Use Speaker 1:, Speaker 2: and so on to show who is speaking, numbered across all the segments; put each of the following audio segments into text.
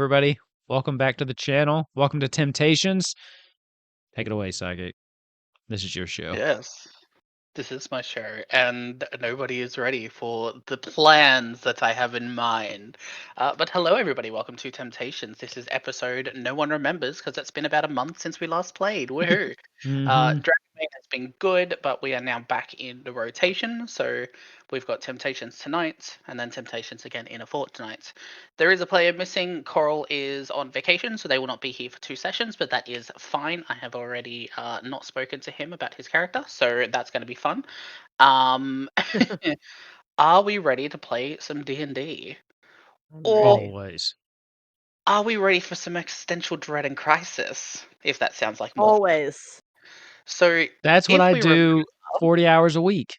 Speaker 1: everybody. Welcome back to the channel. Welcome to Temptations. Take it away, Psychic. This is your show.
Speaker 2: Yes, this is my show, and nobody is ready for the plans that I have in mind. But hello, everybody. Welcome to Temptations. This is episode no one remembers because it's been about a month since we last played. Woohoo! Dragon Maid has been good, but we are now back in the rotation. So we've got Temptations tonight, and then Temptations again in a fortnight. There is a player missing. Corol is on vacation, so they will not be here for 2 sessions, but that is fine. I have already not spoken to him about his character, so that's going to be fun. Are we ready to play some D&D? Or
Speaker 1: Always.
Speaker 2: are we ready for some existential dread and crisis? If that sounds like more fun.
Speaker 3: Always.
Speaker 2: So
Speaker 1: That's what
Speaker 2: if
Speaker 1: I
Speaker 2: we
Speaker 1: do 40 hours a week.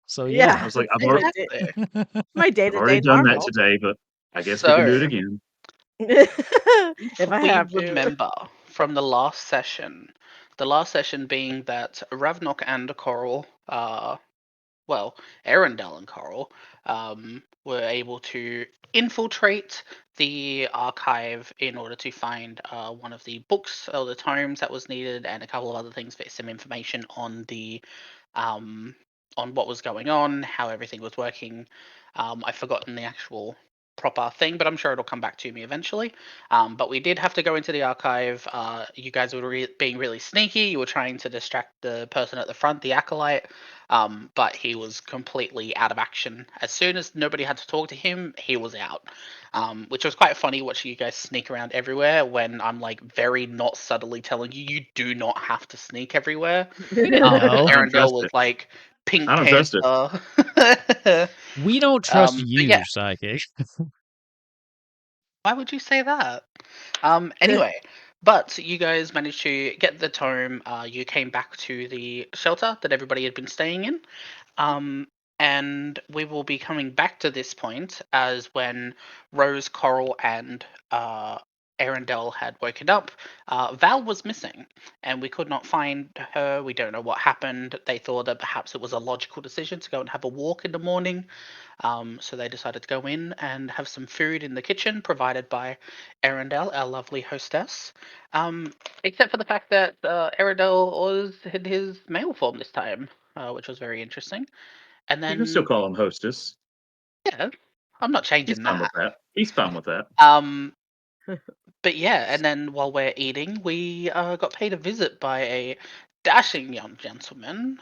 Speaker 1: So
Speaker 3: Yeah,
Speaker 1: yeah.
Speaker 4: I was like, I've
Speaker 2: exactly.
Speaker 3: my day-to-day
Speaker 4: already done that
Speaker 3: normal.
Speaker 4: today, but I guess we can do it again.
Speaker 3: If I
Speaker 2: we
Speaker 3: have to.
Speaker 2: remember from the last session being that Ravnok and Corol, Arendelle and Corol, were able to infiltrate the archive in order to find one of the books or the tomes that was needed, and a couple of other things for some information on the on what was going on, how everything was working. I've forgotten the actual proper thing, but I'm sure it'll come back to me eventually. But we did have to go into the archive. You guys were being really sneaky. You were trying to distract the person at the front, the acolyte, but he was completely out of action. As soon as nobody had to talk to him, he was out. Which was quite funny watching you guys sneak around everywhere when I'm like very not subtly telling you you do not have to sneak everywhere.
Speaker 1: No.
Speaker 2: Arendelle was like Pink
Speaker 4: I don't trust it.
Speaker 2: Panther.
Speaker 1: We don't trust
Speaker 2: But
Speaker 1: you,
Speaker 2: yeah,
Speaker 1: Psychic.
Speaker 2: why would you say that? Anyway, but you guys managed to get the tome. You came back to the shelter that everybody had been staying in. And we will be coming back to this point as when Rose, Coral, and Arendelle had woken up. Val was missing, and we could not find her. We don't know what happened. They thought that perhaps it was a logical decision to go and have a walk in the morning. So they decided to go in and have some food in the kitchen provided by Arendelle, our lovely hostess. Except for the fact that Arendelle was in his male form this time, which was very interesting. And
Speaker 4: You can still
Speaker 2: then,
Speaker 4: call him hostess.
Speaker 2: yeah, I'm not
Speaker 4: He's
Speaker 2: changing
Speaker 4: fine
Speaker 2: that.
Speaker 4: with that. He's fine with that.
Speaker 2: But yeah, and then while we're eating, we got paid a visit by a dashing young gentleman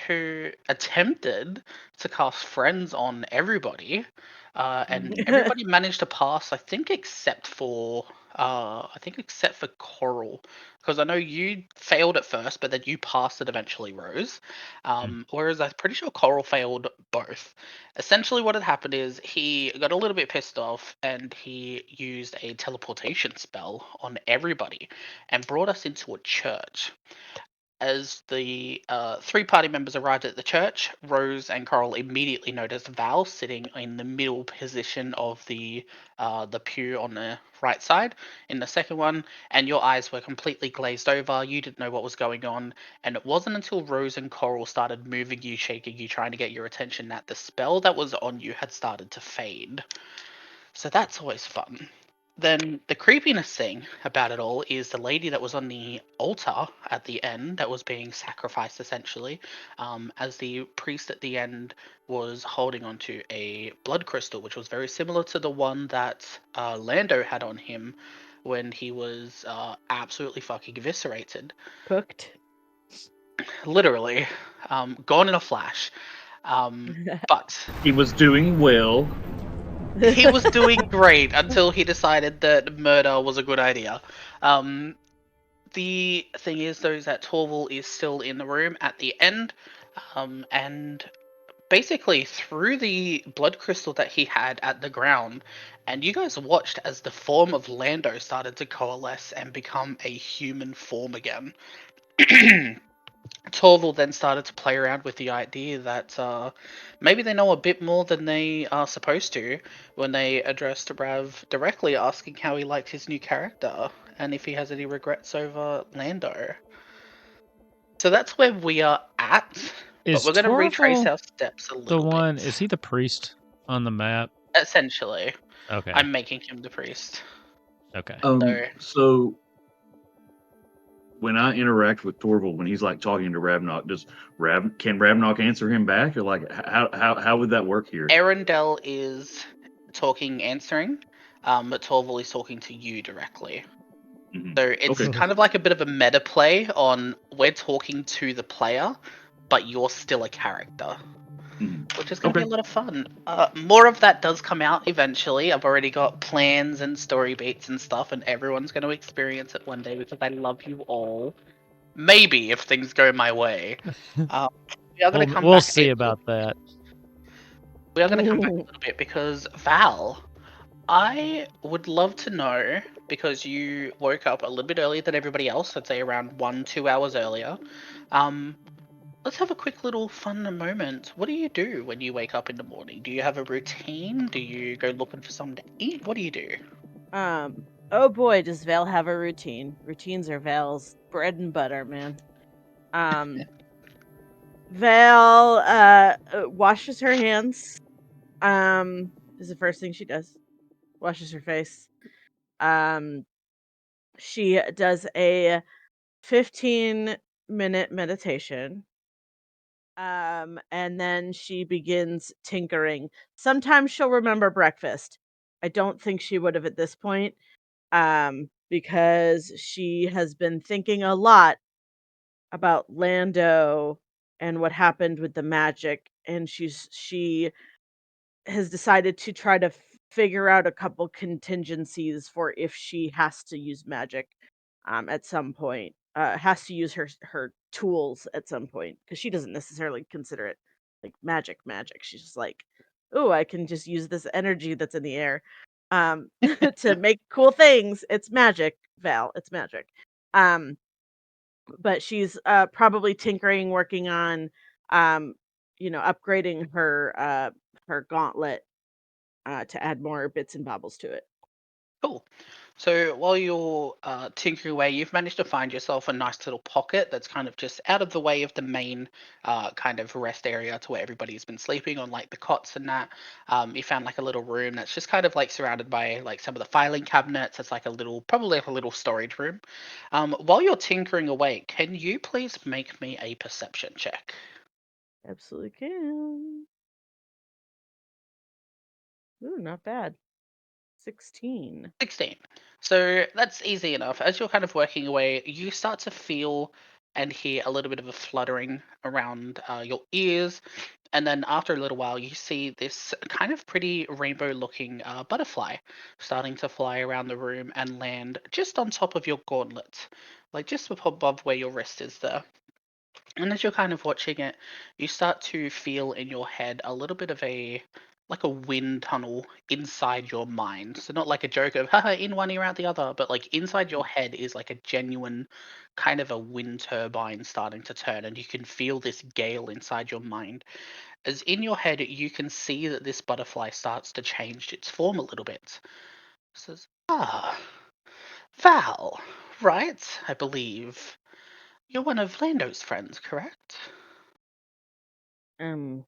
Speaker 2: who attempted to cast friends on everybody, and everybody managed to pass. I think except for Coral, because I know you failed at first, but then you passed it eventually, Rose. Whereas I'm pretty sure Coral failed both. Essentially, what had happened is he got a little bit pissed off and he used a teleportation spell on everybody and brought us into a church. As the 3 party members arrived at the church, Rose and Coral immediately noticed Val sitting in the middle position of the pew on the right side in the second one, and your eyes were completely glazed over. You didn't know what was going on, and it wasn't until Rose and Coral started moving you, shaking you, trying to get your attention that the spell that was on you had started to fade. So that's always fun. Then the creepiness thing about it all is the lady that was on the altar at the end that was being sacrificed essentially, as the priest at the end was holding onto a blood crystal, which was very similar to the one that Lando had on him when he was absolutely fucking eviscerated.
Speaker 3: Cooked.
Speaker 2: Literally, gone in a flash. But
Speaker 4: He was doing well.
Speaker 2: he was doing great until he decided that murder was a good idea. The thing is, though, is that Torval is still in the room at the end, and basically through the blood crystal that he had at the ground, and you guys watched as the form of Lando started to coalesce and become a human form again. Torval then started to play around with the idea that maybe they know a bit more than they are supposed to when they addressed Rav directly asking how he liked his new character and if he has any regrets over Lando. So that's where we are at, but
Speaker 1: Is
Speaker 2: we're going to retrace
Speaker 1: Torval
Speaker 2: our steps a
Speaker 1: the
Speaker 2: little
Speaker 1: one?
Speaker 2: bit.
Speaker 1: Is he the priest on the map?
Speaker 2: Essentially,
Speaker 1: Okay.
Speaker 2: I'm making him the priest.
Speaker 1: Okay.
Speaker 4: So when I interact with Torval, when he's like talking to Ravnock, can Ravnock answer him back, or like how would that work here?
Speaker 2: Arendelle is answering, but Torval is talking to you directly.
Speaker 4: Mhm.
Speaker 2: So it's
Speaker 4: Okay.
Speaker 2: kind of like a bit of a meta play on we're talking to the player, but you're still a character,
Speaker 4: Mhm.
Speaker 2: which is going to be
Speaker 4: Okay.
Speaker 2: a lot of fun. More of that does come out eventually. I've already got plans and story beats and stuff, and everyone's going to experience it one day because I love you all. Maybe if things go my way. We are going to come
Speaker 1: We'll
Speaker 2: back.
Speaker 1: see about that.
Speaker 2: We are going to come back a little bit because Val, I would love to know, because you woke up a little bit earlier than everybody else, I'd say around 1-2 hours earlier. Let's have a quick little fun moment. What do you do when you wake up in the morning? Do you have a routine? Do you go looking for something to eat? What do you do?
Speaker 3: Oh boy, does Val have a routine. Routines are Val's bread and butter, man. Val washes her hands. Is the first thing she does. Washes her face. She does a 15-minute meditation. And then she begins tinkering. Sometimes she'll remember breakfast. I don't think she would have at this point. Because she has been thinking a lot about Lando and what happened with the magic, and she has decided to try to figure out a couple contingencies for if she has to use magic at some point. Has to use her tools at some point because she doesn't necessarily consider it like magic. She's just like, oh, I can just use this energy that's in the air to make cool things. It's magic, Val. It's magic. Um, but she's probably tinkering, working on um, upgrading her gauntlet to add more bits and bobbles to it.
Speaker 2: Cool. So while you're tinkering away, you've managed to find yourself a nice little pocket that's kind of just out of the way of the main kind of rest area to where everybody's been sleeping on, like the cots and that. You found like a little room that's just kind of like surrounded by like some of the filing cabinets. It's like probably like a little storage room. While you're tinkering away, can you please make me a perception check?
Speaker 3: Absolutely can. Ooh, not bad. 16.
Speaker 2: 16. So that's easy enough. As you're kind of working away, you start to feel and hear a little bit of a fluttering around your ears. And then after a little while, you see this kind of pretty rainbow looking butterfly starting to fly around the room and land just on top of your gauntlet, like just above where your wrist is there. And as you're kind of watching it, you start to feel in your head a little bit of like a wind tunnel inside your mind. So not like a joke of haha in one ear out the other, but like inside your head is like a genuine kind of a wind turbine starting to turn, and you can feel this gale inside your mind. As in your head, you can see that this butterfly starts to change its form a little bit. It says, Val, right? I believe. You're one of Lando's friends, correct?
Speaker 3: Um,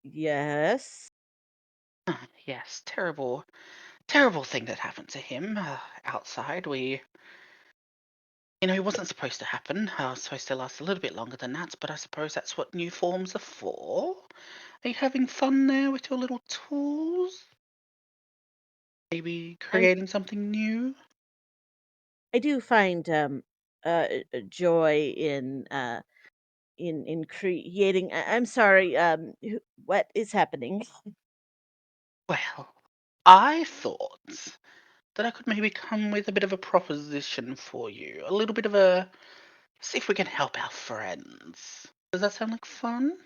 Speaker 3: yes.
Speaker 2: Yes, terrible thing that happened to him outside. It wasn't supposed to happen. It was supposed to last a little bit longer than that, but I suppose that's what new forms are for. Are you having fun there with your little tools? Maybe
Speaker 3: I'm
Speaker 2: creating something new?
Speaker 3: I do find joy in creating. I'm sorry. What is happening?
Speaker 2: Well, I thought that I could maybe come with a bit of a proposition for you. A little bit of see if we can help our friends. Does that sound like fun?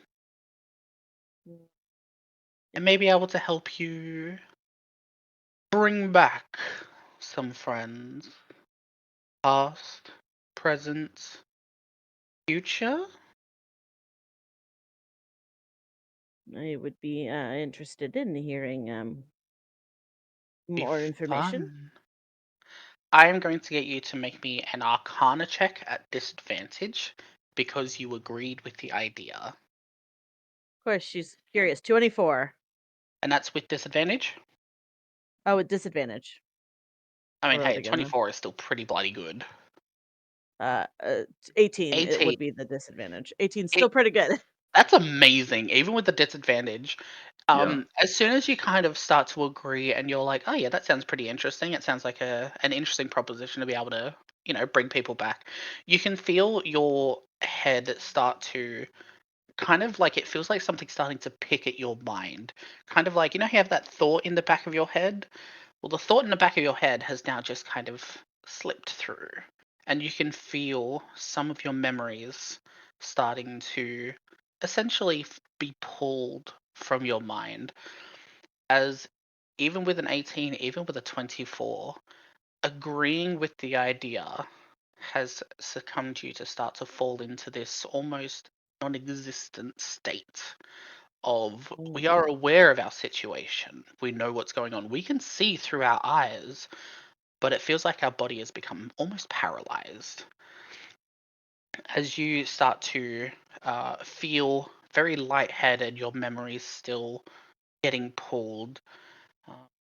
Speaker 2: And maybe able to help you bring back some friends. Past, present, future?
Speaker 3: I would be interested in hearing
Speaker 2: Be
Speaker 3: more information.
Speaker 2: fun. I am going to get you to make me an Arcana check at disadvantage because you agreed with the idea.
Speaker 3: Of course, she's curious. 24.
Speaker 2: And that's with disadvantage?
Speaker 3: Oh, with disadvantage.
Speaker 2: I mean,
Speaker 3: roll it
Speaker 2: hey,
Speaker 3: again then.
Speaker 2: 24 is still pretty bloody good.
Speaker 3: 18, it
Speaker 2: 18.
Speaker 3: would be the disadvantage. 18 's
Speaker 2: It-
Speaker 3: still pretty good.
Speaker 2: That's amazing, even with the disadvantage.
Speaker 4: Yeah.
Speaker 2: As soon as you kind of start to agree and you're like, oh yeah, that sounds pretty interesting. It sounds like an interesting proposition to be able to, bring people back. You can feel your head start to kind of like, it feels like something starting to pick at your mind. Kind of like, you have that thought in the back of your head? Well, the thought in the back of your head has now just kind of slipped through. And you can feel some of your memories starting to essentially be pulled from your mind. As even with an 18, even with a 24, agreeing with the idea has succumbed you to start to fall into this almost non existent state of we are aware of our situation. We know what's going on. We can see through our eyes, but it feels like our body has become almost paralyzed. As you start to feel very lightheaded, your memories still getting pulled,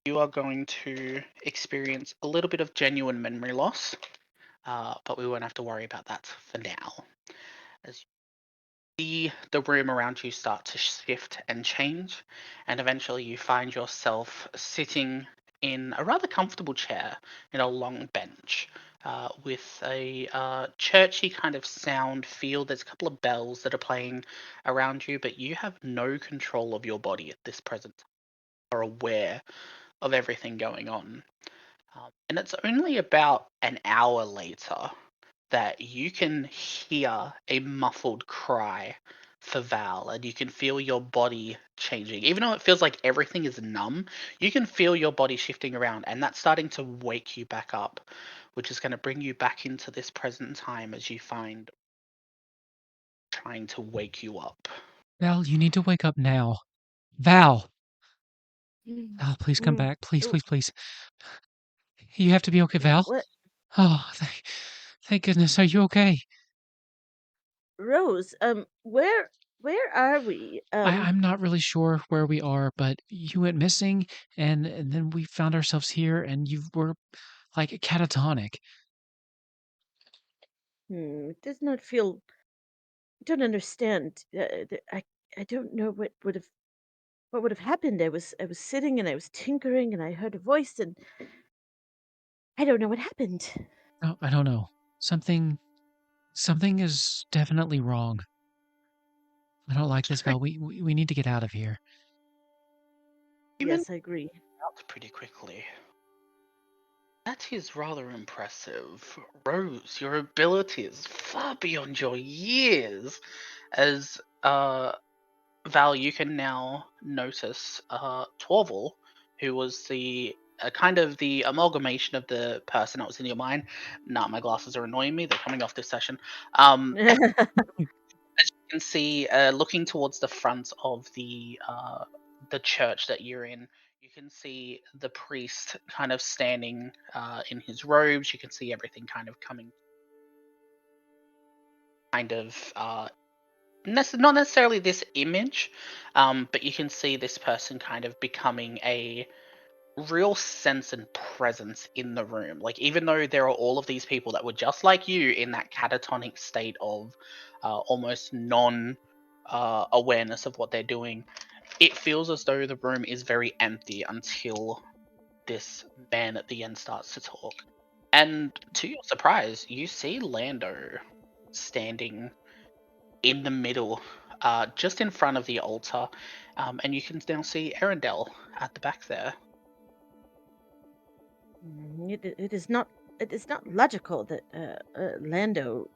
Speaker 2: you are going to experience a little bit of genuine memory loss, but we won't have to worry about that for now. As you see the room around you start to shift and change, and eventually you find yourself sitting in a rather comfortable chair in a long bench with a churchy kind of sound feel. There's a couple of bells that are playing around you, but you have no control of your body at this present time. You are aware of everything going on. And it's only about an hour later that you can hear a muffled cry for Val, and you can feel your body changing. Even though it feels like everything is numb, you can feel your body shifting around, and that's starting to wake you back up, which is going to bring you back into this present time as you find trying to wake you up.
Speaker 1: Val, you need to wake up now. Val! Val, please come
Speaker 3: Mm.
Speaker 1: back. Please,
Speaker 3: Oh,
Speaker 1: please, please. You have to be okay, Val.
Speaker 3: what?
Speaker 1: Oh, thank goodness. Are you okay?
Speaker 3: Rose, where are we?
Speaker 1: I'm not really sure where we are, but you went missing, and then we found ourselves here, and you were like catatonic.
Speaker 3: It does not feel. I don't understand. I don't know what would have happened. I was sitting and I was tinkering and I heard a voice and I don't know what happened.
Speaker 1: No, I don't know. Something is definitely wrong. I don't like this, Val. We need to get out of here.
Speaker 2: Even
Speaker 3: Yes, I agree.
Speaker 2: out pretty quickly. That is rather impressive. Rose, your ability is far beyond your years. As Val, you can now notice Torval, who was the kind of the amalgamation of the person that was in your mind. Nah, my glasses are annoying me. They're coming off this session. As you can see, looking towards the front of the church that you're in, you can see the priest kind of standing in his robes. You can see everything kind of coming, kind of not necessarily this image, but you can see this person kind of becoming a real sense and presence in the room. Like, even though there are all of these people that were just like you in that catatonic state of almost non awareness of what they're doing, it feels as though the room is very empty until this man at the end starts to talk. And to your surprise, you see Lando standing in the middle, just in front of the altar, and you can now see Arendelle at the back there.
Speaker 3: It is not. It is not logical that Lando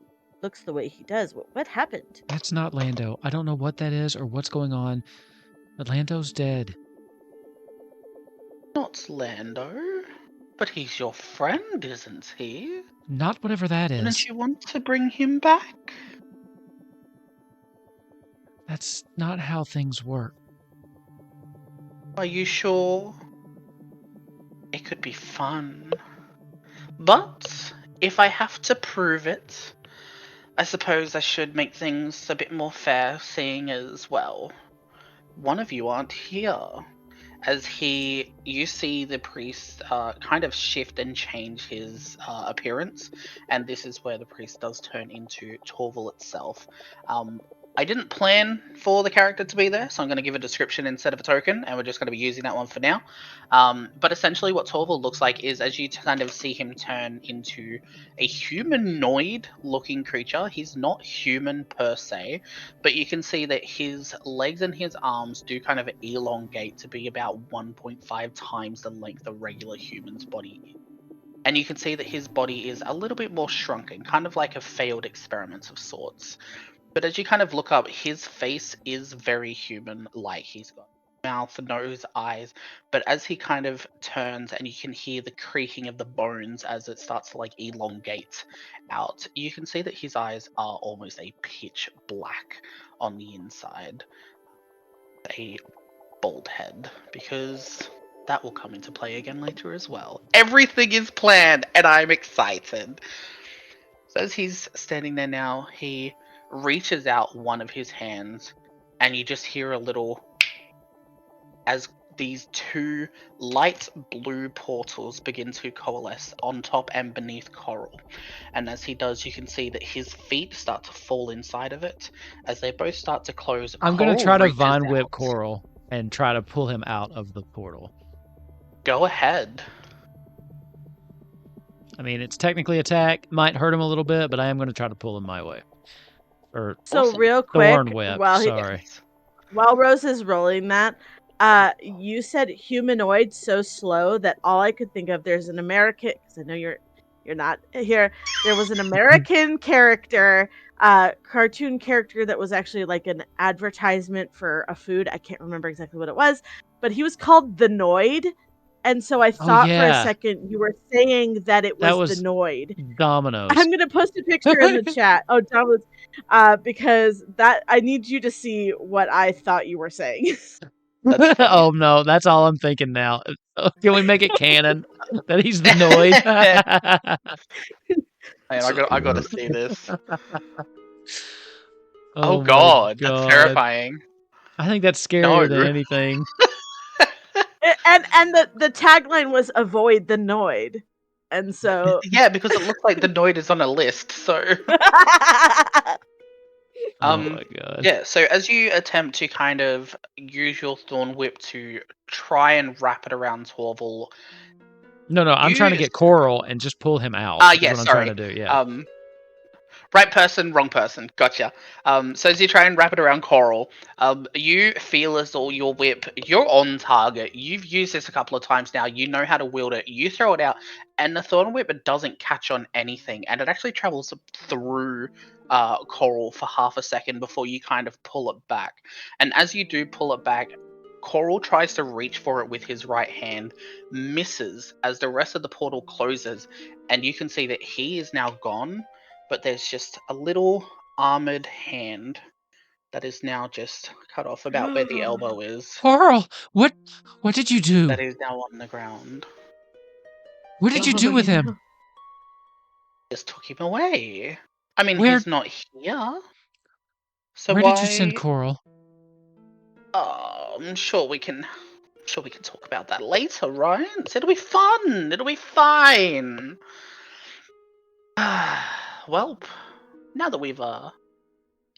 Speaker 3: looks the way he does. What happened?
Speaker 1: That's not Lando. I don't know what that is or what's going on, but Lando's dead.
Speaker 2: Not Lando, but he's your friend, isn't he?
Speaker 1: Not whatever that
Speaker 2: Wouldn't
Speaker 1: is.
Speaker 2: you want to bring him back?
Speaker 1: That's not how things work.
Speaker 2: Are you sure? It could be fun. But if I have to prove it, I suppose I should make things a bit more fair, seeing as, well, one of you aren't here. as you see the priest kind of shift and change his appearance, and this is where the priest does turn into Torval itself. I didn't plan for the character to be there, so I'm going to give a description instead of a token, and we're just going to be using that one for now. But essentially what Torval looks like is, as you kind of see him turn into a humanoid-looking creature, he's not human per se, but you can see that his legs and his arms do kind of elongate to be about 1.5 times the length a regular human's body is. And you can see that his body is a little bit more shrunken, kind of like a failed experiment of sorts. But as you kind of look up, his face is very human-like. He's got mouth, nose, eyes. But as he kind of turns and you can hear the creaking of the bones as it starts to like elongate out, you can see that his eyes are almost a pitch black on the inside. A bald head, because that will come into play again later as well. Everything is planned and I'm excited. So as he's standing there now, he reaches out one of his hands and you just hear a little as these two light blue portals begin to coalesce on top and beneath Corol. And as he does, you can see that his feet start to fall inside of it. As they both start to close,
Speaker 1: I'm going to
Speaker 2: Corol
Speaker 1: try to
Speaker 2: reaches
Speaker 1: vine whip
Speaker 2: out.
Speaker 1: Corol and try to pull him out of the portal.
Speaker 2: Go ahead.
Speaker 1: I mean, it's technically attack, might hurt him a little bit, but I am going to try to pull him my way. Or
Speaker 3: So
Speaker 2: Awesome.
Speaker 3: real
Speaker 1: thorn
Speaker 3: quick,
Speaker 1: whip,
Speaker 3: while
Speaker 1: sorry.
Speaker 3: Rose is rolling that, you said humanoid so slow that all I could think of, there's an American, because I know you're not here. There was an American character, cartoon character that was actually like an advertisement for a food. I can't remember exactly what it was, but he was called the Noid. And so I
Speaker 1: Oh,
Speaker 3: thought for a
Speaker 1: yeah.
Speaker 3: second you were saying that it
Speaker 1: That
Speaker 3: was the
Speaker 1: was
Speaker 3: Noid.
Speaker 1: Domino's.
Speaker 3: I'm gonna post a picture in the chat. Oh, Domino's, because that I need you to see what I thought you were saying.
Speaker 2: That's funny.
Speaker 1: Oh, no, that's all I'm thinking now. Can we make it canon that he's the Noid?
Speaker 2: Man, I gotta see this.
Speaker 1: Oh, my
Speaker 2: God, that's
Speaker 1: God.
Speaker 2: terrifying.
Speaker 1: I think that's scarier than
Speaker 2: No.
Speaker 1: anything.
Speaker 3: And the tagline was "Avoid the Noid," and so
Speaker 2: Yeah, because it looks like the Noid is on a list. So,
Speaker 1: Oh my God.
Speaker 2: yeah. So as you attempt to kind of use your thorn whip to try and wrap it around Torval.
Speaker 1: No, I'm trying to get Corol and just pull him out. Is
Speaker 2: Yeah,
Speaker 1: what I'm
Speaker 2: sorry.
Speaker 1: trying to do. Yeah.
Speaker 2: Right person, wrong person. Gotcha. So as you try and wrap it around Corol, you feel as though your whip, you're on target. You've used this a couple of times now. You know how to wield it. You throw it out, and the thorn whip, it doesn't catch on anything, and it actually travels through Corol for half a second before you kind of pull it back. And as you do pull it back, Corol tries to reach for it with his right hand, misses as the rest of the portal closes, and you can see that he is now gone. But there's just a little armored hand that is now just cut off about where the elbow is.
Speaker 1: Corol, what did you do?
Speaker 2: That is now on the ground.
Speaker 1: What did you do with him?
Speaker 2: Just took him away. I mean,
Speaker 1: Where-
Speaker 2: he's not here. So
Speaker 1: Where
Speaker 2: why?
Speaker 1: did you send Corol?
Speaker 2: I'm sure we can talk about that later, right? It'll be fun. It'll be fine. Well, now that we've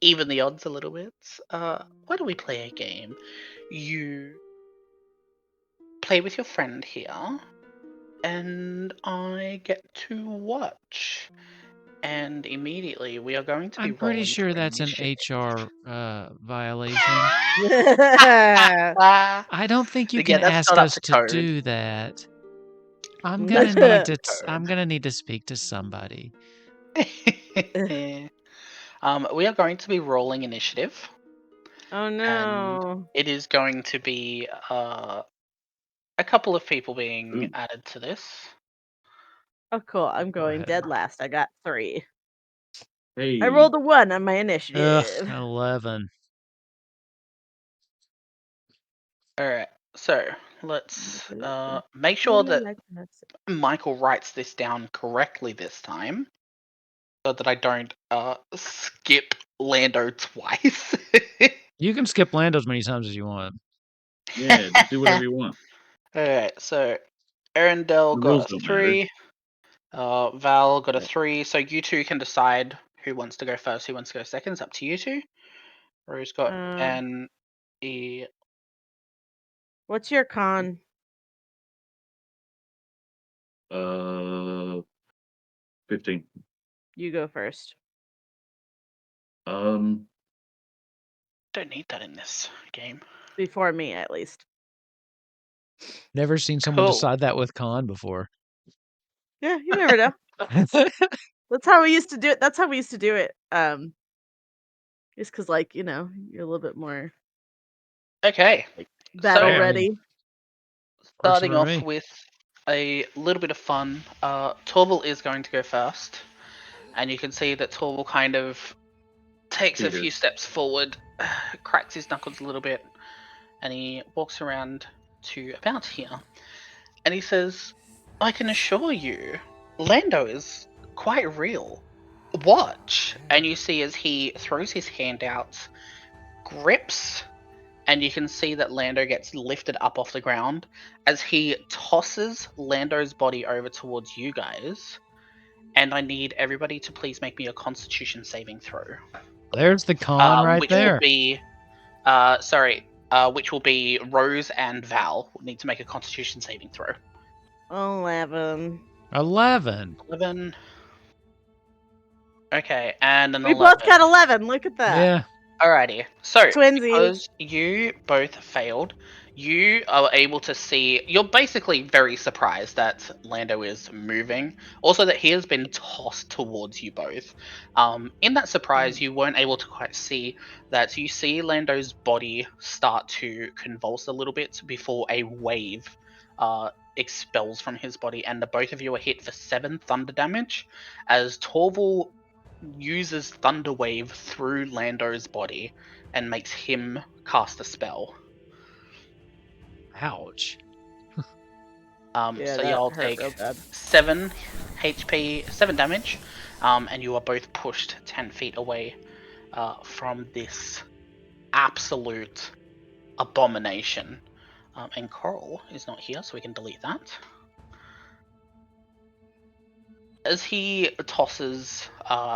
Speaker 2: even the odds a little bit, why don't we play a game? You play with your friend here, and I get to watch. And immediately we are going to be
Speaker 1: I'm pretty
Speaker 2: rolling
Speaker 1: sure
Speaker 2: for
Speaker 1: that's an
Speaker 2: initiative.
Speaker 1: HR violation.
Speaker 3: yeah,
Speaker 1: I don't think you
Speaker 2: Yeah,
Speaker 1: can
Speaker 2: that's
Speaker 1: ask
Speaker 2: not up
Speaker 1: us
Speaker 2: to
Speaker 1: to
Speaker 2: code.
Speaker 1: do that. I'm
Speaker 3: That's
Speaker 1: gonna
Speaker 3: not
Speaker 1: need
Speaker 3: up
Speaker 1: to.
Speaker 3: to
Speaker 1: I'm
Speaker 3: code.
Speaker 1: gonna need to speak to somebody.
Speaker 2: We are going to be rolling initiative.
Speaker 3: Oh no!
Speaker 2: It is going to be a couple of people being added to this.
Speaker 3: Oh cool! I'm
Speaker 1: Go
Speaker 3: going
Speaker 1: ahead.
Speaker 3: dead last. I got 3.
Speaker 4: Hey.
Speaker 3: I rolled a 1 on my
Speaker 1: Ugh,
Speaker 3: initiative.
Speaker 1: 11.
Speaker 2: Alright, so let's make sure that Michael writes this down correctly this time, so that I don't skip Lando twice.
Speaker 1: You can skip Lando as many times as you want.
Speaker 4: Yeah, just do whatever you want.
Speaker 2: Alright, so Arendelle
Speaker 4: The
Speaker 2: got
Speaker 4: rules
Speaker 2: a
Speaker 4: don't
Speaker 2: 3. Val got a 3. So you two can decide who wants to go first, who wants to go second. It's up to you two. Rose got an E.
Speaker 3: What's your con?
Speaker 4: 15.
Speaker 3: You go first.
Speaker 2: Don't need that in this game.
Speaker 3: Before me, at least.
Speaker 1: Never seen someone
Speaker 2: Cool.
Speaker 1: decide that with con before.
Speaker 3: Yeah, you never know. That's how we used to do it. That's how we used to do it. Just because, like, you know, you're a little bit more
Speaker 2: Okay.
Speaker 3: battle
Speaker 1: Fair.
Speaker 3: ready.
Speaker 2: Starting
Speaker 1: for
Speaker 2: off
Speaker 1: me.
Speaker 2: with a little bit of fun. Torval is going to go first. And you can see that Torval kind of takes a few steps forward, cracks his knuckles a little bit, and he walks around to about here. And he says, I can assure you, Lando is quite real. Watch. And you see as he throws his hand out, grips, and you can see that Lando gets lifted up off the ground as he tosses Lando's body over towards you guys. And I need everybody to please make me a Constitution saving throw.
Speaker 1: There's the con right
Speaker 2: which
Speaker 1: there.
Speaker 2: will be, which will be Rose and Val will need to make a Constitution saving throw.
Speaker 3: 11.
Speaker 1: 11.
Speaker 2: 11. Okay, and an
Speaker 3: We
Speaker 2: 11.
Speaker 3: both got 11. Look at that.
Speaker 1: Yeah.
Speaker 2: Alrighty. So,
Speaker 3: Twinsies.
Speaker 2: because you both failed, you are able to see. You're basically very surprised that Lando is moving. Also, that he has been tossed towards you both. In that surprise, you weren't able to quite see that. You see Lando's body start to convulse a little bit before a wave expels from his body, and the both of you are hit for 7 thunder damage as Torval uses Thunder Wave through Lando's body and makes him cast a spell.
Speaker 1: Ouch.
Speaker 3: Yeah,
Speaker 2: So
Speaker 3: that
Speaker 2: y'all
Speaker 3: hurt
Speaker 2: take
Speaker 3: real bad.
Speaker 2: 7 HP, 7 damage, and you are both pushed 10 feet away from this absolute abomination. And Corol is not here, so we can delete that. As he tosses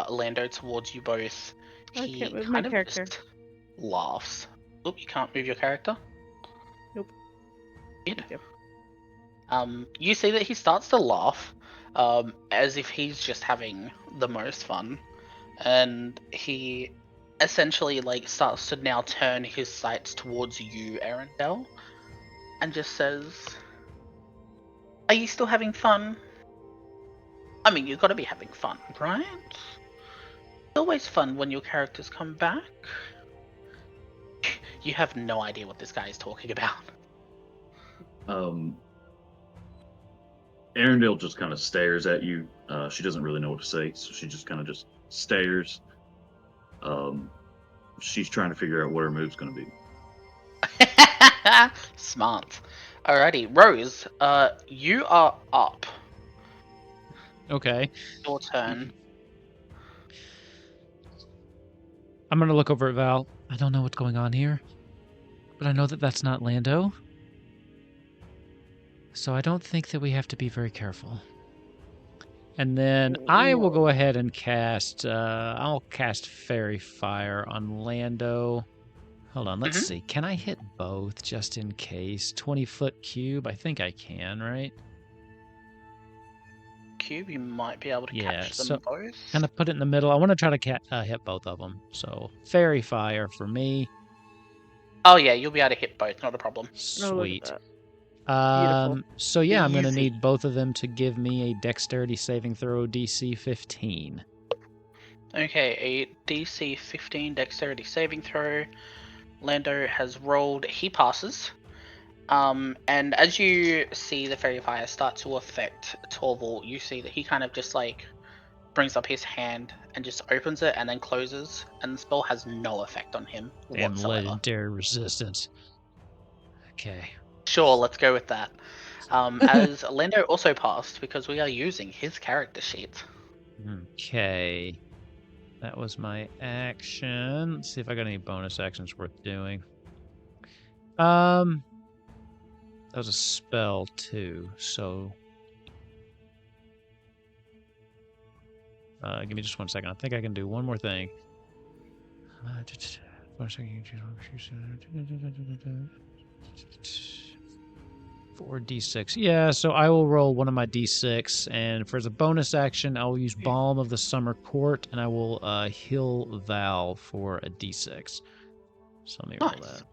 Speaker 2: Lando towards you both,
Speaker 3: I
Speaker 2: he
Speaker 3: can't move my
Speaker 2: kind of
Speaker 3: character.
Speaker 2: just laughs. Oop, you can't move your character?
Speaker 3: Nope.
Speaker 2: Weird.
Speaker 3: Yep.
Speaker 2: You see that he starts to laugh, as if he's just having the most fun, and he essentially like starts to now turn his sights towards you, Arendelle, and just says, "Are you still having fun? I mean, you've got to be having fun, right? It's always fun when your characters come back." You have no idea what this guy is talking about.
Speaker 4: Arendelle just kind of stares at you. She doesn't really know what to say, so she just kind of just stares. She's trying to figure out what her move's going to be.
Speaker 2: Smart. Alrighty, Rose, you are up.
Speaker 1: Okay.
Speaker 2: Your turn.
Speaker 1: I'm going to look over at Val. I don't know what's going on here, but I know that that's not Lando. So I don't think that we have to be very careful. And then I will go ahead and cast, I'll cast Fairy Fire on Lando. Hold on, let's see. Can I hit both just in case? 20-foot cube? I think I can, right?
Speaker 2: Cube, you might be able to catch them both.
Speaker 1: Kind of put it in the middle. I want to try to hit both of them. So Fairy Fire for me.
Speaker 2: Oh yeah, you'll be able to hit both, not a problem.
Speaker 1: Sweet.
Speaker 3: Beautiful.
Speaker 1: So yeah, I'm going to
Speaker 2: Easy.
Speaker 1: need both of them to give me a Dexterity saving throw DC 15.
Speaker 2: Okay, a DC 15 Dexterity saving throw. Lando has rolled. He passes. And as you see the Fairy Fire start to affect Torval, you see that he kind of just like brings up his hand and just opens it and then closes, and the spell has no effect on him
Speaker 1: Damn
Speaker 2: whatsoever.
Speaker 1: legendary resistance. Okay.
Speaker 2: Sure, let's go with that. As Lando also passed because we are using his character sheet.
Speaker 1: Okay. That was my action. Let's see if I got any bonus actions worth doing. That was a spell too. So, give me just 1 second. I think I can do one more thing. 4d6. Yeah, so I will roll one of my d6, and for the bonus action, I will use Balm of the Summer Court, and I will heal Val for a d6. So let me roll that.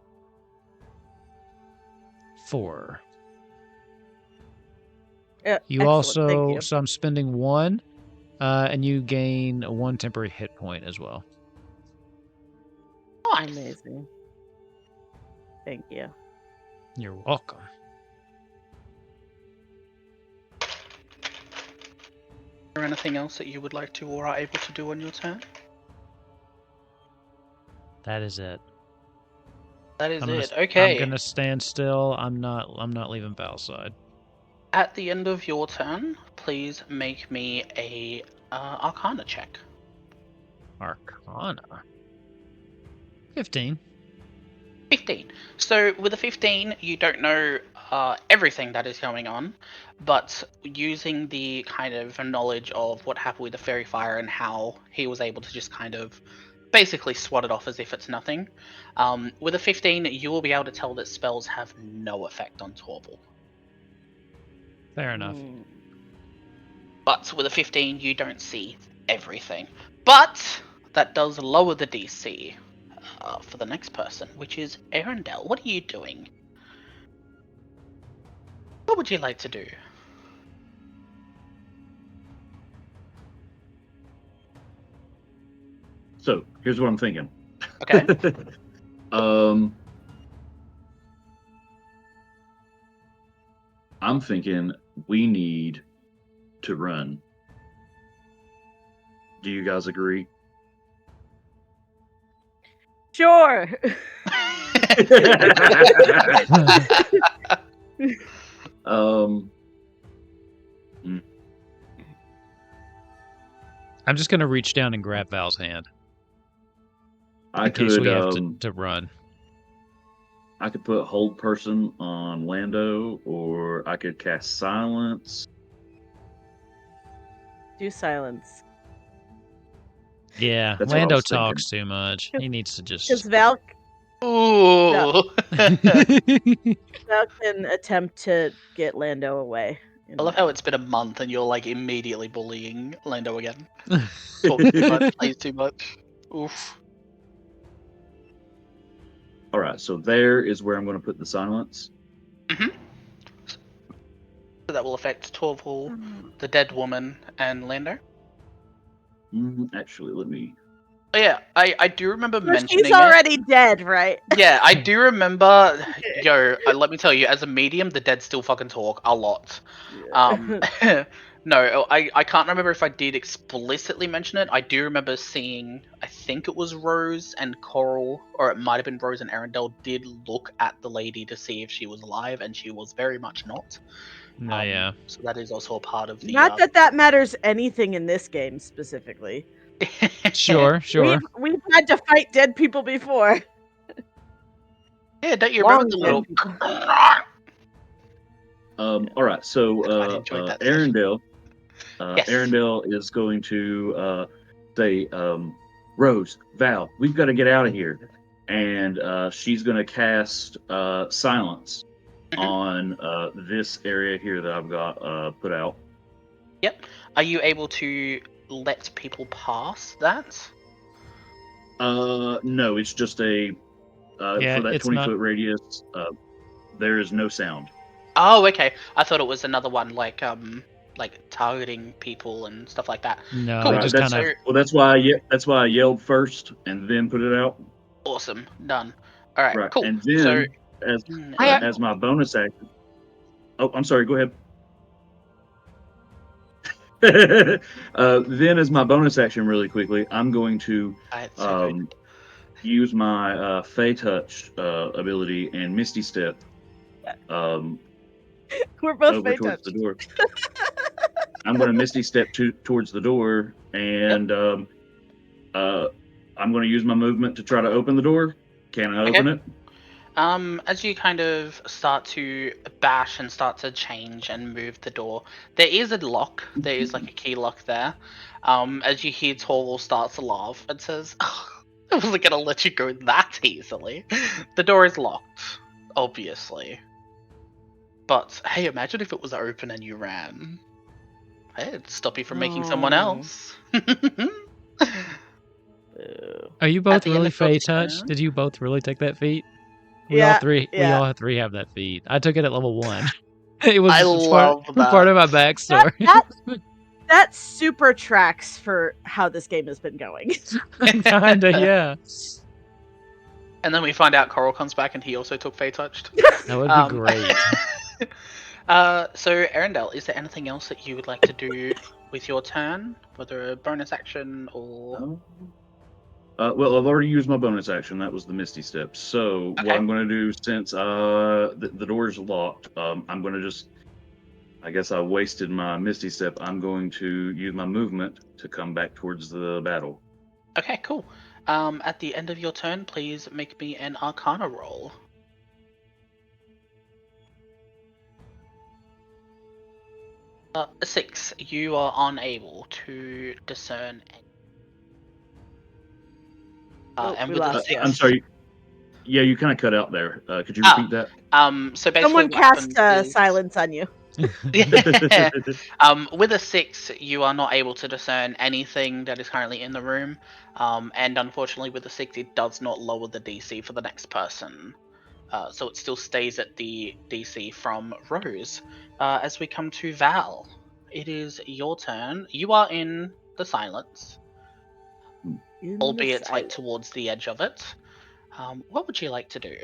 Speaker 1: 4. You
Speaker 3: excellent, thank
Speaker 1: also,
Speaker 3: you.
Speaker 1: so I'm spending 1, and you gain 1 temporary hit point as well.
Speaker 2: Nice.
Speaker 3: Amazing. Thank you.
Speaker 1: You're welcome.
Speaker 2: Is there anything else that you would like to or are able to do on your turn?
Speaker 1: That is it.
Speaker 2: That is it.
Speaker 1: I'm
Speaker 2: Okay.
Speaker 1: gonna stand still. I'm not leaving Val's side.
Speaker 2: At the end of your turn, please make me a Arcana check.
Speaker 1: Arcana. 15.
Speaker 2: 15. So with a 15, you don't know everything that is going on, but using the kind of knowledge of what happened with the fairy fire and how he was able to just kind of basically swat it off as if it's nothing. With a 15, you will be able to tell that spells have no effect on Torval.
Speaker 1: Fair enough.
Speaker 2: But with a 15, you don't see everything. But that does lower the DC for the next person, which is Arendelle. What are you doing? What would you like to do?
Speaker 4: So here's what I'm thinking.
Speaker 2: Okay.
Speaker 4: I'm thinking we need to run. Do you guys agree?
Speaker 3: Sure.
Speaker 1: I'm just gonna reach down and grab Val's hand.
Speaker 4: I
Speaker 1: in case
Speaker 4: could
Speaker 1: we have to run.
Speaker 4: I could put hold person on Lando, or I could cast silence.
Speaker 3: Do silence.
Speaker 1: Yeah,
Speaker 4: That's what I
Speaker 1: Lando
Speaker 4: was thinking.
Speaker 1: talks too much. He needs to
Speaker 3: Because
Speaker 1: just.
Speaker 3: Val
Speaker 2: Ooh.
Speaker 3: can attempt to get Lando away.
Speaker 2: I love how it's been a month and you're like immediately bullying Lando again. Talk too much, plays too much. Oof.
Speaker 4: All right, so there is where I'm going to put the silence.
Speaker 2: So that will affect Torval, the dead woman, and Lando.
Speaker 4: Actually, let me.
Speaker 2: Oh, yeah, I do remember mentioning
Speaker 3: She's already dead, right?
Speaker 2: Yeah, I do remember. Yo, let me tell you, as a medium, the dead still fucking talk a lot. No, I can't remember if I did explicitly mention it. I do remember seeing, I think it was Rose and Corol, or it might have been Rose and Arendelle, did look at the lady to see if she was alive, and she was very much not.
Speaker 1: No, yeah.
Speaker 2: So that is also a part of the.
Speaker 3: Not that matters anything in this game specifically.
Speaker 1: Sure.
Speaker 3: We've had to fight dead people before.
Speaker 2: Yeah, don't you remember the little?
Speaker 4: All right, so Arendelle,
Speaker 2: Yes.
Speaker 4: Arendelle is going to say, Rose, Val, we've got to get out of here, and she's going to cast silence on this area here that I've got put out.
Speaker 2: Yep. Are you able to let people pass that?
Speaker 4: No, it's just a for that 20-foot radius. There is no sound.
Speaker 2: Oh, okay. I thought it was another one like targeting people and stuff like that.
Speaker 1: No,
Speaker 2: cool.
Speaker 1: it just kind of.
Speaker 4: Well, that's why I yelled first and then put it out.
Speaker 2: Awesome. Done. All right. Cool.
Speaker 4: And then as my bonus action. Oh, I'm sorry. Go ahead. Then as my bonus action, really quickly, I'm going to use my Fey Touch ability and Misty Step.
Speaker 3: We're both
Speaker 4: over towards the door. I'm going to Misty Step towards the door, and I'm going to use my movement to try to open the door. Can I open it?
Speaker 2: As you kind of start to bash and start to change and move the door, there is a lock. There is like a key lock there. As you hear Torval starts to laugh and says, "I wasn't gonna let you go that easily." The door is locked, obviously. But hey, imagine if it was open and you ran. It'd stop you from making someone
Speaker 3: Oh.
Speaker 2: else.
Speaker 3: Boo.
Speaker 1: Are you
Speaker 2: At
Speaker 1: both
Speaker 2: the end
Speaker 1: really
Speaker 2: of your
Speaker 1: Fey touched?
Speaker 2: turn-
Speaker 1: Did you both really take that feat?
Speaker 3: Yeah,
Speaker 1: We
Speaker 3: yeah.
Speaker 1: all three have that feat. I took it at level 1. It was
Speaker 2: I
Speaker 1: it's part
Speaker 2: love that.
Speaker 1: part of my backstory.
Speaker 3: That super tracks for how this game has been going.
Speaker 1: Kinda, yeah.
Speaker 2: And then we find out Coral comes back and he also took Fey touched.
Speaker 1: That would be great.
Speaker 2: So Arendelle, is there anything else that you would like to do with your turn, whether a bonus action or?
Speaker 4: Well, I've already used my bonus action. That was the Misty Step. So what
Speaker 2: Okay.
Speaker 4: I'm going to do, since the door's locked, I'm going to just. I guess I wasted my Misty Step. I'm going to use my movement to come back towards the battle.
Speaker 2: Okay, cool. At the end of your turn, please make me an Arcana roll. A 6. You are unable to discern.
Speaker 3: Oh,
Speaker 2: And
Speaker 3: we
Speaker 2: with a
Speaker 3: lost
Speaker 2: 6,
Speaker 4: I'm sorry. Yeah, you kind of cut out there. Could you
Speaker 2: Ah.
Speaker 4: repeat that?
Speaker 2: So basically,
Speaker 3: Someone
Speaker 2: what
Speaker 3: cast
Speaker 2: happens is,
Speaker 3: silence on you.
Speaker 2: yeah. With a 6, you are not able to discern anything that is currently in the room. And unfortunately, with a 6, it does not lower the DC for the next person. So it still stays at the DC from Rose. As we come to Val, it is your turn. You are in the silence, albeit like towards the edge of it. What would you like to do?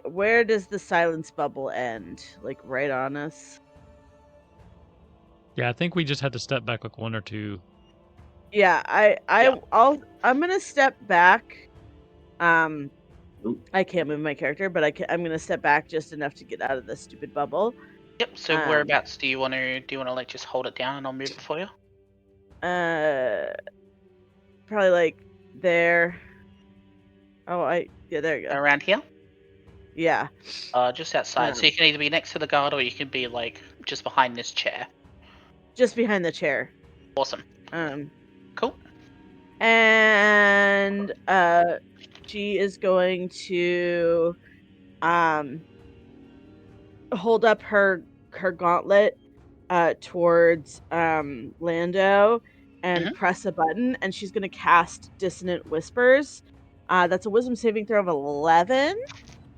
Speaker 3: Where does the silence bubble end? Like right on us?
Speaker 1: Yeah, I think we just had to step back like 1 or 2.
Speaker 3: Yeah, I'm gonna step back. I can't move my character, but I'm gonna step back just enough to get out of this stupid bubble.
Speaker 2: Yep. So whereabouts do you want to like just hold it down and I'll move it for you?
Speaker 3: Probably like there. There you go.
Speaker 2: Around here?
Speaker 3: Yeah.
Speaker 2: Just outside. So you can either be next to the guard or you can be like just behind this chair.
Speaker 3: Just behind the chair.
Speaker 2: Awesome. Cool.
Speaker 3: And she is going to hold up her gauntlet towards Lando and press a button, and she's going to cast Dissonant Whispers. That's a wisdom saving throw of 11.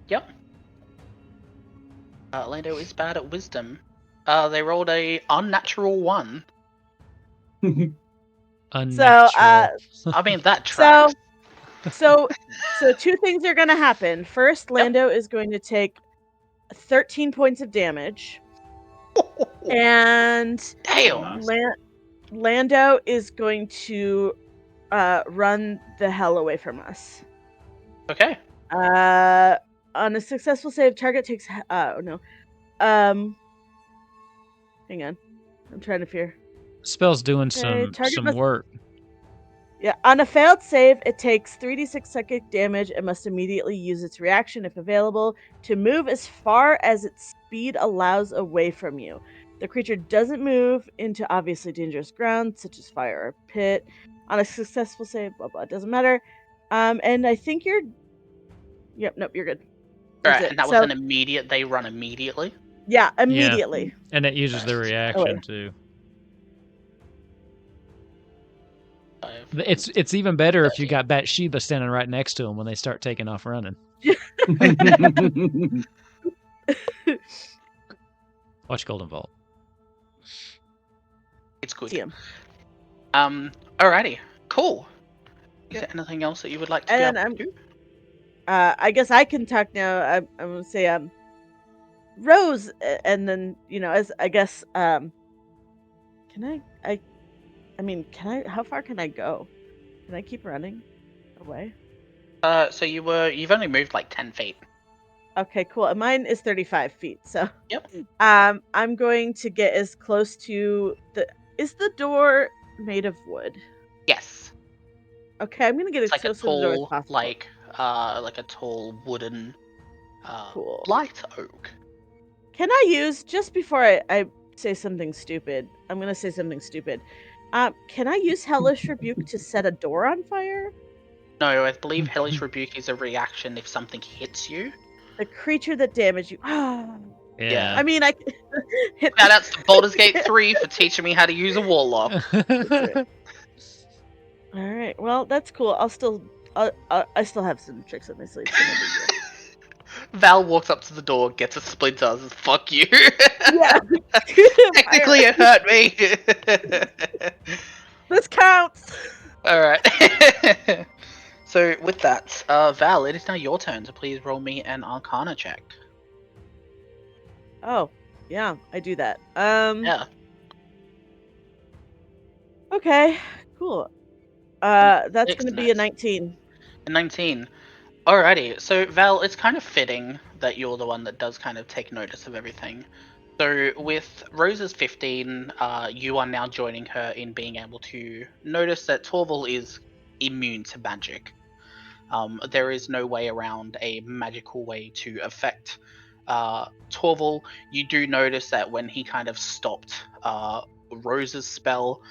Speaker 2: Yep. Lando is bad at wisdom. They rolled a unnatural 1.
Speaker 1: Unnatural.
Speaker 2: I mean that tracks.
Speaker 3: So 2 things are going to happen. First, Lando is going to take 13 points of damage. And
Speaker 2: Damn.
Speaker 3: Lando is going to run the hell away from us.
Speaker 2: Okay.
Speaker 3: On a successful save, target takes no. Hang on. I'm trying to fear.
Speaker 1: Spell's doing some work.
Speaker 3: Yeah, on a failed save, it takes 3d6 psychic damage and must immediately use its reaction, if available, to move as far as its speed allows away from you. The creature doesn't move into obviously dangerous ground, such as fire or pit. On a successful save, blah blah, doesn't matter. And I think you're. Yep, nope, you're good.
Speaker 2: That's right, and that was an immediate. They run immediately.
Speaker 3: Yeah, immediately.
Speaker 1: Yeah. And it uses the reaction too. It's even better if you got Bathsheba standing right next to him when they start taking off running. Watch Golden Vault.
Speaker 2: It's good.
Speaker 3: See him.
Speaker 2: Alrighty. Cool. Is there anything else that you would like to do?
Speaker 3: I guess I can talk now. I'm gonna say Rose, and then as I guess can I how far can I go? Can I keep running away?
Speaker 2: So you've only moved like 10 feet.
Speaker 3: Okay, cool. And mine is 35 feet, so
Speaker 2: yep.
Speaker 3: I'm going to get as close to is the door made of wood?
Speaker 2: Yes.
Speaker 3: Okay, I'm gonna get
Speaker 2: It's
Speaker 3: as
Speaker 2: like a
Speaker 3: close to the door as
Speaker 2: tall,
Speaker 3: possible.
Speaker 2: like a tall wooden,
Speaker 3: Cool.
Speaker 2: light oak.
Speaker 3: Can I use, just before I say something stupid, I'm gonna say something stupid. Can I use Hellish Rebuke to set a door on fire?
Speaker 2: No, I believe Hellish Rebuke is a reaction if something hits you.
Speaker 3: The creature that damaged you.
Speaker 1: Yeah.
Speaker 3: I mean, I hit.
Speaker 2: Shout outs to Baldur's Gate 3 for teaching me how to use a warlock.
Speaker 3: All right. Well, that's cool. I still have some tricks up my sleeve. So no big deal.
Speaker 2: Val walks up to the door, gets a splinter, and says, "Fuck you."
Speaker 3: Yeah.
Speaker 2: Technically,
Speaker 3: Fire.
Speaker 2: it hurt me.
Speaker 3: This counts.
Speaker 2: Alright. So, with that, Val, it is now your turn, so please roll me an Arcana check.
Speaker 3: Oh, yeah, I do that.
Speaker 2: Yeah.
Speaker 3: Okay, cool. That's
Speaker 2: Six,
Speaker 3: gonna be a
Speaker 2: nice.
Speaker 3: 19.
Speaker 2: A 19. Alrighty, so Val, it's kind of fitting that you're the one that does kind of take notice of everything. So with Rose's 15, you are now joining her in being able to notice that Torval is immune to magic. There is no way around a magical way to affect Torval. You do notice that when he kind of stopped Rose's spell,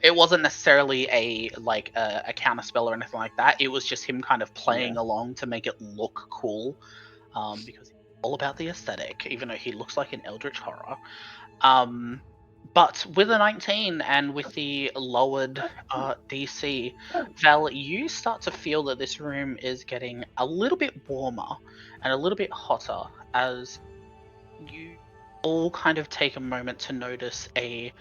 Speaker 2: it wasn't necessarily a counter spell or anything like that. It was just him kind of playing along to make it look cool, because he's all about the aesthetic, even though he looks like an eldritch horror. But with a 19 and with the lowered DC, Val, you start to feel that this room is getting a little bit warmer and a little bit hotter as you all kind of take a moment to notice a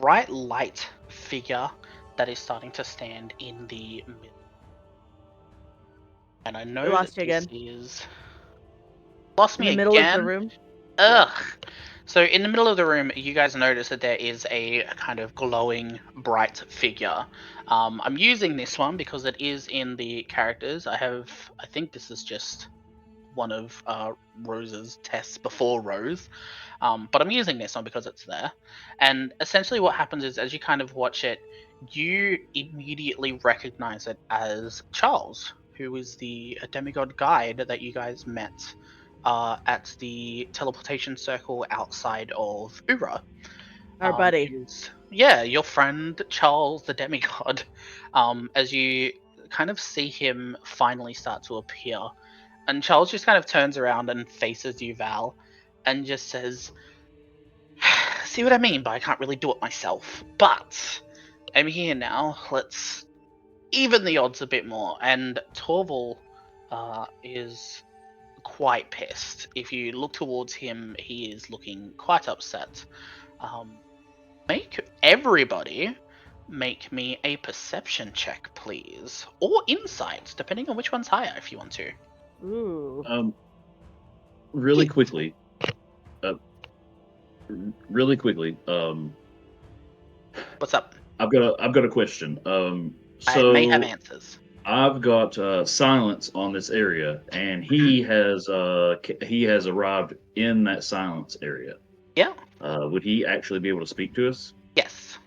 Speaker 2: bright light figure that is starting to stand in the middle. And I
Speaker 3: I
Speaker 2: know that
Speaker 3: lost you
Speaker 2: this
Speaker 3: again.
Speaker 2: is... Lost
Speaker 3: In
Speaker 2: me
Speaker 3: the middle of the
Speaker 2: again?
Speaker 3: room.
Speaker 2: Ugh. So in the middle of the room, you guys notice that there is a kind of glowing, bright figure. I'm using this one because it is in the characters. I think this is just one of Rose's tests before Rose. But I'm using this one because it's there. And essentially what happens is as you kind of watch it, you immediately recognize it as Charles, who is the demigod guide that you guys met at the teleportation circle outside of Ura.
Speaker 3: Our buddy.
Speaker 2: Yeah, your friend Charles the demigod. As you kind of see him finally start to appear, and Charles just kind of turns around and faces you, Val, and just says, "See what I mean, but I can't really do it myself. But I'm here now. Let's even the odds a bit more." And Torval is quite pissed. If you look towards him, he is looking quite upset. Make everybody make me a perception check, please, or insight, depending on which one's higher, if you want to.
Speaker 3: Ooh.
Speaker 4: Really quickly. Really quickly.
Speaker 2: What's up?
Speaker 4: I've got a question.
Speaker 2: I may have
Speaker 4: So
Speaker 2: answers.
Speaker 4: I've got silence on this area, and he has arrived in that silence area.
Speaker 2: Yeah.
Speaker 4: Would he actually be able to speak to us?
Speaker 2: Yes.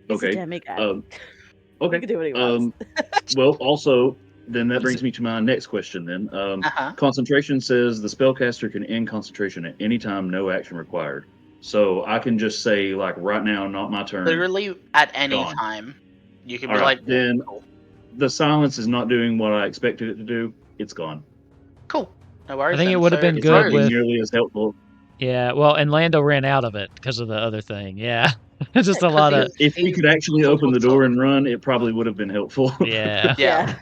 Speaker 3: He's a
Speaker 4: Okay.
Speaker 3: demigod. He
Speaker 4: Okay.
Speaker 3: can do what he wants.
Speaker 4: Well, also, then that brings me to my next question. Then, concentration says the spellcaster can end concentration at any time, no action required. So I can just say, like, right now, not my turn.
Speaker 2: Literally at any
Speaker 4: Gone.
Speaker 2: time, you can
Speaker 4: All
Speaker 2: be
Speaker 4: right,
Speaker 2: like,
Speaker 4: then
Speaker 2: cool.
Speaker 4: the silence is not doing what I expected it to do. It's gone.
Speaker 2: Cool. No worries.
Speaker 1: I think
Speaker 2: then.
Speaker 1: it would have
Speaker 2: So,
Speaker 1: been
Speaker 4: It's
Speaker 1: good
Speaker 4: not
Speaker 1: with.
Speaker 4: nearly as helpful.
Speaker 1: Yeah, well, and Lando ran out of it because of the other thing. Yeah, just a
Speaker 2: 'cause
Speaker 1: lot of.
Speaker 4: If he could actually open the door and run, it probably would have been helpful.
Speaker 1: Yeah.
Speaker 2: Yeah.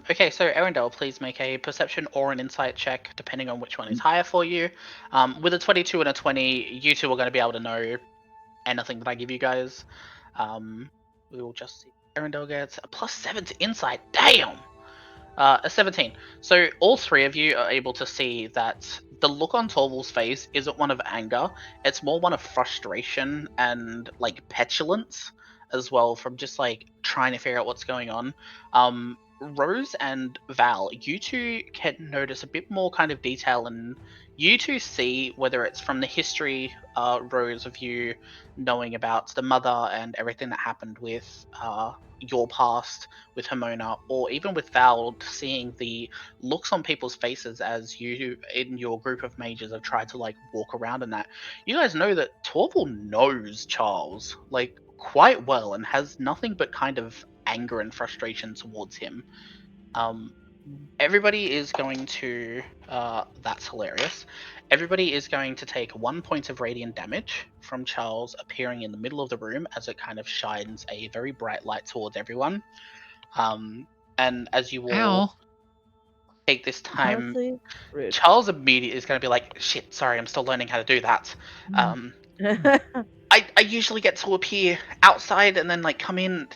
Speaker 2: Okay, so Arendelle, please make a perception or an insight check, depending on which one is higher for you. With a 22 and a 20, you two are going to be able to know anything that I give you guys. We will just see. Arendelle gets a +7 to insight. Damn! A 17. So all three of you are able to see that the look on Torval's face isn't one of anger. It's more one of frustration and like petulance as well, from just like trying to figure out what's going on. Rose and Val, you two can notice a bit more kind of detail, and you two see whether it's from the history, Rose, of you knowing about the mother and everything that happened with your past with Hamona, or even with Val, seeing the looks on people's faces as you in your group of mages have tried to like walk around and that. You guys know that Torval knows Charles like quite well and has nothing but kind of anger and frustration towards him. Everybody is going to that's hilarious. Everybody is going to take 1 point of radiant damage from Charles appearing in the middle of the room as it kind of shines a very bright light towards everyone. And as you all
Speaker 1: Ow.
Speaker 2: take this time,
Speaker 3: Honestly, rude.
Speaker 2: Charles immediately is going to be like, shit, sorry, I'm still learning how to do that. I usually get to appear outside and then like come in.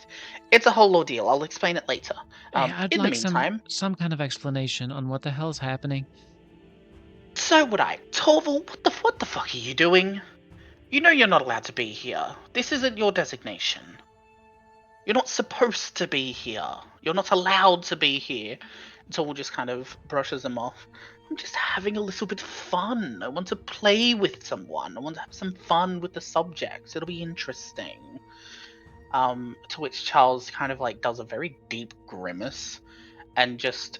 Speaker 2: It's a whole ordeal. I'll explain it later.
Speaker 1: Hey, I'd
Speaker 2: In the
Speaker 1: like
Speaker 2: meantime,
Speaker 1: some kind of explanation on what the hell's happening.
Speaker 2: so would I. Torval, what the fuck are you doing? You know you're not allowed to be here. This isn't your designation. You're not supposed to be here. You're not allowed to be here. Torval just kind of brushes them off. I'm just having a little bit of fun. I want to play with someone. I want to have some fun with the subjects. It'll be interesting. To which Charles kind of like does a very deep grimace and just,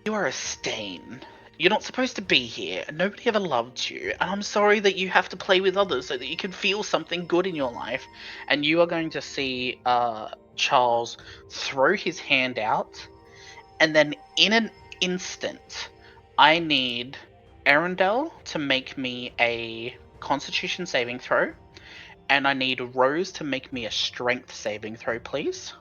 Speaker 2: you are a stain. You're not supposed to be here. Nobody ever loved you, and I'm sorry that you have to play with others so that you can feel something good in your life. And you are going to see Charles throw his hand out, and then in an instant, I need Arundel to make me a Constitution saving throw, and I need Rose to make me a Strength saving throw, please.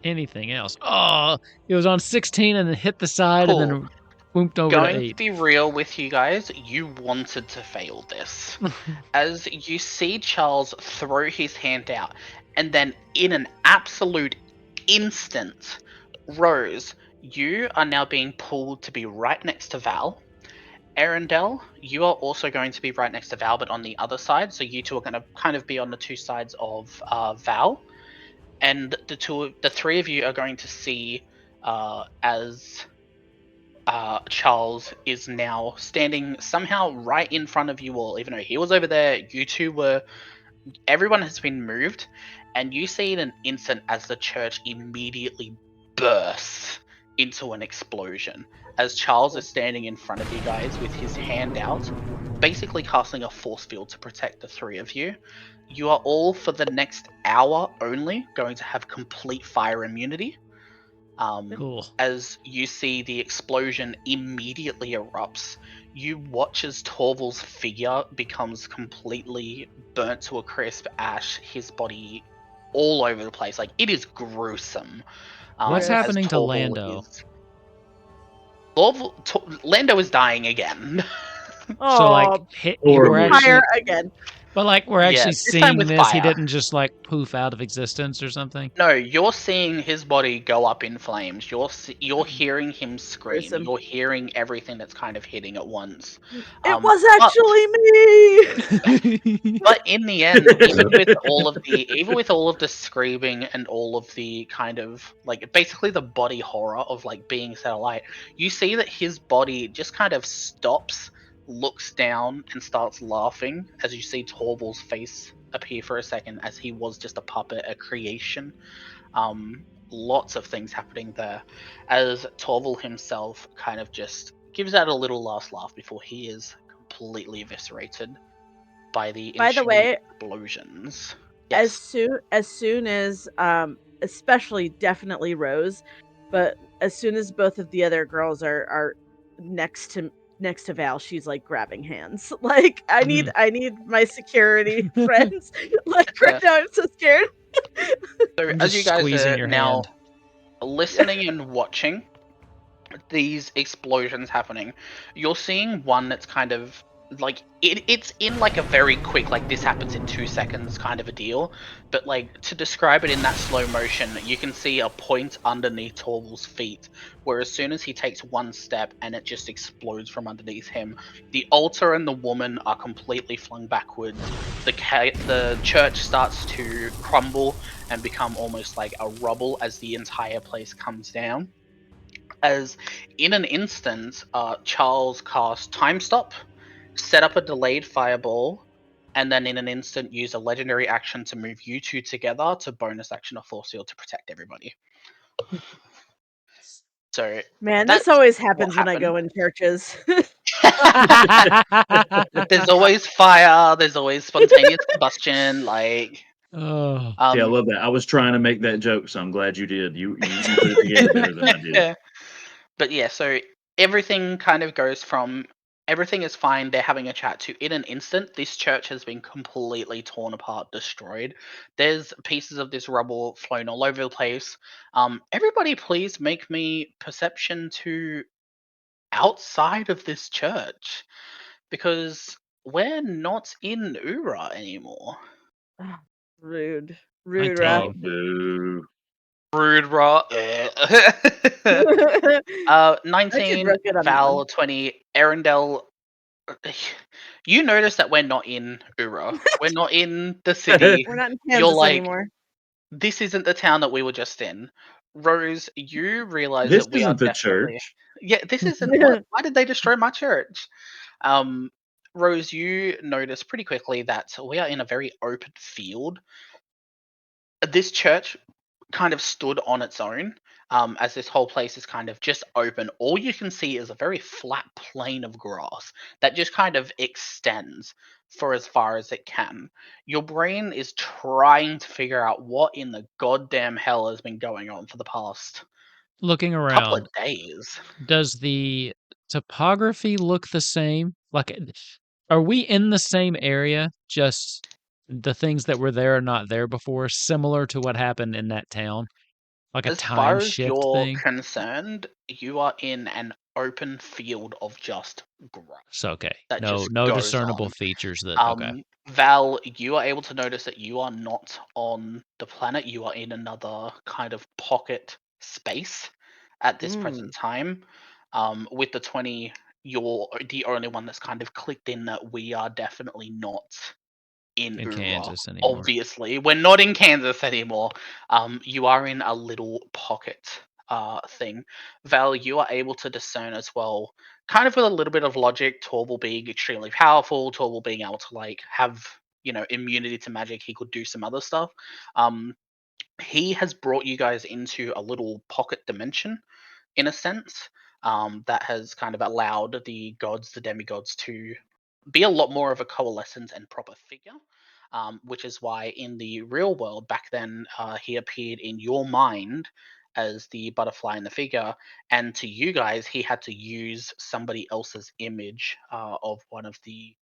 Speaker 1: Anything else? Oh, it was on 16 and then hit the side
Speaker 2: Cool.
Speaker 1: and then boomed over to
Speaker 2: Going
Speaker 1: 8.
Speaker 2: to be real with you guys, you wanted to fail this. As you see Charles throw his hand out, and then in an absolute instant, Rose, you are now being pulled to be right next to Val. Arundel, you are also going to be right next to Val, but on the other side. So you two are going to kind of be on the two sides of Val, and the three of you are going to see as Charles is now standing somehow right in front of you all, even though he was over there. You two were. Everyone has been moved, and you see in an instant as the church immediately bursts into an explosion as Charles is standing in front of you guys with his hand out, basically casting a force field to protect the three of you. You are all, for the next hour only, going to have complete fire immunity.
Speaker 1: Cool.
Speaker 2: As you see the explosion immediately erupts, you watch as Torval's figure becomes completely burnt to a crisp ash, his body all over the place. Like, it is gruesome.
Speaker 1: What's
Speaker 3: Yes.
Speaker 1: happening to Lando?
Speaker 2: Lando is dying again.
Speaker 1: So like
Speaker 3: Oh,
Speaker 4: Or
Speaker 1: we're
Speaker 4: Horribly.
Speaker 1: actually,
Speaker 3: fire again.
Speaker 1: but like we're
Speaker 2: Yeah,
Speaker 1: actually
Speaker 2: this time
Speaker 1: seeing
Speaker 2: with
Speaker 1: this. He
Speaker 2: fire.
Speaker 1: didn't just like poof out of existence or something.
Speaker 2: No, you're seeing his body go up in flames. You're hearing him scream.
Speaker 3: Gruesome.
Speaker 2: You're hearing everything that's kind of hitting at once.
Speaker 3: It was actually me.
Speaker 2: But in the end, even with all of the screaming and all of the kind of like basically the body horror of like being set alight, you see that his body just kind of stops, looks down, and starts laughing as you see Torval's face appear for a second, as he was just a puppet, a creation. Lots of things happening there, as Torval himself kind of just gives out a little last laugh before he is completely eviscerated by the
Speaker 3: By the
Speaker 2: ensuing
Speaker 3: way,
Speaker 2: explosions.
Speaker 3: as
Speaker 2: Yes.
Speaker 3: soon as especially definitely Rose, but as soon as both of the other girls are next to Val, she's like grabbing hands. Like I need my security friends. Like right now I'm so scared.
Speaker 2: So
Speaker 1: I'm
Speaker 2: as
Speaker 1: just
Speaker 2: you guys
Speaker 1: squeezing
Speaker 2: are
Speaker 1: your
Speaker 2: now
Speaker 1: hand.
Speaker 2: listening and watching these explosions happening, you're seeing one that's kind of like it's in like a very quick, like this happens in 2 seconds kind of a deal, but like to describe it in that slow motion, you can see a point underneath Torval's feet, where as soon as he takes one step and it just explodes from underneath him, the altar and the woman are completely flung backwards. The church starts to crumble and become almost like a rubble as the entire place comes down. As in an instant, Charles casts Time Stop, set up a delayed fireball, and then in an instant use a legendary action to move you two together to bonus action a force field to protect everybody. So
Speaker 3: Man,
Speaker 2: that's
Speaker 3: this always
Speaker 2: what
Speaker 3: happens when I
Speaker 2: happened.
Speaker 3: go in churches.
Speaker 2: There's always fire. There's always spontaneous combustion. Like,
Speaker 1: Oh,
Speaker 4: Yeah, I
Speaker 2: um,
Speaker 4: love that. I was trying to make that joke, so I'm glad you did. You put it together better than I did.
Speaker 2: yeah. But yeah, so everything kind of goes from everything is fine, they're having a chat, to in an instant, this church has been completely torn apart, destroyed. There's pieces of this rubble flown all over the place. Everybody, please make me perception to outside of this church, because we're not in Ura anymore.
Speaker 3: Ah, rude. Rude,
Speaker 1: 19.
Speaker 3: Raph.
Speaker 4: Oh, boo.
Speaker 2: Rude, raw.
Speaker 3: I did
Speaker 2: 19,
Speaker 3: real good on that
Speaker 2: Val
Speaker 3: one.
Speaker 2: 20, Arendelle. You notice that we're not in Ura. We're not in the city.
Speaker 3: We're not in
Speaker 2: You're
Speaker 3: Kansas
Speaker 2: like,
Speaker 3: anymore.
Speaker 2: this isn't the town that we were just in. Rose, you realize
Speaker 4: This
Speaker 2: that we are
Speaker 4: isn't the
Speaker 2: definitely.
Speaker 4: church.
Speaker 2: Yeah, this isn't. Why did they destroy my church? Um, Rose, you notice pretty quickly that we are in a very open field. This church kind of stood on its own, as this whole place is kind of just open. All you can see is a very flat plane of grass that just kind of extends for as far as it can. Your brain is trying to figure out what in the goddamn hell has been going on for the past
Speaker 1: Looking
Speaker 2: couple of
Speaker 1: around,
Speaker 2: days.
Speaker 1: does the topography look the same? Like, are we in the same area? Just the things that were there are not there before, similar to what happened in that town? Like a
Speaker 2: As
Speaker 1: time
Speaker 2: far as
Speaker 1: shift
Speaker 2: you're
Speaker 1: thing?
Speaker 2: concerned, you are in an open field of just grass
Speaker 1: So, okay.
Speaker 2: that
Speaker 1: No,
Speaker 2: just
Speaker 1: no
Speaker 2: goes
Speaker 1: discernible
Speaker 2: on.
Speaker 1: features that, okay.
Speaker 2: Val, you are able to notice that you are not on the planet. You are in another kind of pocket space at this present time. With the 20, you're the only one that's kind of clicked in that we are definitely not in
Speaker 1: In
Speaker 2: Ura.
Speaker 1: Kansas anymore.
Speaker 2: Obviously, we're not in Kansas anymore. You are in a little pocket thing. Val, you are able to discern as well, kind of with a little bit of logic. Torval being extremely powerful, Torval being able to like have immunity to magic. He could do some other stuff. He has brought you guys into a little pocket dimension, in a sense, that has kind of allowed the gods, the demigods, to be a lot more of a coalescence and proper figure. Which is why in the real world back then, he appeared in your mind as the butterfly in the figure, and to you guys, he had to use somebody else's image of one of the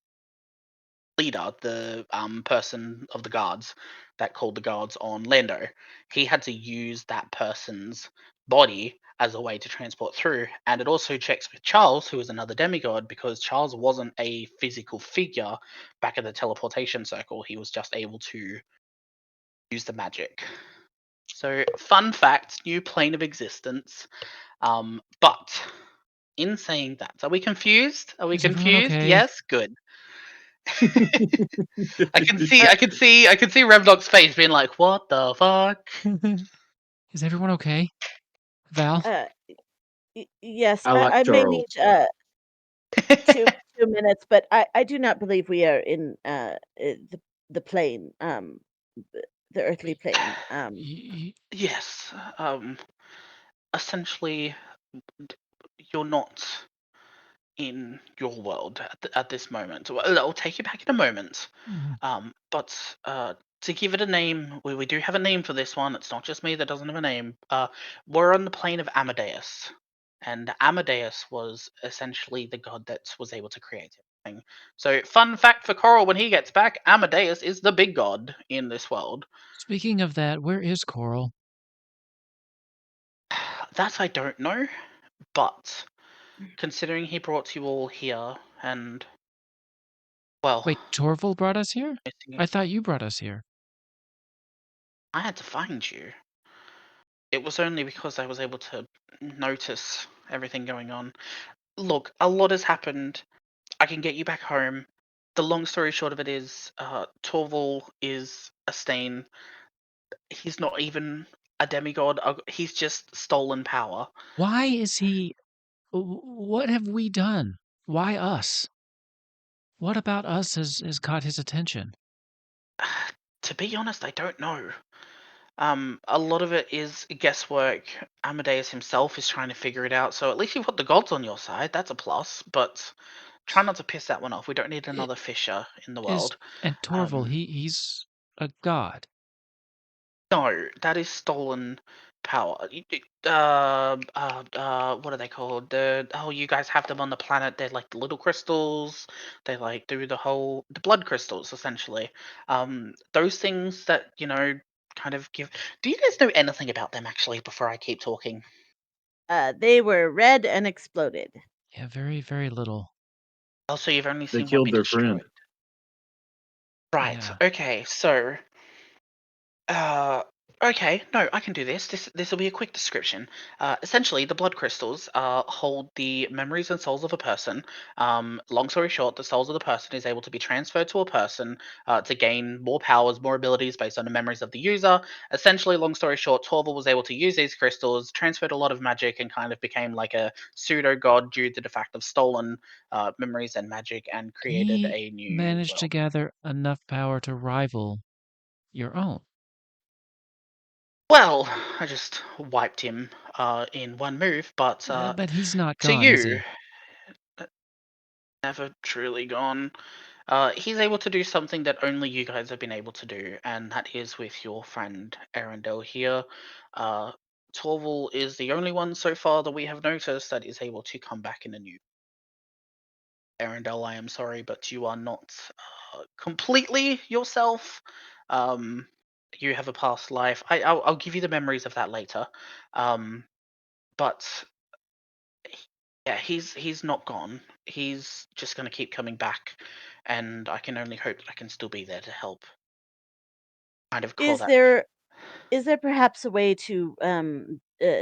Speaker 2: leader, the person of the guards that called the guards on Lando. He had to use that person's body as a way to transport through. And it also checks with Charles, who is another demigod, because Charles wasn't a physical figure back in the teleportation circle. He was just able to use the magic. So, fun fact, new plane of existence. But in saying that, are we confused? Are we
Speaker 1: Is everyone
Speaker 2: confused?
Speaker 1: okay?
Speaker 2: Yes, good. I can see Revdog's face being like, "What the fuck?"
Speaker 1: Is everyone okay? Val?
Speaker 3: Uh, yes,
Speaker 4: I like
Speaker 3: I may
Speaker 4: Charles.
Speaker 3: need two minutes, but I do not believe we are in the plane, the earthly plane.
Speaker 2: Yes. Essentially, you're not in your world at this moment. Well, I'll take you back in a moment.
Speaker 1: Mhm.
Speaker 2: But to give it a name, we do have a name for this one. It's not just me that doesn't have a name. We're on the plane of Amadeus, and Amadeus was essentially the god that was able to create everything. So, fun fact for Coral: when he gets back, Amadeus is the big god in this world.
Speaker 1: Speaking of that, where is Coral?
Speaker 2: That I don't know, but considering he brought you all here and Well,
Speaker 1: Wait, Torval brought us here? I thought you brought us here.
Speaker 2: I had to find you. It was only because I was able to notice everything going on. Look, a lot has happened. I can get you back home. The long story short of it is, Torval is a stain. He's not even a demigod. He's just stolen power.
Speaker 1: Why is he... What have we done? Why us? What about us has caught his attention?
Speaker 2: To be honest, I don't know. A lot of it is guesswork. Amadeus himself is trying to figure it out, so at least you've got the gods on your side. That's a plus, but try not to piss that one off. We don't need
Speaker 1: It
Speaker 2: another Fisher in the
Speaker 1: is...
Speaker 2: world.
Speaker 1: And Torval, he's a god.
Speaker 2: No, that is stolen power. What are they called? You guys have them on the planet. They're like the little crystals. They like do the blood crystals essentially. Those things that kind of give. Do you guys know anything about them actually? Before I keep talking.
Speaker 3: They were red and exploded.
Speaker 1: Yeah, very, very little.
Speaker 2: Also, you've only
Speaker 4: They
Speaker 2: seen one
Speaker 4: killed
Speaker 2: be
Speaker 4: their friend.
Speaker 2: destroyed. Right.
Speaker 1: Yeah.
Speaker 2: Okay. So. Uh, okay, no, I can do this. This will be a quick description. Essentially, the blood crystals hold the memories and souls of a person. Long story short, the souls of the person is able to be transferred to a person to gain more powers, more abilities based on the memories of the user. Essentially, long story short, Torval was able to use these crystals, transferred a lot of magic, and kind of became like a pseudo god due to the fact of stolen memories and magic, and created
Speaker 1: He
Speaker 2: a new
Speaker 1: managed to
Speaker 2: world.
Speaker 1: gather enough power to rival your own.
Speaker 2: Well, I just wiped him in one move, but
Speaker 1: But he's not
Speaker 2: to
Speaker 1: gone, is
Speaker 2: you,
Speaker 1: he?
Speaker 2: never truly gone. He's able to do something that only you guys have been able to do, and that is with your friend Arundel here. Uh, Torval is the only one so far that we have noticed that is able to come back in a new. Arundel, I am sorry, but you are not completely yourself. Um, you have a past life. I'll give you the memories of that later. But yeah, he's not gone. He's just gonna keep coming back, and I can only hope that I can still be there to help. Kind of call
Speaker 3: Is
Speaker 2: that
Speaker 3: there is there perhaps a way to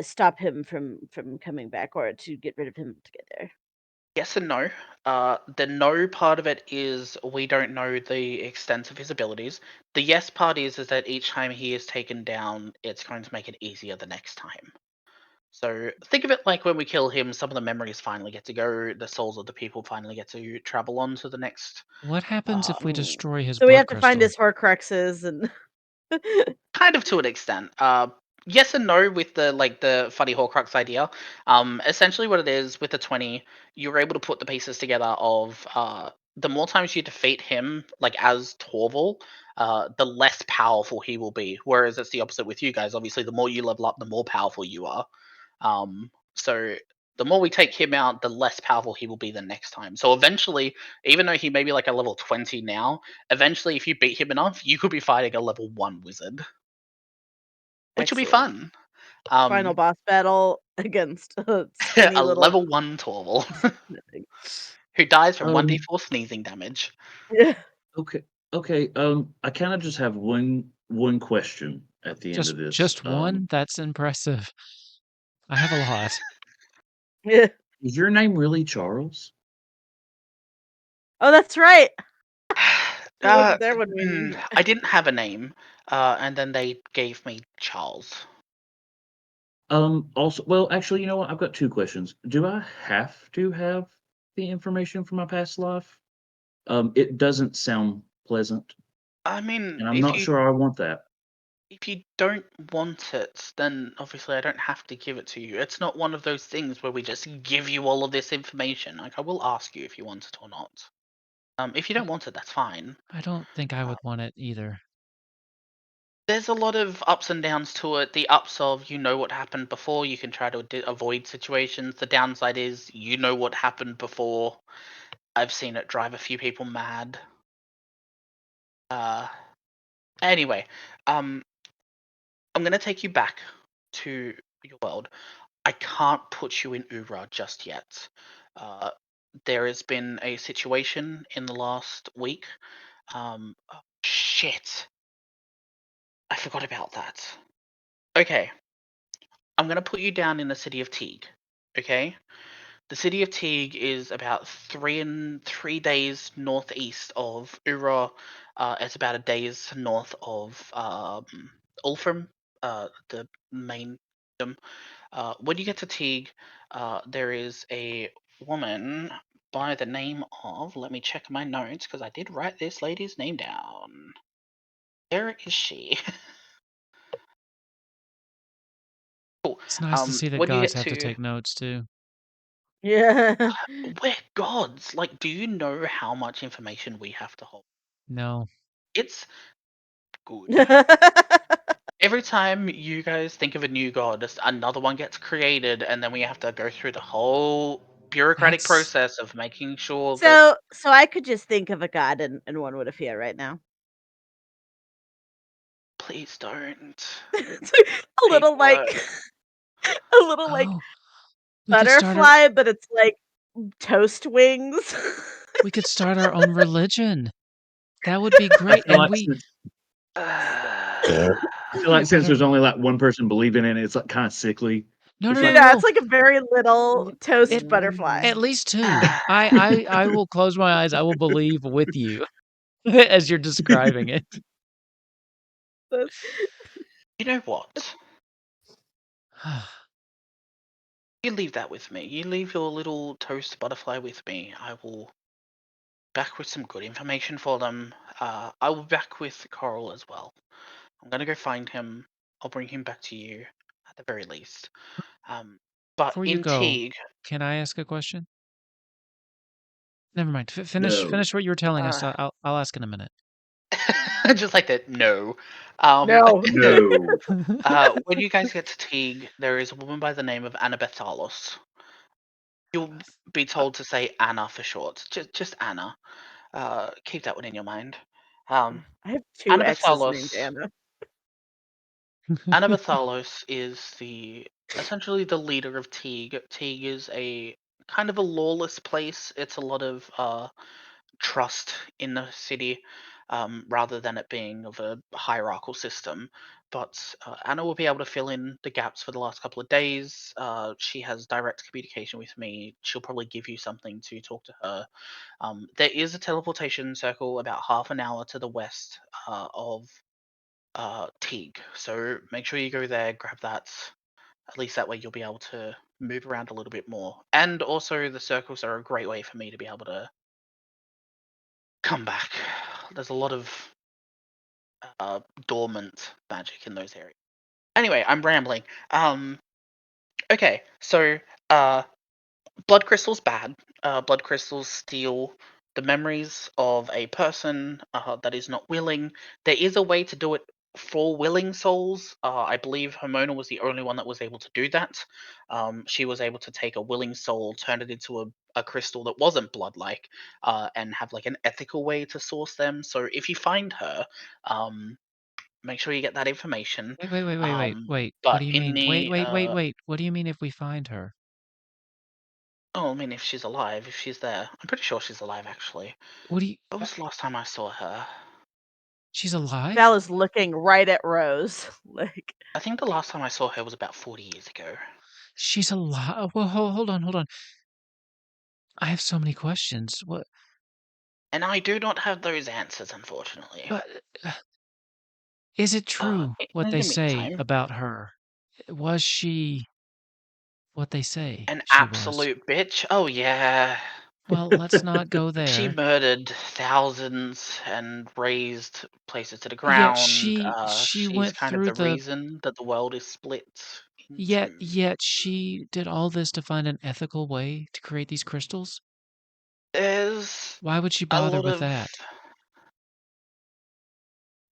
Speaker 3: stop him from coming back, or to get rid of him altogether?
Speaker 2: yes and no. The no part of it is we don't know the extent of his abilities. The yes part is that each time he is taken down, it's going to make it easier the next time. So think of it like when we kill him, some of the memories finally get to go, the souls of the people finally get to travel on to the next.
Speaker 1: What happens if we
Speaker 3: Mm.
Speaker 1: destroy his
Speaker 3: So we
Speaker 1: blood
Speaker 3: have to find
Speaker 1: crystal?
Speaker 3: his Horcruxes and
Speaker 2: Kind of to an extent. Yes and no with the funny Horcrux idea. Essentially what it is with the 20, you're able to put the pieces together of the more times you defeat him, like as Torval, the less powerful he will be. Whereas it's the opposite with you guys. Obviously, the more you level up, the more powerful you are. So the more we take him out, the less powerful he will be the next time. So eventually, even though he may be like a level 20 now, eventually if you beat him enough, you could be fighting a level 1 wizard, which will be
Speaker 3: excellent
Speaker 2: fun.
Speaker 3: final
Speaker 2: Um,
Speaker 3: boss battle against a skinny
Speaker 2: a
Speaker 3: little.
Speaker 2: level 1 Torval who dies from
Speaker 4: Um,
Speaker 2: 1d4 sneezing damage.
Speaker 4: okay, okay. I kind of just have one question at the end of this.
Speaker 1: Just one? That's impressive. I have a lot.
Speaker 3: Yeah.
Speaker 4: Is your name really Charles?
Speaker 3: Oh, that's right. He
Speaker 2: Uh,
Speaker 3: wasn't there when we.
Speaker 2: I didn't have a name, and then they gave me Charles.
Speaker 4: Also, well, actually, you know what? I've got two questions. Do I have to have the information from my past life? It doesn't sound pleasant,
Speaker 2: I mean,
Speaker 4: and I'm not sure I want that.
Speaker 2: if you don't want it, then obviously I don't have to give it to you. It's not one of those things where we just give you all of this information. Like I will ask you if you want it or not. If you don't want it, that's fine.
Speaker 1: I don't think I
Speaker 2: Uh,
Speaker 1: would want it either.
Speaker 2: there's a lot of ups and downs to it. The ups of you know what happened before, you can try to avoid situations. The downside is you know what happened before. I've seen it drive a few people mad. Uh, anyway, um, I'm gonna take you back to your world. I can't put you in Ura just yet. Uh, there has been a situation in the last week. Oh, shit. I forgot about that. Okay. I'm going to put you down in the city of Teague. Okay? The city of Teague is about 3 days northeast of Ura. It's about a day's north of Ulfram, the main kingdom. When you get to Teague, there is a woman by the name of. Let me check my notes because I did write this lady's name down. Where is she? Cool.
Speaker 1: It's nice to see that
Speaker 2: When you
Speaker 1: gods
Speaker 2: get
Speaker 1: have to
Speaker 2: to
Speaker 1: take notes too.
Speaker 3: Yeah.
Speaker 2: we're gods. Like, do you know how much information we have to hold?
Speaker 1: No.
Speaker 2: It's good. Every time you guys think of a new god, another one gets created, and then we have to go through the whole bureaucratic
Speaker 1: That's
Speaker 2: process of making sure that.
Speaker 3: So I could just think of a god and one would appear right now.
Speaker 2: Please don't.
Speaker 3: a little like
Speaker 2: Paperwork.
Speaker 3: a little like
Speaker 1: oh, we could start our
Speaker 3: butterfly, but it's like toast wings.
Speaker 1: we could start our own religion. That would be
Speaker 4: I
Speaker 1: great.
Speaker 4: feel
Speaker 1: And
Speaker 4: like
Speaker 1: we
Speaker 4: since,
Speaker 2: Uh,
Speaker 4: I feel like since
Speaker 1: better
Speaker 4: there's only like one person believing in it, it's like kind of sickly.
Speaker 1: no
Speaker 4: It's
Speaker 1: no no
Speaker 4: like
Speaker 3: Yeah, it's
Speaker 1: no.
Speaker 3: like a very little toast
Speaker 1: It
Speaker 3: butterfly.
Speaker 1: at least two. I will close my eyes. I will believe with you as you're describing it.
Speaker 2: you know what? You leave that with me. You leave your little toast butterfly with me. I will back with some good information for them. I will back with Coral as well. I'm gonna go find him. I'll bring him back to you at the very least. But
Speaker 1: Before you
Speaker 2: in
Speaker 1: go,
Speaker 2: Teague,
Speaker 1: can I ask a question? Never mind. Finish
Speaker 4: no,
Speaker 1: finish what you were telling us.
Speaker 2: uh,
Speaker 1: I'll ask in a minute.
Speaker 2: just like that, no. Um,
Speaker 3: No.
Speaker 4: no.
Speaker 2: when you guys get to Teague, there is a woman by the name of Anabethalos. You'll be told to say Anna for short. Just Anna. Keep that one in your mind.
Speaker 3: I
Speaker 2: Um,
Speaker 3: have two exes named
Speaker 2: Anabethalos.
Speaker 3: Anna.
Speaker 2: Anabethalos is essentially the leader of Teague. Teague is a kind of a lawless place. It's a lot of trust in the city, rather than it being of a hierarchical system. But Anna will be able to fill in the gaps for the last couple of days. She has direct communication with me. She'll probably give you something to talk to her. There is a teleportation circle about half an hour to the west of Teague, so make sure you go there, grab that. At least that way you'll be able to move around a little bit more. And also, the circles are a great way for me to be able to come back. There's a lot of dormant magic in those areas. Anyway, I'm rambling. Okay, so blood crystals bad. Blood crystals steal the memories of a person that is not willing. There is a way to do it for willing souls. I believe Homona was the only one that was able to do that. She was able to take a willing soul, turn it into a crystal that wasn't blood-like, and have like an ethical way to source them. So if you find her, make sure you get that information.
Speaker 1: Wait. What
Speaker 2: But
Speaker 1: do you
Speaker 2: in
Speaker 1: mean?
Speaker 2: the
Speaker 1: Wait. What do you mean if we find her?
Speaker 2: oh, I mean, if she's alive, if she's there, I'm pretty sure she's alive actually.
Speaker 1: What do you
Speaker 2: When was the last time I saw her?
Speaker 1: She's alive?
Speaker 3: Val is looking right at Rose. Like,
Speaker 2: I think the last time I saw her was about 40 years ago.
Speaker 1: She's alive. Well, hold on. I have so many questions. What
Speaker 2: And I do not have those answers, unfortunately.
Speaker 1: but is it true what
Speaker 2: In
Speaker 1: they
Speaker 2: the
Speaker 1: say
Speaker 2: meantime,
Speaker 1: about her? Was she what they say
Speaker 2: an
Speaker 1: she was?
Speaker 2: absolute bitch. Oh, yeah.
Speaker 1: Well, let's not go
Speaker 2: She
Speaker 1: there.
Speaker 2: murdered thousands and razed places to the
Speaker 1: Yet
Speaker 2: ground.
Speaker 1: she
Speaker 2: She's
Speaker 1: went
Speaker 2: kind of
Speaker 1: through
Speaker 2: the
Speaker 1: the
Speaker 2: reason that the world is split
Speaker 1: yet
Speaker 2: into.
Speaker 1: yet she did all this to find an ethical way to create these crystals?
Speaker 2: There's
Speaker 1: Why would she
Speaker 2: a
Speaker 1: bother
Speaker 2: lot
Speaker 1: with
Speaker 2: of.
Speaker 1: that?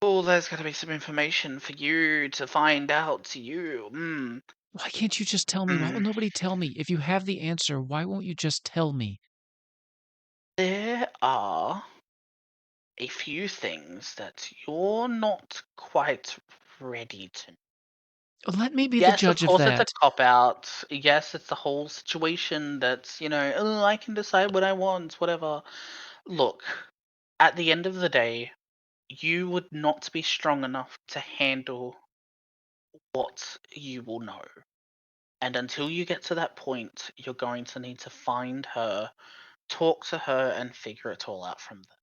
Speaker 2: Oh, there's got to be some information for you to find out to you.
Speaker 1: Why can't you just tell me? Why will nobody tell me? If you have the answer, why won't you just tell me?
Speaker 2: There are a few things that you're not quite ready to.
Speaker 1: Let me be the
Speaker 2: Yes, of
Speaker 1: judge of
Speaker 2: course it's a
Speaker 1: that.
Speaker 2: cop-out. Yes, it's the whole situation that's, "Oh, I can decide what I want, whatever." Look, at the end of the day, you would not be strong enough to handle what you will know. And until you get to that point, you're going to need to find her, talk to her, and figure it all out from there.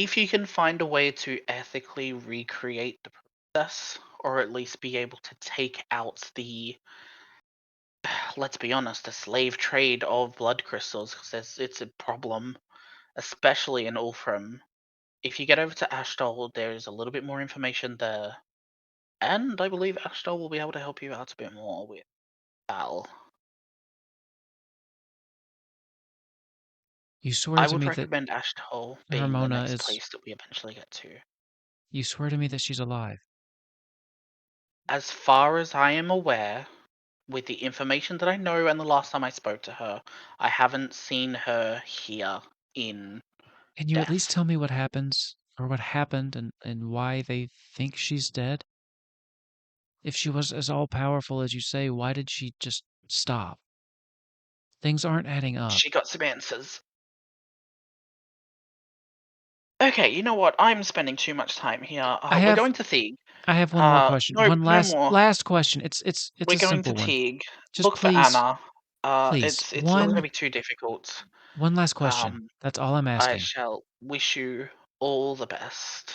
Speaker 2: If you can find a way to ethically recreate the process, or at least be able to take out the, let's be honest, the slave trade of blood crystals, because it's a problem, especially in Ulfram. If you get over to Ashdol, there's a little bit more information there. And I believe Ashdol will be able to help you out a bit more with Al.
Speaker 1: You swear
Speaker 2: I
Speaker 1: to
Speaker 2: would
Speaker 1: me that
Speaker 2: recommend Ashdol being the
Speaker 1: Ramona
Speaker 2: next
Speaker 1: is.
Speaker 2: place that we eventually get to.
Speaker 1: You swear to me that she's alive.
Speaker 2: As far as I am aware, with the information that I know and the last time I spoke to her, I haven't seen her here in
Speaker 1: Can you at least
Speaker 2: death.
Speaker 1: tell me what happens, or what happened, and why they think she's dead? If she was as all-powerful as you say, why did she just stop? Things aren't adding up.
Speaker 2: She got some answers. Okay, you know what? I'm spending too much time here.
Speaker 1: I
Speaker 2: We're
Speaker 1: have
Speaker 2: going to Thieg.
Speaker 1: I have one more question.
Speaker 2: No,
Speaker 1: One
Speaker 2: no
Speaker 1: last
Speaker 2: more.
Speaker 1: last question. It's
Speaker 2: We're
Speaker 1: a
Speaker 2: going to
Speaker 1: simple one.
Speaker 2: Teague.
Speaker 1: Just
Speaker 2: Look for
Speaker 1: please,
Speaker 2: Anna.
Speaker 1: please,
Speaker 2: It's not going to be too difficult.
Speaker 1: one last question.
Speaker 2: Um,
Speaker 1: That's all I'm
Speaker 2: I
Speaker 1: asking.
Speaker 2: shall wish you all the best.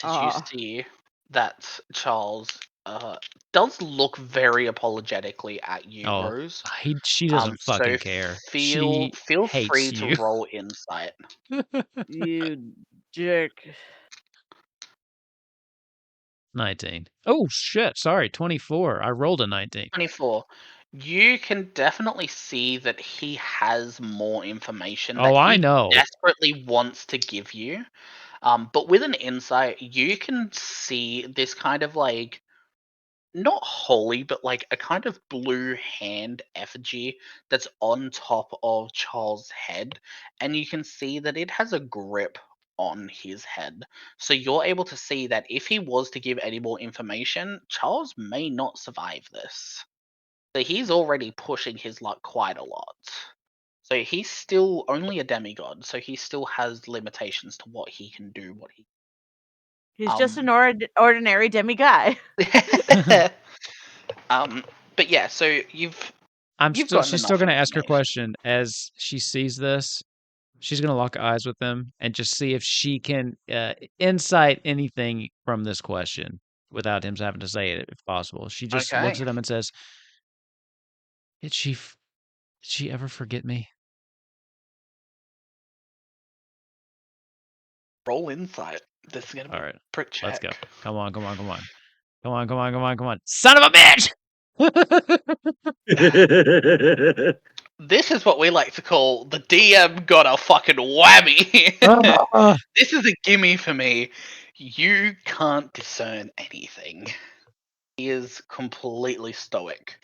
Speaker 2: As you
Speaker 3: Ah,
Speaker 2: see that Charles does look very apologetically at you,
Speaker 1: Oh,
Speaker 2: Rose.
Speaker 1: she doesn't
Speaker 2: So
Speaker 1: fucking care.
Speaker 2: feel
Speaker 1: She
Speaker 2: free
Speaker 1: hates
Speaker 2: to
Speaker 1: you.
Speaker 2: roll insight.
Speaker 3: you jerk.
Speaker 1: 19. Oh shit, sorry, 24. I rolled a 19.
Speaker 2: 24. You can definitely see that he has more information that
Speaker 1: Oh, I
Speaker 2: he
Speaker 1: know.
Speaker 2: desperately wants to give you. But with an insight, you can see this kind of like, not holy, but like a kind of blue hand effigy that's on top of Charles' head. And you can see that it has a grip on his head. So you're able to see that if he was to give any more information, Charles may not survive this. So he's already pushing his luck quite a lot. So he's still only a demigod, so he still has limitations to what he can do, what he
Speaker 3: He's just
Speaker 2: um
Speaker 3: an ordinary demi guy.
Speaker 2: um but yeah, so you've gotten
Speaker 1: She's still
Speaker 2: enough
Speaker 1: gonna ask her
Speaker 2: information.
Speaker 1: question as she sees this. She's gonna lock eyes with him and just see if she can insight anything from this question without him having to say it, if possible. She just looks
Speaker 2: Okay.
Speaker 1: at him and says, did she ever forget me?"
Speaker 2: Roll insight. This is gonna
Speaker 1: All
Speaker 2: be a
Speaker 1: right,
Speaker 2: prick
Speaker 1: let's go.
Speaker 2: check.
Speaker 1: Come on, come on, come on. Come on, come on, come on, come on. Son of a bitch!
Speaker 2: This is what we like to call the DM got a fucking whammy.
Speaker 1: Ah,
Speaker 2: This is a gimme for me. You can't discern anything. He is completely stoic.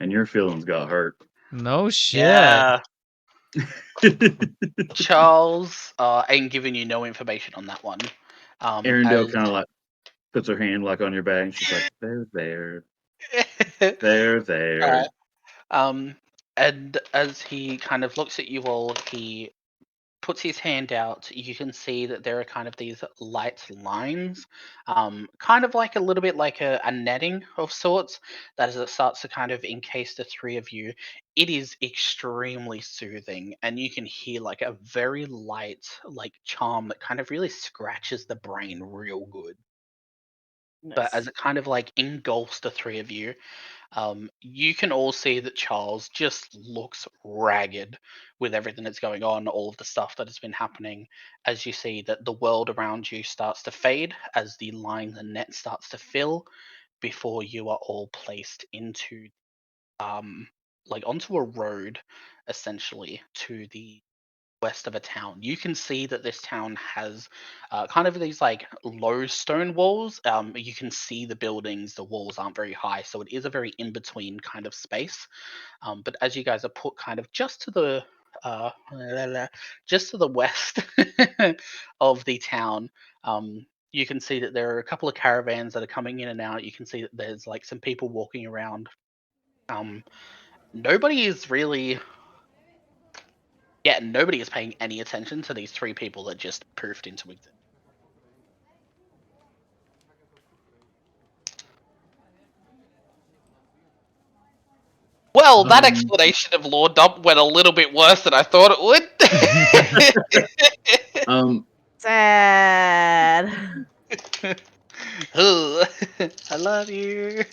Speaker 4: And your feelings got hurt.
Speaker 1: no shit.
Speaker 2: Yeah. Charles ain't giving you no information on that one.
Speaker 4: Arendelle
Speaker 2: As
Speaker 4: kind of like puts her hand like on your back. And she's like, there.
Speaker 2: Alright. And as he kind of looks at you all, he puts his hand out. You can see that there are kind of these light lines, kind of like a little bit like a netting of sorts, that as it starts to kind of encase the three of you, it is extremely soothing, and you can hear like a very light, like charm that kind of really scratches the brain real good. But as
Speaker 3: Nice.
Speaker 2: it kind of like engulfs the three of you, you can all see that Charles just looks ragged with everything that's going on, all of the stuff that has been happening. As you see that the world around you starts to fade, as the line and net starts to fill, before you are all placed into, like onto a road, essentially to the west of a town. You can see that this town has kind of these like low stone walls. You can see the buildings, the walls aren't very high, so it is a very in between kind of space. But as you guys are put kind of just to the just to the west of the town, you can see that there are a couple of caravans that are coming in and out. You can see that there's like some people walking around. Nobody is really, nobody is paying any attention to these three people that just poofed into existence. Well, that explanation of Lord Dump went a little bit worse than I thought it would.
Speaker 3: Sad.
Speaker 2: I love you.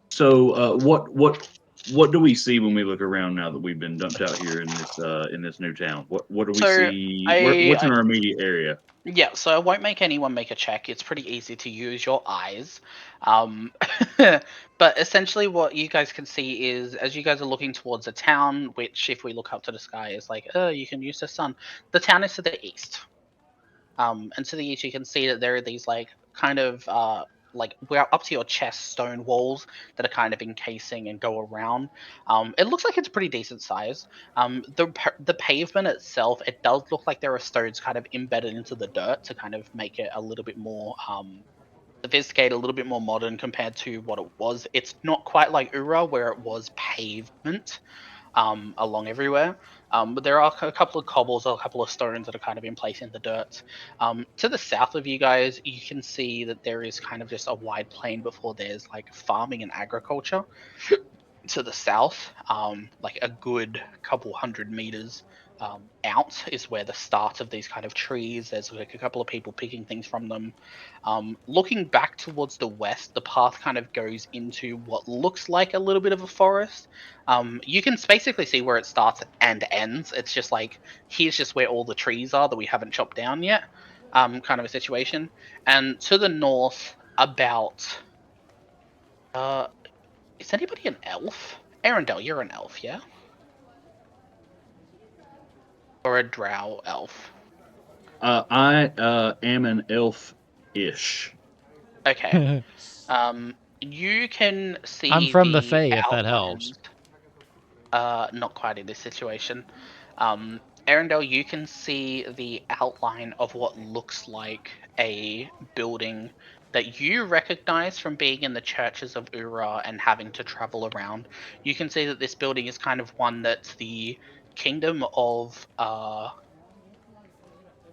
Speaker 4: So, what do we see when we look around now that we've been dumped out here in this new town? What do we
Speaker 2: So
Speaker 4: see? What's in our immediate area?
Speaker 2: Yeah, so I won't make anyone make a check. It's pretty easy to use your eyes. But essentially what you guys can see is, as you guys are looking towards a town, which if we look up to the sky is like, oh, you can use the sun. The town is to the east. And to the east you can see that there are these like kind of like we're up to your chest stone walls that are kind of encasing and go around. It looks like it's pretty decent size. The pavement itself, it does look like there are stones kind of embedded into the dirt to kind of make it a little bit more sophisticated, a little bit more modern compared to what it was. It's not quite like Ura where it was pavement along everywhere. But there are a couple of cobbles or a couple of stones that are kind of in place in the dirt. To the south of you guys, you can see that there is kind of just a wide plain before there's like farming and agriculture. To the south, like a good couple hundred meters out is where the start of these kind of trees. There's like a couple of people picking things from them. Looking back towards the west, the path kind of goes into what looks like a little bit of a forest. You can basically see where it starts and ends. It's just like, here's just where all the trees are that we haven't chopped down yet, kind of a situation. And to the north, about is anybody an elf? Arendelle, you're an elf, yeah? Or a drow elf?
Speaker 4: I am an elf-ish.
Speaker 2: Okay. You can see
Speaker 1: I'm from the
Speaker 2: the
Speaker 1: Fae, if that
Speaker 2: outlines.
Speaker 1: helps.
Speaker 2: Not quite in this situation. Arendelle, you can see the outline of what looks like a building that you recognize from being in the churches of Ura and having to travel around. You can see that this building is kind of one that the kingdom of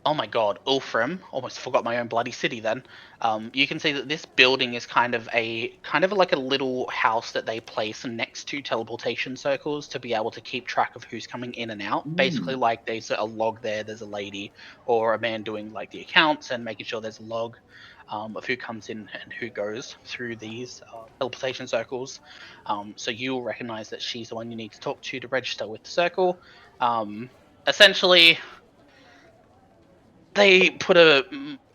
Speaker 2: oh my god, Ulfrim, almost forgot my own bloody city then. You can see that this building is kind of like a little house that they place next to teleportation circles to be able to keep track of who's coming in and out. Basically, like there's a log there's a lady or a man doing like the accounts and making sure there's a log of who comes in and who goes through these teleportation circles. So you'll recognize that she's the one you need to talk to register with the circle. Essentially, they put a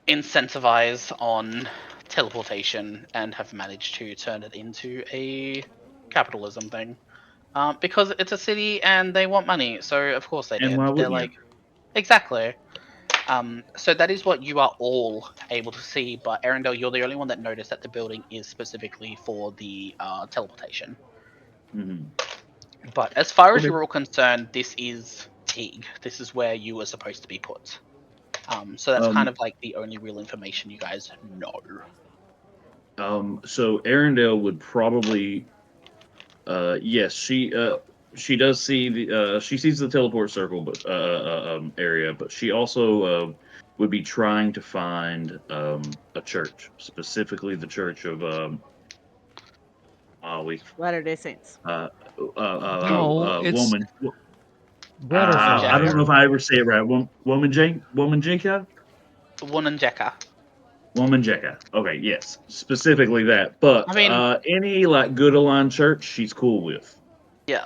Speaker 2: incentivize on teleportation and have managed to turn it into a capitalism thing. Because it's a city and they want money, so of course they
Speaker 4: And
Speaker 2: did.
Speaker 4: why
Speaker 2: They're
Speaker 4: wouldn't you?
Speaker 2: like, exactly. So that is what you are all able to see, but Arendelle, you're the only one that noticed that the building is specifically for the teleportation.
Speaker 4: Mhm.
Speaker 2: But as far as
Speaker 4: Okay.
Speaker 2: you're all concerned, this is Teague. This is where you were supposed to be put. So that's kind of like the only real information you guys know.
Speaker 4: So Arendelle would probably, yes, she does see she sees the teleport circle, but area, but she also would be trying to find a church, specifically the church of we
Speaker 3: Latter-day Saints.
Speaker 1: No, it's
Speaker 4: woman. I
Speaker 1: Retterfire.
Speaker 4: don't know if I ever say it right. Woman Jenka?
Speaker 2: Wunanjeka.
Speaker 4: Woman Jekka. Okay, yes, specifically that. But
Speaker 2: I mean,
Speaker 4: any like good aligned church, she's cool with.
Speaker 2: yeah.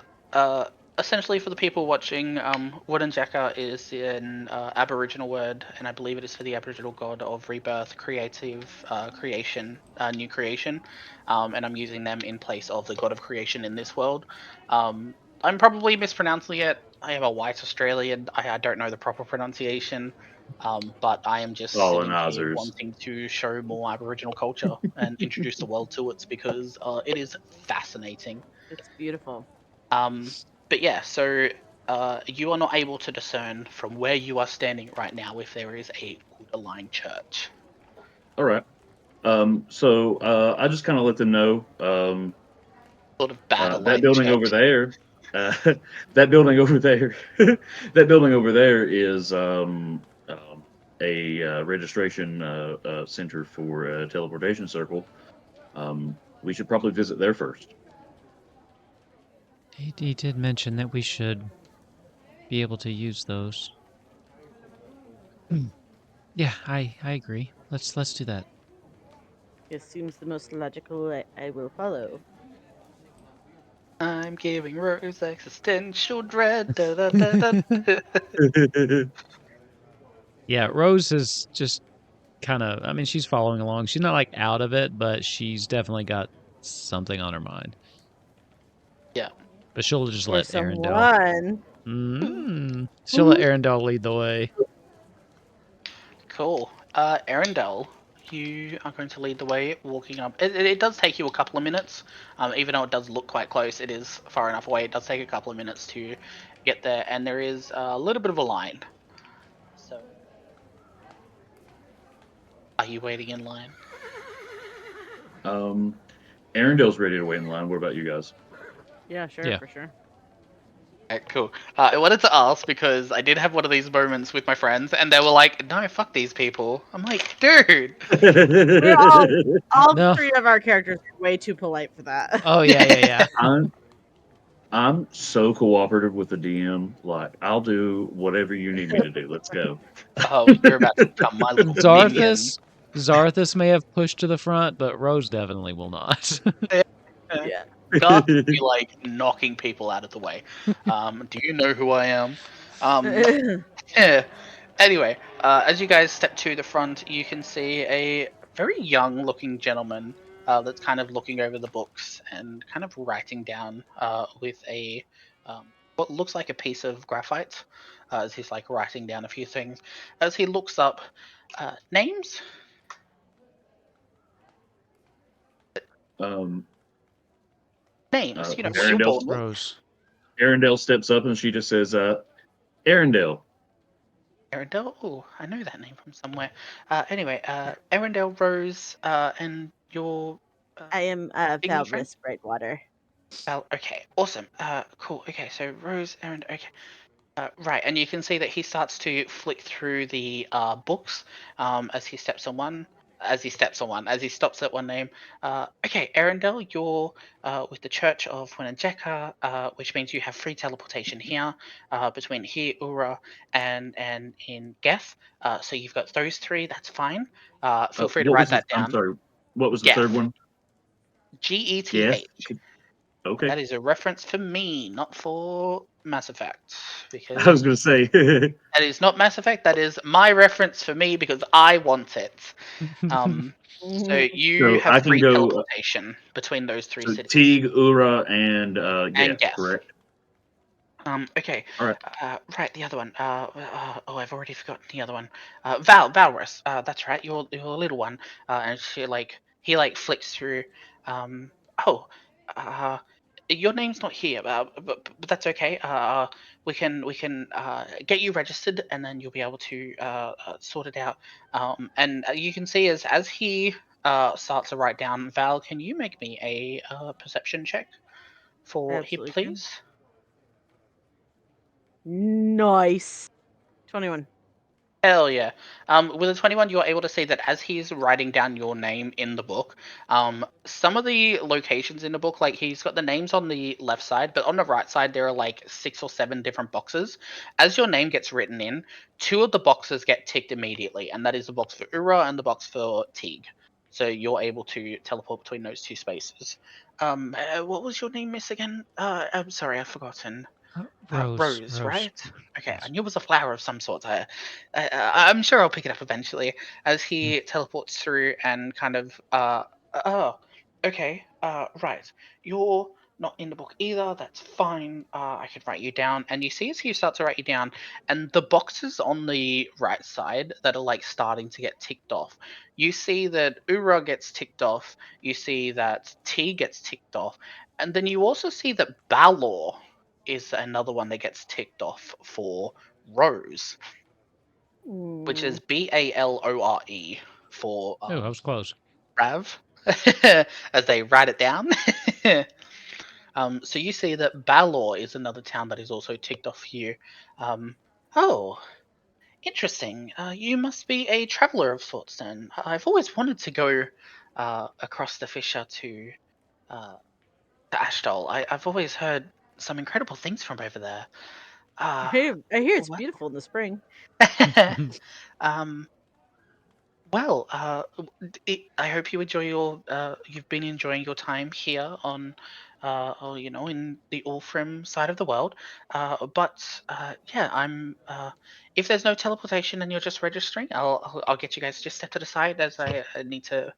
Speaker 2: Essentially, for the people watching, Wunanjeka is an Aboriginal word, and I believe it is for the Aboriginal god of rebirth, creative creation, new creation. And I'm using them in place of the god of creation in this world. I'm probably mispronouncing it. I am a white Australian. I don't know the proper pronunciation. But I am just sitting here
Speaker 4: Colonizers.
Speaker 2: wanting to show more Aboriginal culture and introduce the world to it because it is fascinating.
Speaker 3: It's beautiful.
Speaker 2: Um, But yeah, so you are not able to discern from where you are standing right now if there is a Order-Line church.
Speaker 4: All right. So I just kind of let them know
Speaker 2: Sort of battle
Speaker 4: that
Speaker 2: line
Speaker 4: building over
Speaker 2: church.
Speaker 4: there, that building over there, that building over there is a registration center for a teleportation circle. We should probably visit there first.
Speaker 1: AD did mention that we should be able to use those. Yeah, I agree. Let's do that.
Speaker 3: It seems the most logical. I will follow.
Speaker 2: I'm giving Rose existential dread. Da, da, da, da.
Speaker 1: Yeah, Rose is just kind of, I mean, she's following along. She's not like out of it, but she's definitely got something on her mind.
Speaker 2: Yeah.
Speaker 1: But she'll just
Speaker 3: Or
Speaker 1: let Arendelle.
Speaker 3: someone.
Speaker 1: She'll let Arendelle lead the way.
Speaker 2: Cool. Arendelle, you are going to lead the way walking up. It does take you a couple of minutes. Even though it does look quite close, it is far enough away. It does take a couple of minutes to get there, and there is a little bit of a line. So, are you waiting in line?
Speaker 4: Arendelle's ready to wait in line. What about you guys?
Speaker 3: Yeah, sure,
Speaker 1: Yeah.
Speaker 3: for sure.
Speaker 2: Alright, cool. I wanted to ask because I did have one of these moments with my friends, and they were like, "No, fuck these people." I'm like, "Dude."
Speaker 3: We're all
Speaker 1: No.
Speaker 3: 3 of our characters are way too polite for that.
Speaker 1: Oh yeah.
Speaker 4: I'm so cooperative with the DM. Like, I'll do whatever you need me to do. Let's go.
Speaker 2: Oh, you're about to become my little minion.
Speaker 1: Zarthus may have pushed to the front, but Rose definitely will not.
Speaker 3: Yeah.
Speaker 2: Garth would be like knocking people out of the way. Do you know who I am? Yeah. Anyway, as you guys step to the front, you can see a very young-looking gentleman that's kind of looking over the books and kind of writing down with a what looks like a piece of graphite as he's like writing down a few things. As he looks up names.
Speaker 4: um,
Speaker 2: Names, you know what you're
Speaker 4: Arendelle,
Speaker 2: born with.
Speaker 1: Rose.
Speaker 4: Arendelle steps up and she just says, Arendelle.
Speaker 2: Arendelle? Oh, I know that name from somewhere. Anyway, Arendelle Rose, and your
Speaker 3: I am
Speaker 2: English name?
Speaker 3: Valrus Brightwater.
Speaker 2: Well, okay, awesome. Cool. Okay, so Rose, Aaron. Okay, right, and you can see that he starts to flick through the books as he steps on one. As he stops at one name. Okay, Arendelle, you're with the Church of Winajeka, which means you have free teleportation here between here, Ura, and in Geth. So you've got those 3. That's fine. Feel free to
Speaker 4: What
Speaker 2: write
Speaker 4: was the?
Speaker 2: that
Speaker 4: I'm
Speaker 2: down.
Speaker 4: sorry. What was the third
Speaker 2: Geth.
Speaker 4: one? Yes.
Speaker 2: Geth.
Speaker 4: Okay.
Speaker 2: That is a reference for me, not for Mass Effect,
Speaker 4: I was
Speaker 2: because
Speaker 4: gonna say.
Speaker 2: that is not Mass Effect. That is my reference for me because I want it. So
Speaker 3: Mhm.
Speaker 2: you
Speaker 4: So
Speaker 2: have
Speaker 4: I can
Speaker 2: free
Speaker 4: go.
Speaker 2: teleportation between those 3
Speaker 4: So
Speaker 2: cities
Speaker 4: Teague, Ura, and
Speaker 2: and
Speaker 4: Geth,
Speaker 2: Geth.
Speaker 4: correct?
Speaker 2: Okay.
Speaker 4: All right.
Speaker 2: Right, the other one. Oh, I've already forgotten the other one. Valrus. That's right. Your little one. And he like flicks through. Oh, uh, your name's not here. But that's okay. We can get you registered, and then you'll be able to sort it out. And you can see as he starts to write down. Val, can you make me a perception check for him,
Speaker 3: Absolutely can.
Speaker 2: please?
Speaker 3: Nice. 21.
Speaker 2: Hell yeah. With a 21, you're able to see that as he's writing down your name in the book, some of the locations in the book, like he's got the names on the left side, but on the right side, there are like 6 or 7 different boxes. As your name gets written in, 2 of the boxes get ticked immediately, and that is the box for Ura and the box for Teague. So you're able to teleport between those 2 spaces. What was your name, Miss, again? I'm sorry, I've forgotten. Rose,
Speaker 1: Rose.
Speaker 2: right? Okay, I knew it was a flower of some sort. I'm sure I'll pick it up eventually as he teleports through and kind of. Oh, okay. Right. You're not in the book either. That's fine. I could write you down. And you see as he starts to write you down, and the boxes on the right side that are like starting to get ticked off. You see that Ura gets ticked off. You see that T gets ticked off, and then you also see that Balor is another one that gets ticked off for Rose, which is Balore for
Speaker 1: Oh, I was close.
Speaker 2: Rav, as they write it down. So you see that Balor is another town that is also ticked off here. Oh, interesting. You must be a traveler of sorts then. I've always wanted to go across the fissure to Ashdol. I've always heard some incredible things from over there. Uh,
Speaker 3: I hear it's
Speaker 2: well,
Speaker 3: beautiful in the spring.
Speaker 2: um, Well, I hope you enjoy your. You've been enjoying your time here on, or, in the Ulfrim side of the world. Yeah, I'm. If there's no teleportation and you're just registering, I'll get you guys just step to the side as I need to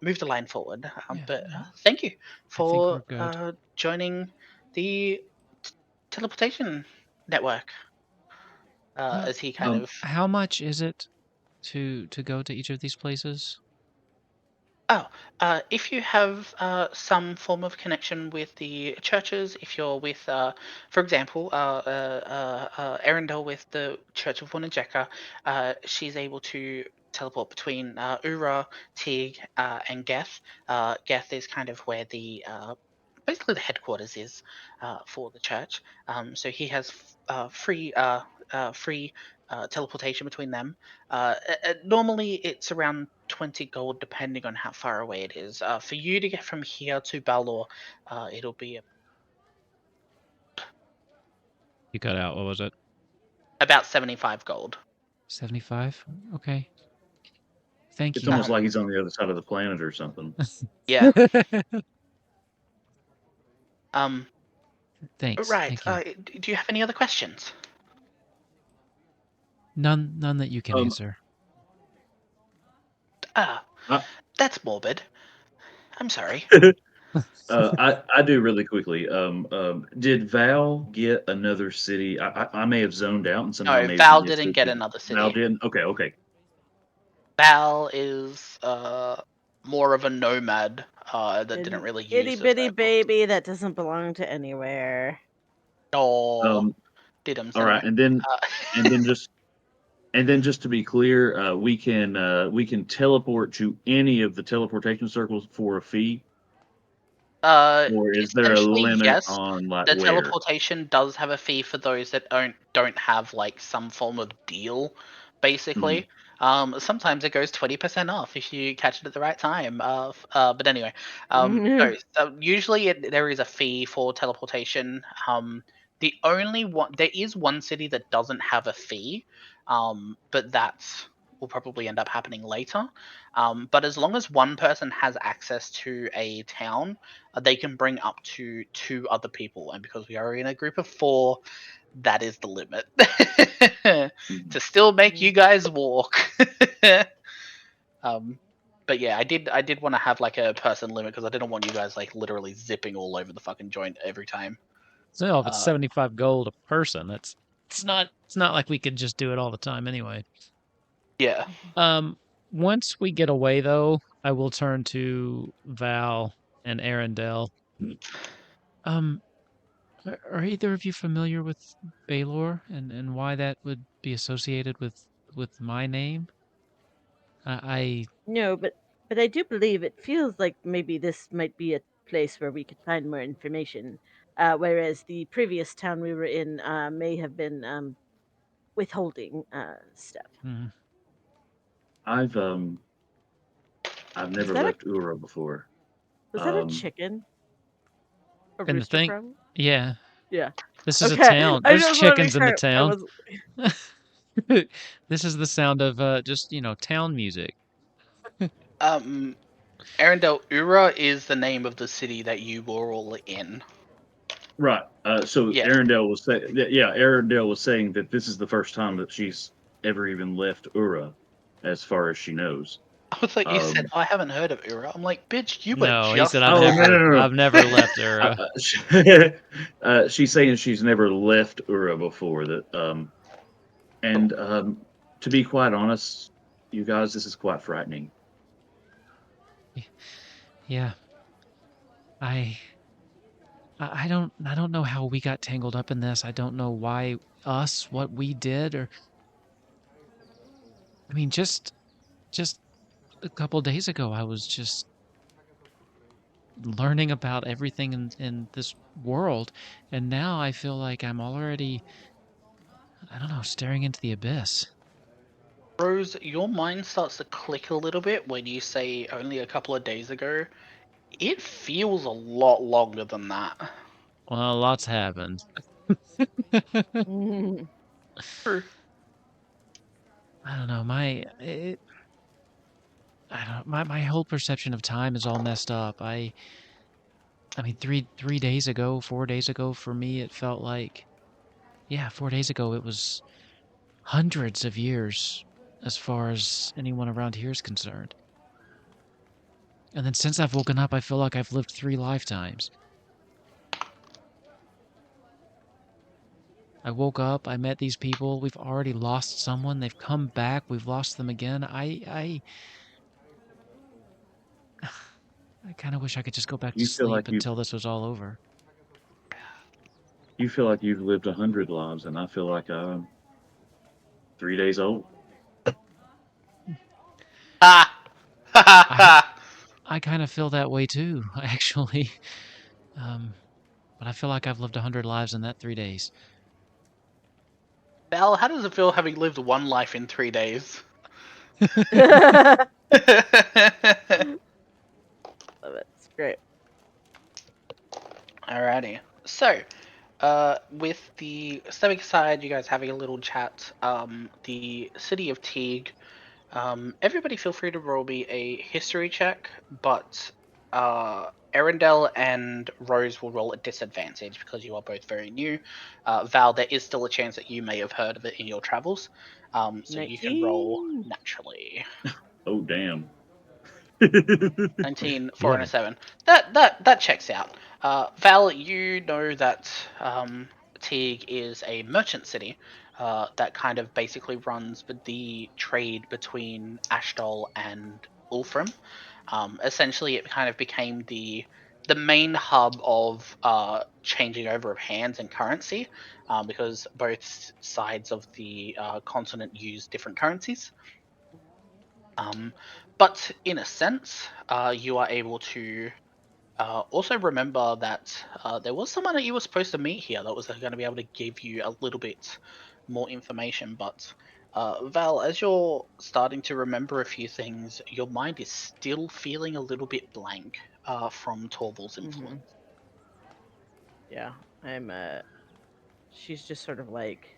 Speaker 2: move the line forward.
Speaker 1: Yeah,
Speaker 2: Thank you
Speaker 1: I think
Speaker 2: for
Speaker 1: we're good.
Speaker 2: joining the teleportation network. As he kind of
Speaker 1: How much is it to go to each of these places?
Speaker 2: Oh, if you have some form of connection with the churches, if you're with, for example, Arundel with the Church of Wunajeka, she's able to teleport between Ura, Tig, and Geth. Geth is kind of where the basically the headquarters is for the church. So he has free teleportation between them. Normally, it's around 20 gold, depending on how far away it is. For you to get from here to Balor, it'll be
Speaker 1: You cut out. What was it?
Speaker 2: about 75 gold.
Speaker 1: 75? Okay. Thank
Speaker 4: It's
Speaker 1: you.
Speaker 4: almost like he's on the other side of the planet or something.
Speaker 2: Yeah. Um.
Speaker 1: Thanks.
Speaker 2: Right.
Speaker 1: Thank you.
Speaker 2: Do you have any other questions?
Speaker 1: None that you can
Speaker 4: Um,
Speaker 1: answer.
Speaker 2: Ah,
Speaker 4: I,
Speaker 2: that's morbid. I'm sorry.
Speaker 4: I do really quickly. Did Val get another city? I may have zoned out and somehow
Speaker 2: No,
Speaker 4: maybe
Speaker 2: Val
Speaker 4: missed
Speaker 2: didn't
Speaker 4: it.
Speaker 2: get another
Speaker 4: Val
Speaker 2: city.
Speaker 4: did. Okay.
Speaker 2: Val is more of a nomad that didn't
Speaker 3: An
Speaker 2: really
Speaker 3: itty
Speaker 2: use the
Speaker 3: bitty
Speaker 2: circles.
Speaker 3: baby that doesn't belong to anywhere.
Speaker 2: Oh,
Speaker 4: Um.
Speaker 2: did him
Speaker 4: All
Speaker 2: so.
Speaker 4: right, and then
Speaker 2: Uh,
Speaker 4: and then just and then just to be clear, we can teleport to any of the teleportation circles for a fee,
Speaker 2: Uh,
Speaker 4: or is there a
Speaker 2: essentially,
Speaker 4: limit
Speaker 2: yes.
Speaker 4: on like
Speaker 2: The
Speaker 4: where?
Speaker 2: teleportation does have a fee for those that don't have like some form of deal,
Speaker 4: Mhm.
Speaker 2: basically. Sometimes it goes 20% off if you catch it at the right time. But anyway, no. So usually there is a fee for teleportation. The only one there is one city that doesn't have a fee, but that's will probably end up happening later. But as long as one person has access to a town, they can bring up to 2 other people, and because we are in a group of 4, that is the limit.
Speaker 4: Mhm.
Speaker 2: To still make you guys walk. um but yeah, I did want to have like a person limit because I didn't want you guys like literally zipping all over the fucking joint every time.
Speaker 1: So if it's
Speaker 2: uh
Speaker 1: 75 gold a person, it's not like we could just do it all the time anyway.
Speaker 2: yeah.
Speaker 1: Um once we get away though, I will turn to Val and Arundel. Um are either of you familiar with Baylor and why that would be associated with my name? I
Speaker 3: No, but I do believe it feels like maybe this might be a place where we could find more information. Whereas the previous town we were in may have been withholding stuff.
Speaker 1: mm,
Speaker 4: I've um I've
Speaker 3: Was
Speaker 4: never
Speaker 3: that a
Speaker 4: left Ura before.
Speaker 3: was that a
Speaker 4: Um,
Speaker 3: chicken? A
Speaker 1: and the
Speaker 3: rooster
Speaker 1: thing,
Speaker 3: crowing?
Speaker 1: yeah,
Speaker 3: Yeah.
Speaker 1: this is a
Speaker 3: Okay.
Speaker 1: town.
Speaker 3: I
Speaker 1: There's
Speaker 3: just want to make
Speaker 1: chickens in the
Speaker 3: sure I
Speaker 1: town.
Speaker 3: was.
Speaker 1: This is the sound of just, town music.
Speaker 2: um Arendelle, Ura is the name of the city that you were all in.
Speaker 4: right. So
Speaker 2: Yeah.
Speaker 4: Arundel was saying that this is the first time that she's ever even left Ura, as far as she knows.
Speaker 2: I was like, you said,
Speaker 4: Um,
Speaker 2: I haven't heard of Ura. I'm like, bitch, you were
Speaker 1: No, he said
Speaker 2: just
Speaker 4: oh no, no,
Speaker 2: there.
Speaker 4: no, no.
Speaker 1: I've never left
Speaker 4: Uh,
Speaker 1: Ura.
Speaker 4: she's saying she's never left Ura before.
Speaker 2: Cool.
Speaker 4: And to be quite honest, you guys, this is quite frightening.
Speaker 1: Yeah, I I don't know how we got tangled up in this. I don't know why what we did, or I mean, just a couple days ago, I was just learning about everything in this world, and now I feel like I'm already, I don't know, staring into the abyss.
Speaker 2: Rose, your mind starts to click a little bit when you say only a couple of days ago. It feels a lot longer than that.
Speaker 1: Well, lots happened.
Speaker 3: Mhm.
Speaker 2: True.
Speaker 1: I don't know, I don't my whole perception of time is all messed up. I mean, 3 days ago, 4 days ago, for me, it felt like, yeah, 4 days ago, it was hundreds of years as far as anyone around here is concerned. And then since I've woken up, I feel like I've lived 3 lifetimes. I woke up, I met these people, we've already lost someone, they've come back, we've lost them again. I kind of wish I could just go back to
Speaker 4: You feel like
Speaker 1: sleep until this was all over.
Speaker 4: you feel like you've lived 100 lives, and I feel like I'm 3 days old.
Speaker 2: Ha! Ha ha
Speaker 1: I
Speaker 2: ha!
Speaker 1: I kind of feel that way too, actually. But I feel like I've lived 100 lives in that 3 days.
Speaker 2: Val, how does it feel having lived one life in 3 days?
Speaker 3: Love it. It's great.
Speaker 2: Alrighty. So, with the stepping aside, you guys having a little chat. The city of Teague. Everybody, feel free to roll me a history check, but Arendelle and Rose will roll at disadvantage because you are both very new. Val, there is still a chance that you may have heard of it in your travels, so you can roll
Speaker 3: 19.
Speaker 2: naturally.
Speaker 4: Oh, damn.
Speaker 2: 19, 4, and a
Speaker 1: 11.
Speaker 2: 7. That checks out. Val, you know that Teague is a merchant city that kind of basically runs with the trade between Ashdol and Ulfram. Essentially, it kind of became the main hub of changing over of hands and currency, because both sides of the continent use different currencies. But in a sense, you are able to also remember that there was someone that you were supposed to meet here that was going to be able to give you a little bit more information. But Val, as you're starting to remember a few things, your mind is still feeling a little bit blank from Torval's
Speaker 3: Hmm.
Speaker 2: influence.
Speaker 3: Yeah, I'm. She's just sort of like,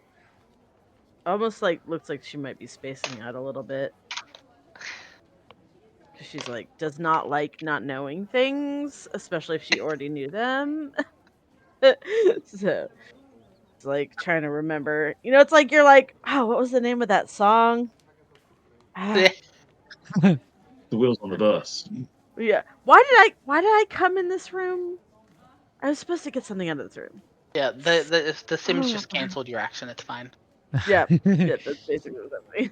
Speaker 3: almost like looks like she might be spacing out a little bit because she's like does not like not knowing things, especially if she already knew them. So it's like trying to remember. You know, it's like you're like, oh, what was the name of that song? Ah,
Speaker 4: The wheels on the bus.
Speaker 3: yeah. Why did I come in this room? I was supposed to get something out of this room.
Speaker 2: Yeah, the Sims
Speaker 3: Oh,
Speaker 2: just cancelled your action. It's fine.
Speaker 3: yeah, yeah. That's basically what's happening.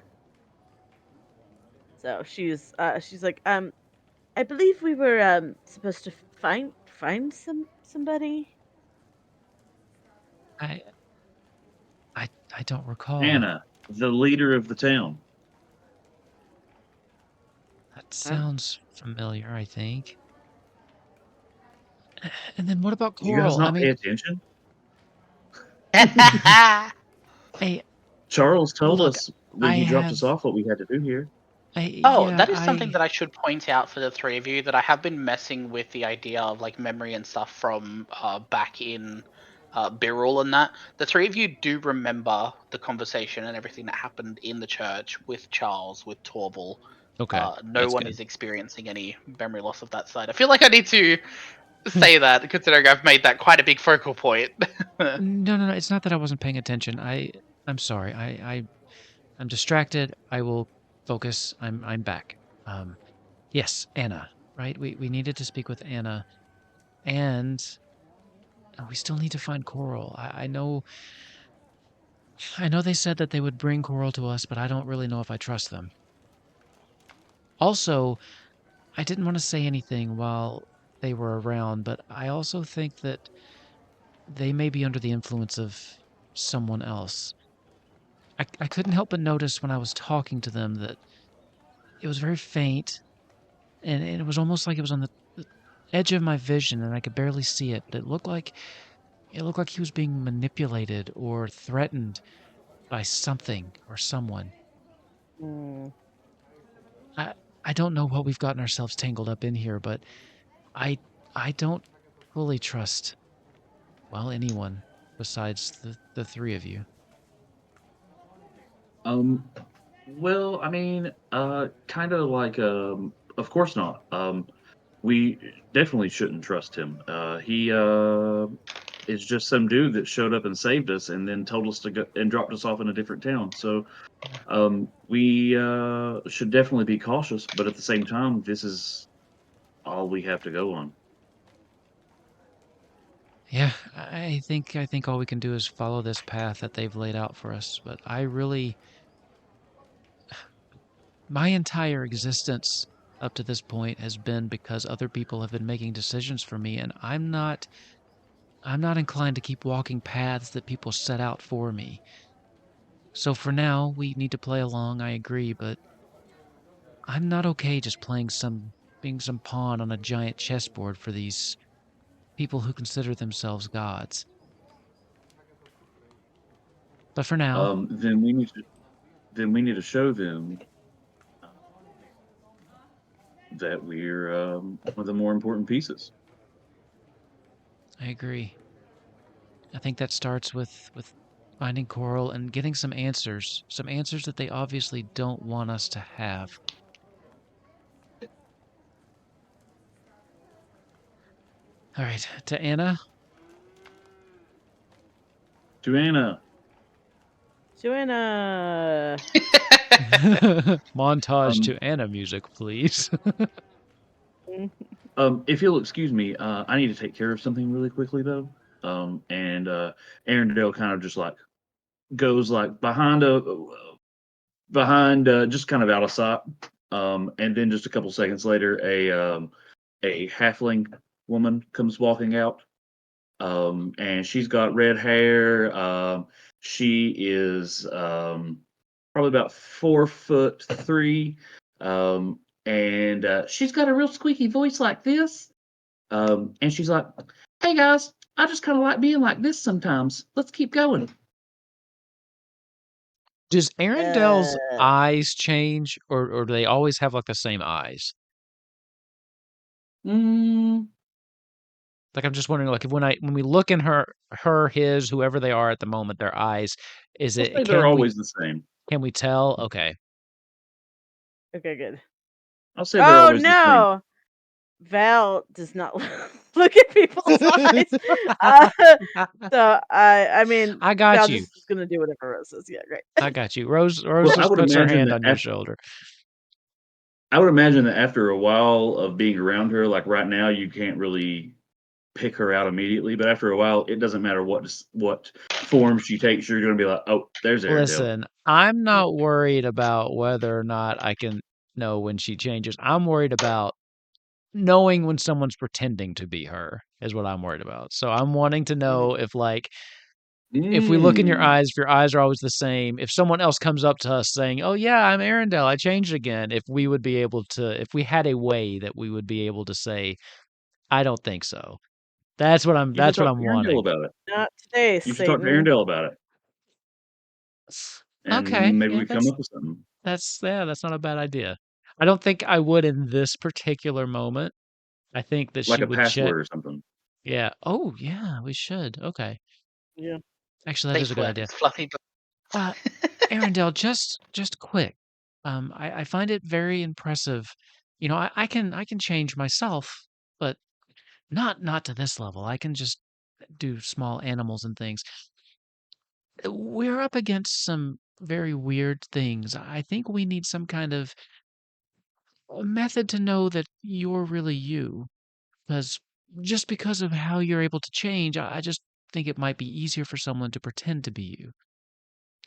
Speaker 3: So she's like, I believe we were supposed to find somebody.
Speaker 1: I I don't recall.
Speaker 4: Anna, the leader of the town.
Speaker 1: That
Speaker 3: Huh?
Speaker 1: sounds familiar, I think. And then what about
Speaker 4: Do you guys
Speaker 1: Coral? I
Speaker 4: not pay
Speaker 1: mean,
Speaker 4: attention?
Speaker 1: I
Speaker 4: Charles told
Speaker 1: look,
Speaker 4: us when
Speaker 1: I
Speaker 4: he dropped us
Speaker 1: have
Speaker 4: off what we had to do here.
Speaker 2: Oh,
Speaker 1: yeah,
Speaker 2: that is something that I should point out for the three of you, that I have been messing with the idea of like memory and stuff from back in Birrell and that. The three of you do remember the conversation and everything that happened in the church with Charles, with Torval.
Speaker 1: Okay,
Speaker 2: No
Speaker 1: that's
Speaker 2: one
Speaker 1: good.
Speaker 2: is experiencing any memory loss of that side. I feel like I need to say that, considering I've made that quite a big focal point.
Speaker 1: No, no, no, it's not that I wasn't paying attention. I'm sorry. I'm distracted. I will focus. I'm back. Um, yes, Anna, right? We needed to speak with Anna, and we still need to find Coral. I know they said that they would bring Coral to us, but I don't really know if I trust them. Also, I didn't want to say anything while they were around, but I also think that they may be under the influence of someone else. I couldn't help but notice when I was talking to them that it was very faint, and it was almost like it was on the edge of my vision, and I could barely see it. But it looked like he was being manipulated or threatened by something or someone.
Speaker 3: Mm.
Speaker 1: I don't know what we've gotten ourselves tangled up in here, but I don't fully trust, well, anyone besides the three of you.
Speaker 4: Well, I mean, kind of like, of course not. We definitely shouldn't trust him. He is just some dude that showed up and saved us, and then told us to go and dropped us off in a different town. So, we should definitely be cautious. But at the same time, this is all we have to go on.
Speaker 1: Yeah, I think all we can do is follow this path that they've laid out for us. But my entire existence up to this point has been because other people have been making decisions for me, and I'm not inclined to keep walking paths that people set out for me. So for now, we need to play along, I agree, but I'm not okay just being some pawn on a giant chessboard for these people who consider themselves gods. But for now,
Speaker 4: Then we need to show them that we're one of the more important pieces.
Speaker 1: I agree. I think that starts with finding Coral and getting some answers that they obviously don't want us to have. All right, to Anna.
Speaker 4: To Anna.
Speaker 3: Joanna.
Speaker 1: Montage
Speaker 4: Um,
Speaker 1: to Anna music, please.
Speaker 4: If you'll excuse me, I need to take care of something really quickly though. And Arendelle kind of just like goes like behind just kind of out of sight. And then just a couple seconds later, a halfling woman comes walking out. And she's got red hair. She is probably about 4'3". And she's got a real squeaky voice like this. And she's like, "Hey guys, I just kind of like being like this sometimes. Let's keep going."
Speaker 1: Does Arendelle's
Speaker 3: Uh,
Speaker 1: eyes change, or do they always have like the same eyes?
Speaker 4: Mm,
Speaker 1: Like I'm just wondering, like if when we look in his, whoever they are at the moment, their eyes,
Speaker 4: I'll say they're always the same.
Speaker 1: can we tell? Okay.
Speaker 3: okay, good.
Speaker 4: I'll say they're
Speaker 3: Oh
Speaker 4: always the same.
Speaker 3: no! Val does not look at people's eyes. So I mean,
Speaker 1: I got
Speaker 3: Val
Speaker 1: you.
Speaker 3: just is gonna do whatever Rose says. Yeah, great.
Speaker 1: I got you. Rose
Speaker 4: Well,
Speaker 1: just puts her hand on your shoulder.
Speaker 4: I would imagine that after a while of being around her, like right now, you can't really pick her out immediately. But after a while, it doesn't matter what form she takes. You're going to be like, "Oh, there's Arendelle."
Speaker 1: Listen, I'm not worried about whether or not I can know when she changes. I'm worried about knowing when someone's pretending to be her is what I'm worried about. So I'm wanting to know if if we look in your
Speaker 4: Mm.
Speaker 1: eyes, if your eyes are always the same, if someone else comes up to us saying, "Oh yeah, I'm Arendelle, I changed again," if we would be able to, if we had a way that we would be able to say, "I don't think so." That's what
Speaker 4: You should talk to
Speaker 1: I'm
Speaker 4: Arendelle
Speaker 1: wanting.
Speaker 4: about it.
Speaker 3: Not today,
Speaker 4: You should talk to
Speaker 3: Satan.
Speaker 4: Arendelle about it,
Speaker 1: Okay,
Speaker 4: and maybe
Speaker 1: yeah,
Speaker 4: we come up with something
Speaker 1: that's not a bad idea. I don't think I would in this particular moment. I think that
Speaker 4: like
Speaker 1: she
Speaker 4: a
Speaker 1: would check.
Speaker 4: password or something.
Speaker 1: Yeah. Oh, yeah, we should. Okay.
Speaker 3: Yeah.
Speaker 1: Actually, that is a
Speaker 2: Thief
Speaker 1: good idea.
Speaker 2: worms, fluffy.
Speaker 1: Uh, Arendelle, just quick. I find it very impressive. You know, I can change myself, but not to this level. I can just do small animals and things. We're up against some very weird things. I think we need some kind of a method to know that you're really you. Because just because of how you're able to change, I just think it might be easier for someone to pretend to be you.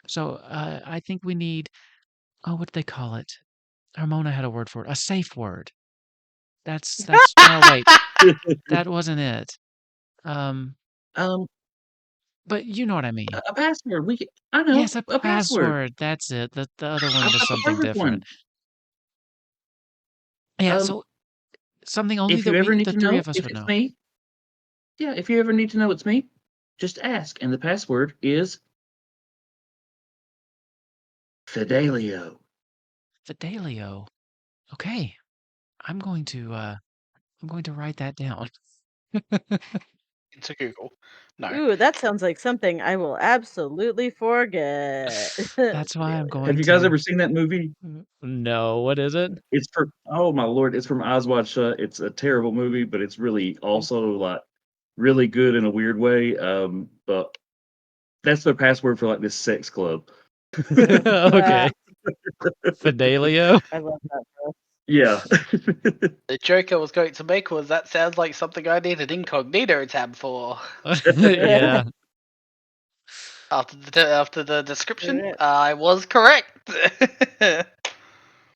Speaker 1: So I think we need, oh, what do they call it? Harmona had a word for it. A safe word. That's no, wait, that wasn't it. Um,
Speaker 4: Um,
Speaker 1: But you know what I mean.
Speaker 4: A password. I know
Speaker 1: Yes, a
Speaker 4: a password.
Speaker 1: password. That's it. The other one
Speaker 4: I've
Speaker 1: was
Speaker 4: got the
Speaker 1: something
Speaker 4: perfect
Speaker 1: different.
Speaker 4: one.
Speaker 1: Yeah,
Speaker 4: Um,
Speaker 1: so something only
Speaker 4: if you ever need
Speaker 1: the
Speaker 4: to
Speaker 1: three
Speaker 4: know
Speaker 1: of us
Speaker 4: if
Speaker 1: would
Speaker 4: it's
Speaker 1: know.
Speaker 4: me, yeah, if you ever need to know it's me, just ask, and the password is Fidelio.
Speaker 1: Fidelio. Okay. I'm going to write that down.
Speaker 2: Into Google. No.
Speaker 3: Ooh, that sounds like something I will absolutely forget.
Speaker 1: That's why I'm
Speaker 3: Fidelio.
Speaker 4: Have
Speaker 1: going
Speaker 4: you guys
Speaker 1: to.
Speaker 4: ever seen that movie?
Speaker 1: No, what is it?
Speaker 4: It's from oh my lord, it's from Eyes Wide Shut. It's a terrible movie, but it's really also like really good in a weird way. But that's their password for like this sex club.
Speaker 3: Uh,
Speaker 1: Okay. Fidelio?
Speaker 3: I love that, bro.
Speaker 4: Yeah.
Speaker 2: The joke I was going to make was that sounds like something I need an incognito tab for.
Speaker 1: Yeah.
Speaker 2: After the description, I was correct.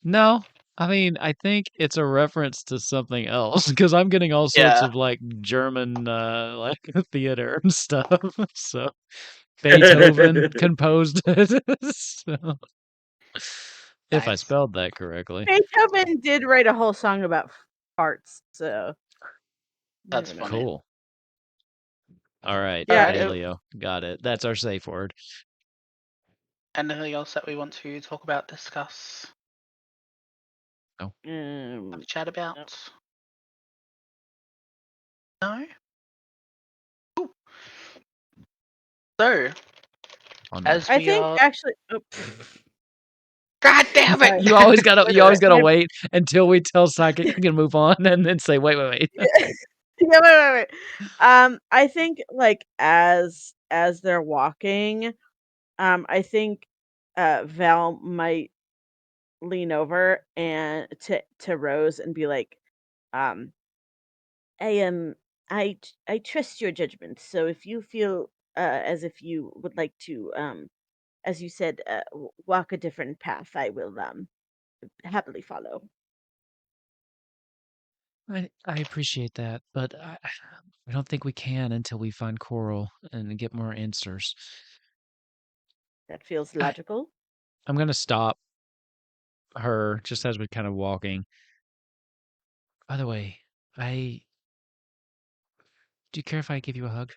Speaker 1: No, I mean, I think it's a reference to something else because I'm getting all sorts
Speaker 2: Yeah.
Speaker 1: of like German like theater and stuff. So Beethoven composed it. So, if I
Speaker 2: Nice.
Speaker 1: spelled that correctly.
Speaker 3: Beethoven did write a whole song about farts, so you
Speaker 2: That's
Speaker 3: never know.
Speaker 2: funny.
Speaker 1: Cool. All right,
Speaker 3: Yeah,
Speaker 2: Alrighty.
Speaker 1: Fidelio. Got it. That's our safe word.
Speaker 2: Anything else that we want to talk about, discuss, have a chat about?
Speaker 3: no.
Speaker 2: No? Cool. So,
Speaker 1: Oh no.
Speaker 2: as
Speaker 3: I
Speaker 2: we
Speaker 3: think
Speaker 2: are.
Speaker 3: actually.
Speaker 2: God damn it!
Speaker 3: Sorry.
Speaker 1: You always gotta
Speaker 3: My-
Speaker 1: wait until we tell Psychic we can move on and then say, wait.
Speaker 3: yeah, wait. I think like as they're walking, I think Val might lean over and to Rose and be like, um, I am I trust your judgment. So if you feel as if you would like to as you said walk a different path, I will happily follow.
Speaker 1: I appreciate that, but I don't think we can until we find Coral and get more answers.
Speaker 3: That feels
Speaker 1: I,
Speaker 3: logical.
Speaker 1: I'm gonna stop her just as we're kind of walking. By the way, I do you care if I give you a hug?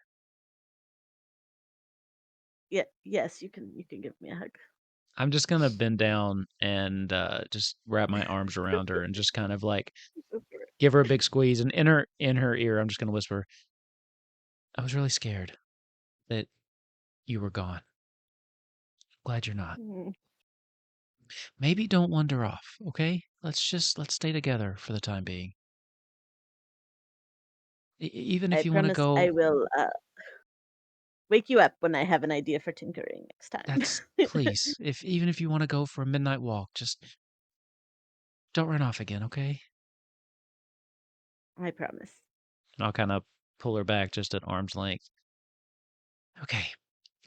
Speaker 3: Yeah, yes, you can give me a hug.
Speaker 1: I'm just gonna bend down and just wrap my arms around her and just kind of like
Speaker 3: Go for it.
Speaker 1: give her a big squeeze. And in her ear, I'm just gonna whisper, "I was really scared that you were gone. Glad you're not.
Speaker 3: Mm,
Speaker 1: Maybe don't wander off, okay? Let's stay together for the time being. Even
Speaker 3: I
Speaker 1: if you want to
Speaker 3: promise I
Speaker 1: go,
Speaker 3: will wake you up when I have an idea for tinkering next
Speaker 1: that's
Speaker 3: time.
Speaker 1: please. If even if you want to go for a midnight walk, just don't run off again, okay?"
Speaker 3: I promise.
Speaker 1: And I'll kind of pull her back just at arm's length. Okay,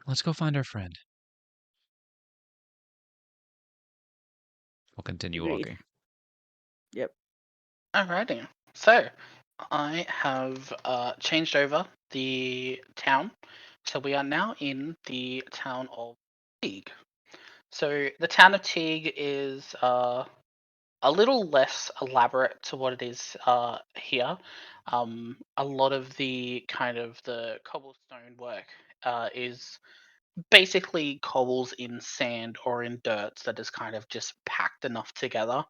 Speaker 1: let's go find our friend. We'll continue
Speaker 3: Agreed.
Speaker 1: walking.
Speaker 3: Yep.
Speaker 2: Alrighty. So, I have changed over the town. So we are now in the town of Teague. So the town of Teague is a little less elaborate to what it is here. A lot of the kind of the cobblestone work is basically cobbles in sand or in dirt that is kind of just packed enough together.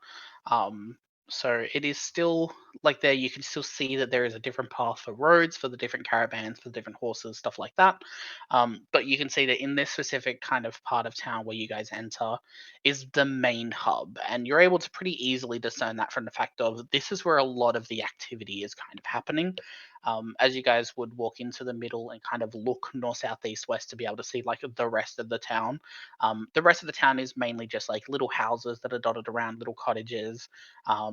Speaker 2: Um, so it is still like there, you can still see that there is a different path for roads for the different caravans, for the different horses, stuff like that. But you can see that in this specific kind of part of town where you guys enter is the main hub, and you're able to pretty easily discern that from the fact of this is where a lot of the activity is kind of happening. As you guys would walk into the middle and kind of look north, south, east, west to be able to see like the rest of the town. The rest of the town is mainly just like little houses that are dotted around, little cottages.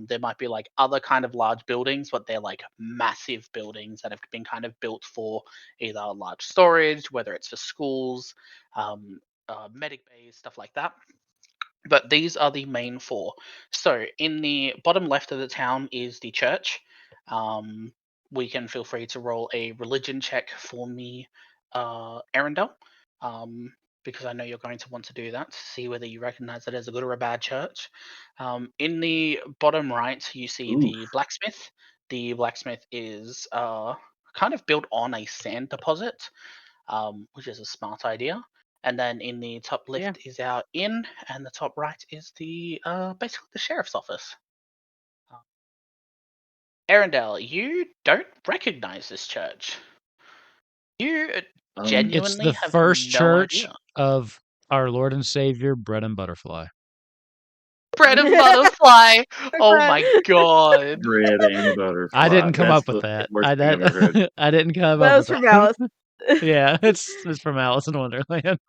Speaker 2: There might be like other kind of large buildings, but they're like massive buildings that have been kind of built for either large storage, whether it's for schools, medic bays, stuff like that. But these are the main four. So in the bottom left of the town is the church. We can feel free to roll a religion check for me Arendelle, because I know you're going to want to do that to see whether you recognize it as a good or a bad church. In the bottom right, you see
Speaker 4: Ooh.
Speaker 2: the blacksmith. The blacksmith is kind of built on a sand deposit, which is a smart idea. And then in the top left is our inn, and the top right is the basically the sheriff's office. Arendelle, you don't recognize this church. You
Speaker 1: It's
Speaker 2: genuinely
Speaker 1: the
Speaker 2: have
Speaker 1: first
Speaker 2: no
Speaker 1: church
Speaker 2: idea.
Speaker 1: of our Lord and Savior, Bread and Butterfly.
Speaker 2: Bread and butterfly. Oh my god.
Speaker 4: Bread and butterfly.
Speaker 1: I didn't come
Speaker 4: That's
Speaker 1: up with
Speaker 4: the
Speaker 1: that.
Speaker 4: worst thing I've ever heard.
Speaker 1: I didn't come
Speaker 3: That
Speaker 1: up with
Speaker 3: was from
Speaker 1: that.
Speaker 3: Alice.
Speaker 1: Yeah, it's from Alice in Wonderland.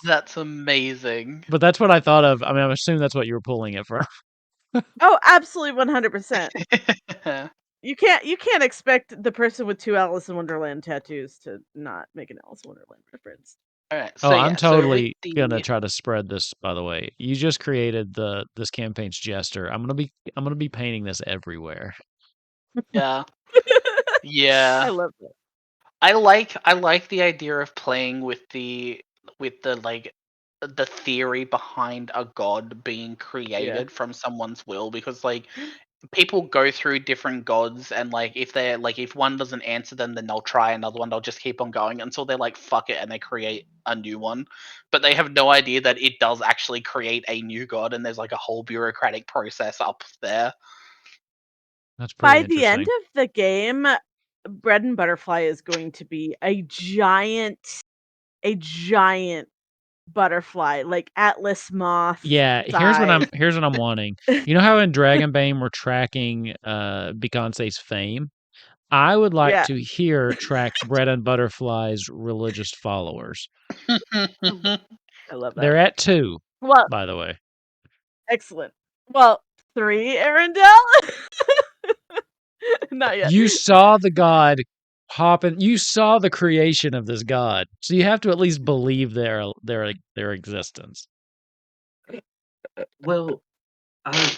Speaker 2: That's amazing.
Speaker 1: But that's what I thought of. I mean, I'm assuming that's what you were pulling it from.
Speaker 3: Oh, absolutely 100%. You can't expect the person with 2 Alice in Wonderland tattoos to not make an Alice in Wonderland reference.
Speaker 2: Alright,
Speaker 1: Oh,
Speaker 2: so
Speaker 1: I'm
Speaker 2: yeah, so with
Speaker 1: totally gonna
Speaker 2: the
Speaker 1: try to spread this, by the way. You just created this campaign's jester. I'm gonna be painting this everywhere.
Speaker 2: yeah.
Speaker 3: I
Speaker 2: Yeah.
Speaker 3: love that.
Speaker 2: I like the idea of playing with the like the theory behind a god being created from someone's will, because like people go through different gods, and like if one doesn't answer them, then they'll try another one. They'll just keep on going until they're like fuck it and they create a new one, but they have no idea that it does actually create a new god, and there's like a whole bureaucratic process up there.
Speaker 1: That's pretty
Speaker 3: By the end
Speaker 1: interesting.
Speaker 3: of the game, Bread and Butterfly is going to be a giant butterfly, like Atlas moth
Speaker 1: Yeah,
Speaker 3: size.
Speaker 1: here's what I'm wanting. You know how in Dragonbane we're tracking Beyonce's fame? I would like
Speaker 3: Yeah.
Speaker 1: to here track Bread and Butterfly's religious followers.
Speaker 3: I love that.
Speaker 1: They're at 2,
Speaker 3: Well,
Speaker 1: by the way.
Speaker 3: excellent. Well, 3, Arendelle? Not yet.
Speaker 1: You saw the god hopping. You saw the creation of this god, so you have to at least believe their existence.
Speaker 4: Well, I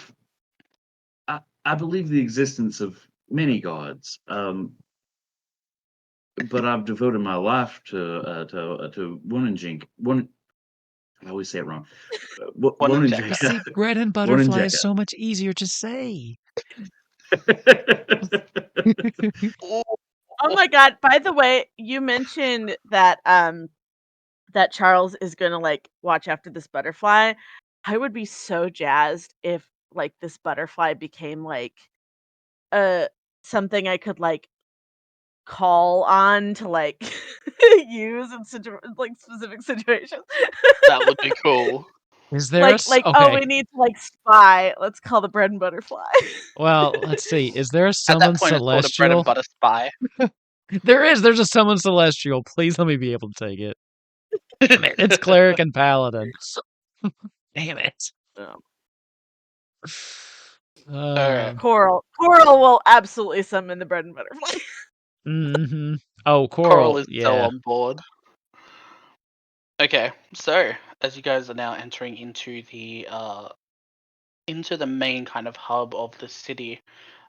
Speaker 4: believe the existence of many gods, but I've devoted my life to Wonanjink. I always say it wrong.
Speaker 2: Wonanjeka.
Speaker 1: See, Bread and Butterfly is so much easier to say.
Speaker 3: Oh my god, by the way, you mentioned that that Charles is gonna like watch after this butterfly. I would be so jazzed if like this butterfly became like uh something I could like call on to like use in like specific situations.
Speaker 2: That would be cool.
Speaker 1: Is there
Speaker 3: Oh,
Speaker 1: okay?
Speaker 3: we need to like spy. Let's call the bread and butterfly.
Speaker 1: Well, let's see. Is there a
Speaker 2: At that
Speaker 1: summon
Speaker 2: point, it's called a bread and
Speaker 1: celestial?
Speaker 2: butter spy.
Speaker 1: There is. There's a summon celestial. Please let me be able to take it. Damn it! It's cleric and paladin. Damn it.
Speaker 3: Oh.
Speaker 2: Alright.
Speaker 3: Corol will absolutely summon the bread and butterfly.
Speaker 1: Mm-hmm. Oh,
Speaker 2: Corol
Speaker 1: Coral.
Speaker 2: is so
Speaker 1: Yeah.
Speaker 2: on board. Okay, so as you guys are now entering into the main kind of hub of the city,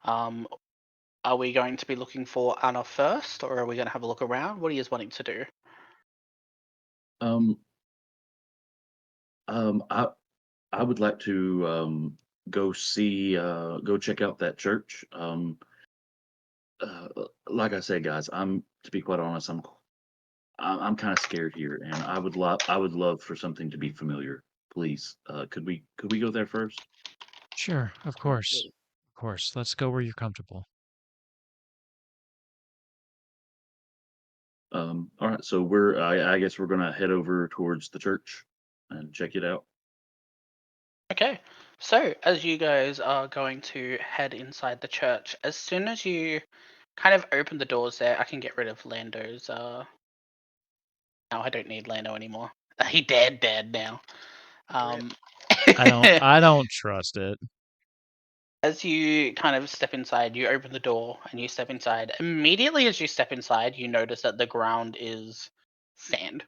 Speaker 2: are we going to be looking for Anna first, or are we going to have a look around? What are you wanting to do?
Speaker 4: Um, I would like to go check out that church. Uh, like I said, guys, to be quite honest, I'm kind of scared here, and I would love for something to be familiar. Please, could we go there first?
Speaker 1: Sure. Of course. Of course. Let's go where you're comfortable.
Speaker 4: All right, so I guess we're gonna head over towards the church and check it out.
Speaker 2: Okay, so as you guys are going to head inside the church, as soon as you kind of open the doors there, I can get rid of Lando's. No, I don't need Lando anymore. He dead now.
Speaker 1: I don't trust it.
Speaker 2: As you kind of step inside, you open the door and you step inside. Immediately as you step inside, you notice that the ground is sand.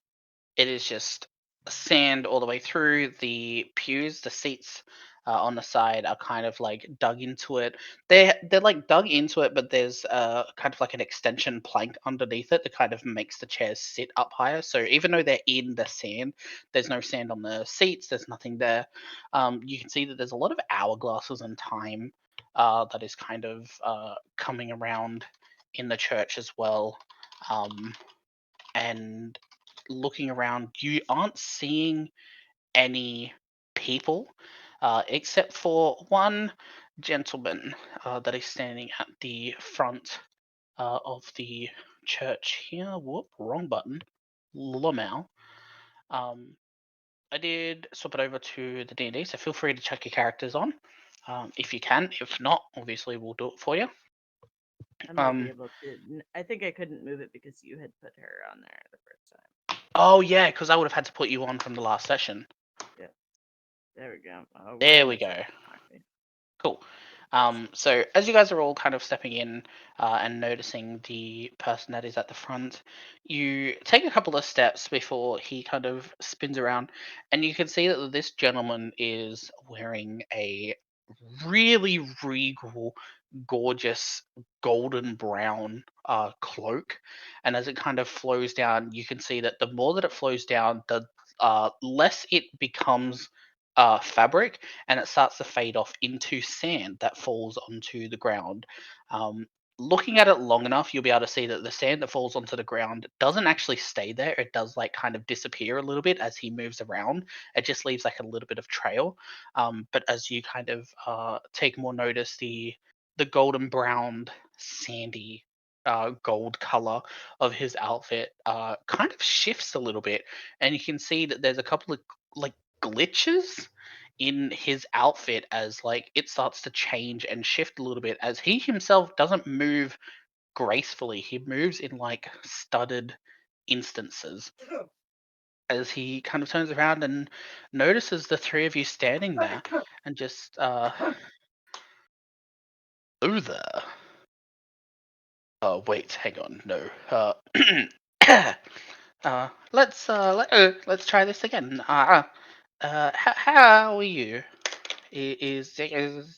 Speaker 2: It is just sand all the way through. The pews, the seats on the side are kind of like dug into it. They're like dug into it, but there's kind of like an extension plank underneath it that kind of makes the chairs sit up higher. So even though they're in the sand, there's no sand on the seats. There's nothing there. You can see that there's a lot of hourglasses and time that is kind of coming around in the church as well. And looking around, you aren't seeing any people except for one gentleman that is standing at the front of the church here. Whoop, wrong button. Lamau. I did swap it over to the D&D, so feel free to chuck your characters on if you can. If not, obviously we'll do it for you.
Speaker 3: I might be able to. I think I couldn't move it because you had put her on there the first time.
Speaker 2: Oh yeah, because I would have had to put you on from the last session.
Speaker 3: Yeah. There we go. Oh,
Speaker 2: There we go. Cool. So as you guys are all kind of stepping in and noticing the person that is at the front, you take a couple of steps before he kind of spins around, and you can see that this gentleman is wearing a really regal, gorgeous golden brown cloak. And as it kind of flows down, you can see that the more that it flows down, the less it becomes fabric, and it starts to fade off into sand that falls onto the ground. Looking at it long enough, you'll be able to see that the sand that falls onto the ground doesn't actually stay there. It does like kind of disappear a little bit as he moves around. It just leaves like a little bit of trail. But as you kind of take more notice, the golden brown, sandy gold color of his outfit kind of shifts a little bit, and you can see that there's a couple of like glitches in his outfit as like it starts to change and shift a little bit as he himself doesn't move gracefully. He moves in like studded instances as he kind of turns around and notices the three of you standing there and just oh there. Oh wait, hang on, no. Let's try this again. How are you? Is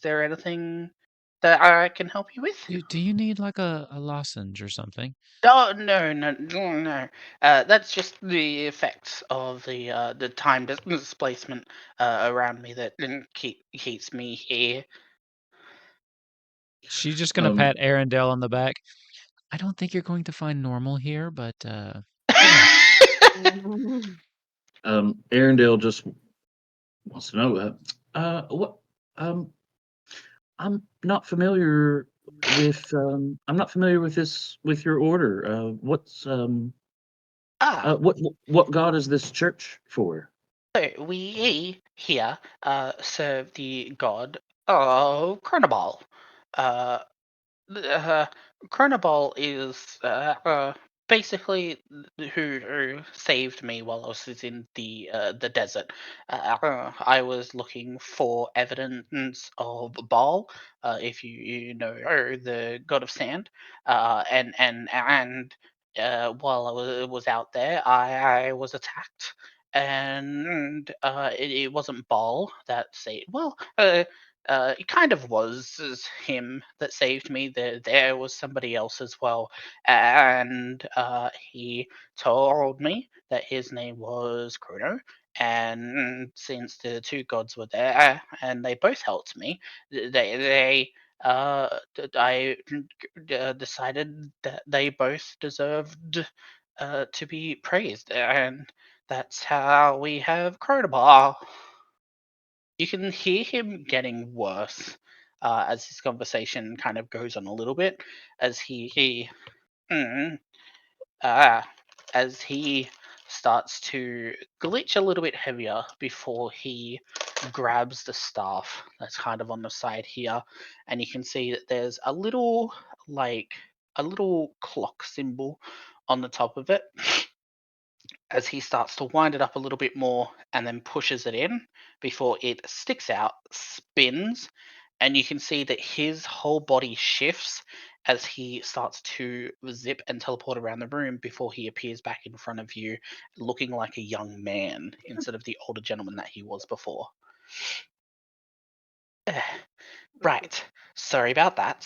Speaker 2: there anything that I can help you with?
Speaker 1: Do you need like a lozenge or something?
Speaker 2: Oh no. That's just the effects of the time displacement around me that keeps me here.
Speaker 1: She's just gonna pat Arendelle on the back. I don't think you're going to find normal here, but good luck.
Speaker 4: Arendelle just wants to know what I'm not familiar with your order.
Speaker 2: Ah,
Speaker 4: What god is this church for?
Speaker 2: so we here serve the god Chronobal. Uh, Uh, Chronobal is basically who saved me while I was in the desert. I was looking for evidence of Baal, if you know the god of sand, and while I was out there, I was attacked. And it wasn't Baal that saved. Well, it kind of was him that saved me. There was somebody else as well, and he told me that his name was Chrono. And since the two gods were there, and they both helped me, I decided that they both deserved to be praised, and that's how we have Chronobar. You can hear him getting worse as this conversation kind of goes on a little bit, as mm, uh, as he starts to glitch a little bit heavier before he grabs the staff that's kind of on the side here, and you can see that there's a little clock symbol on the top of it. As he starts to wind it up a little bit more and then pushes it in before it sticks out, spins, and you can see that his whole body shifts as he starts to zip and teleport around the room before he appears back in front of you looking like a young man instead of the older gentleman that he was before. Right. Sorry about that.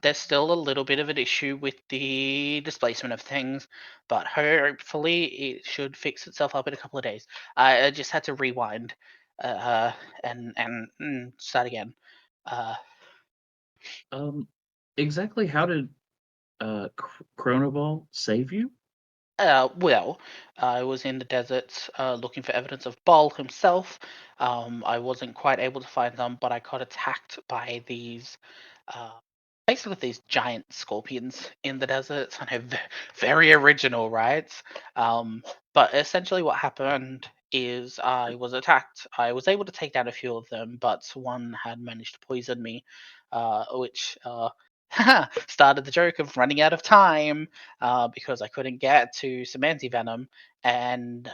Speaker 2: There's still a little bit of an issue with the displacement of things, but hopefully it should fix itself up in a couple of days. I just had to rewind, and start again. Uh,
Speaker 4: Exactly how did Chronoball save you?
Speaker 2: well, I was in the desert looking for evidence of Ball himself. I wasn't quite able to find them, but I got attacked by these, uh, basically these giant scorpions in the desert. I know, very original, right? But essentially, what happened is I was attacked. I was able to take down a few of them, but one had managed to poison me, which started the joke of running out of time because I couldn't get to some anti-venom, and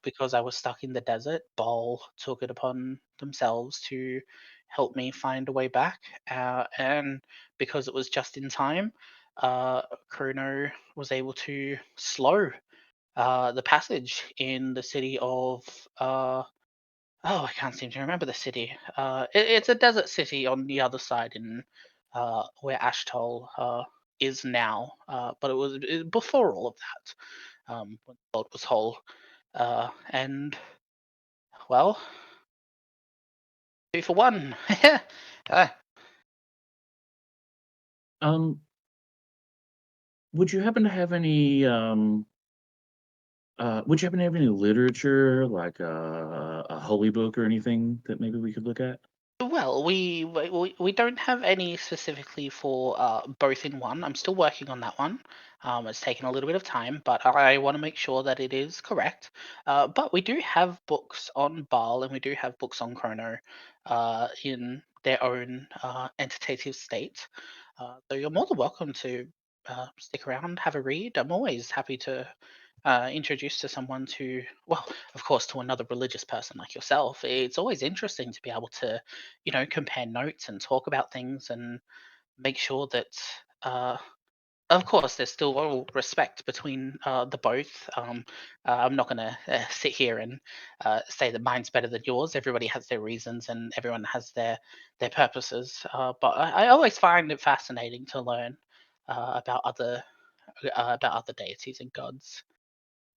Speaker 2: because I was stuck in the desert, Ball took it upon themselves to help me find a way back, and because it was just in time, Chrono was able to slow the passage in the city of I can't seem to remember the city. It's a desert city on the other side in where Ashtol is now, but before all of that, when the world was whole. And, well, 2 for 1. uh,
Speaker 4: Um, would you happen to have any would you happen to have any literature, like a holy book or anything that maybe we could look at?
Speaker 2: Well, we don't have any specifically for both in one. I'm still working on that one. It's taken a little bit of time, but I want to make sure that it is correct. But we do have books on Baal and we do have books on Chrono in their own entitative state. So you're more than welcome to stick around, have a read. I'm always happy to introduce to someone to, well, of course, to another religious person like yourself. It's always interesting to be able to, compare notes and talk about things and make sure that, uh, of course, there's still all respect between the both. I'm not going to sit here and say that mine's better than yours. Everybody has their reasons and everyone has their purposes. But I always find it fascinating to learn about other deities and gods.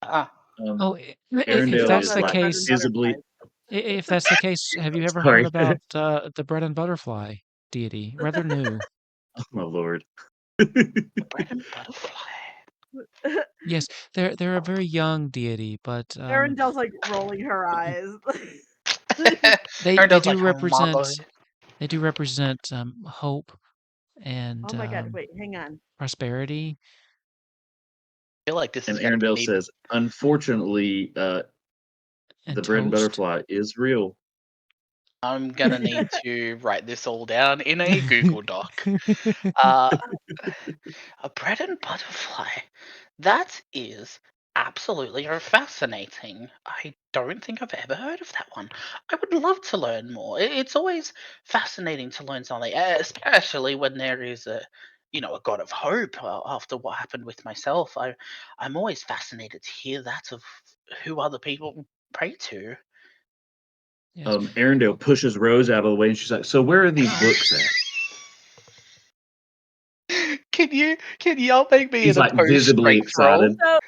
Speaker 2: Ah,
Speaker 4: Um,
Speaker 1: Oh, if
Speaker 3: You
Speaker 4: Arendelle
Speaker 3: all
Speaker 1: that's
Speaker 4: is
Speaker 3: know
Speaker 1: the
Speaker 3: the
Speaker 4: like
Speaker 3: bread and
Speaker 1: case,
Speaker 3: butter
Speaker 4: visibly
Speaker 3: flies.
Speaker 1: if that's the case, have you ever heard
Speaker 4: sorry.
Speaker 1: about the bread and butterfly deity? Rather new.
Speaker 4: Oh my lord.
Speaker 2: the bread and butterfly.
Speaker 1: Yes, they're a very young deity, but
Speaker 3: Arendelle's like rolling her eyes.
Speaker 1: they
Speaker 2: Arendelle's
Speaker 1: do
Speaker 2: like, my
Speaker 1: represent
Speaker 2: lord.
Speaker 1: hope and
Speaker 3: Oh my god, wait, hang on.
Speaker 1: prosperity
Speaker 2: I feel like this
Speaker 4: And
Speaker 2: is going to be
Speaker 4: Arendelle
Speaker 2: needed.
Speaker 4: says, unfortunately,
Speaker 1: and
Speaker 4: the bread and
Speaker 1: toast.
Speaker 4: butterfly is real.
Speaker 2: I'm going to need to write this all down in a Google Doc. Uh, a bread and butterfly. That is absolutely fascinating. I don't think I've ever heard of that one. I would love to learn more. It's always fascinating to learn something, especially when there is a god of hope after what happened with myself. I'm always fascinated to hear that of who other people pray to.
Speaker 1: Yes.
Speaker 4: Arendelle pushes Rose out of the way and she's like, so where are these books at?
Speaker 2: Can y'all make me
Speaker 4: She's
Speaker 2: an
Speaker 4: like
Speaker 2: opposed
Speaker 4: visibly
Speaker 2: strength roll?
Speaker 4: excited.
Speaker 3: So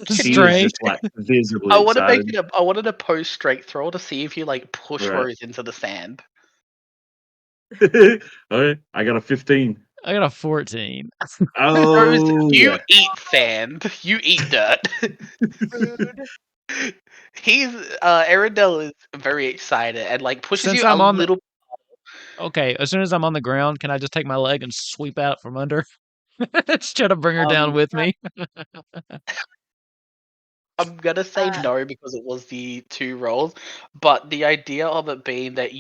Speaker 2: Can
Speaker 4: She is
Speaker 2: you?
Speaker 1: Strength.
Speaker 4: just like visibly excited.
Speaker 2: I wanted a post strength roll to see if you like push
Speaker 4: Right.
Speaker 2: Rose into the sand.
Speaker 4: Okay, I got a 15.
Speaker 1: I got a 14.
Speaker 2: Rose,
Speaker 4: Oh
Speaker 2: you
Speaker 4: yeah.
Speaker 2: eat sand. You eat dirt.
Speaker 3: rude.
Speaker 2: He's Arendelle is very excited and like pushes
Speaker 1: Since
Speaker 2: you a
Speaker 1: I'm on the
Speaker 2: little.
Speaker 1: Okay, as soon as I'm on the ground, can I just take my leg and sweep out from under? Just try to bring her down
Speaker 2: Um,
Speaker 1: with me.
Speaker 2: I'm gonna say
Speaker 3: Uh,
Speaker 2: no because it was the two rolls, but the idea of it being that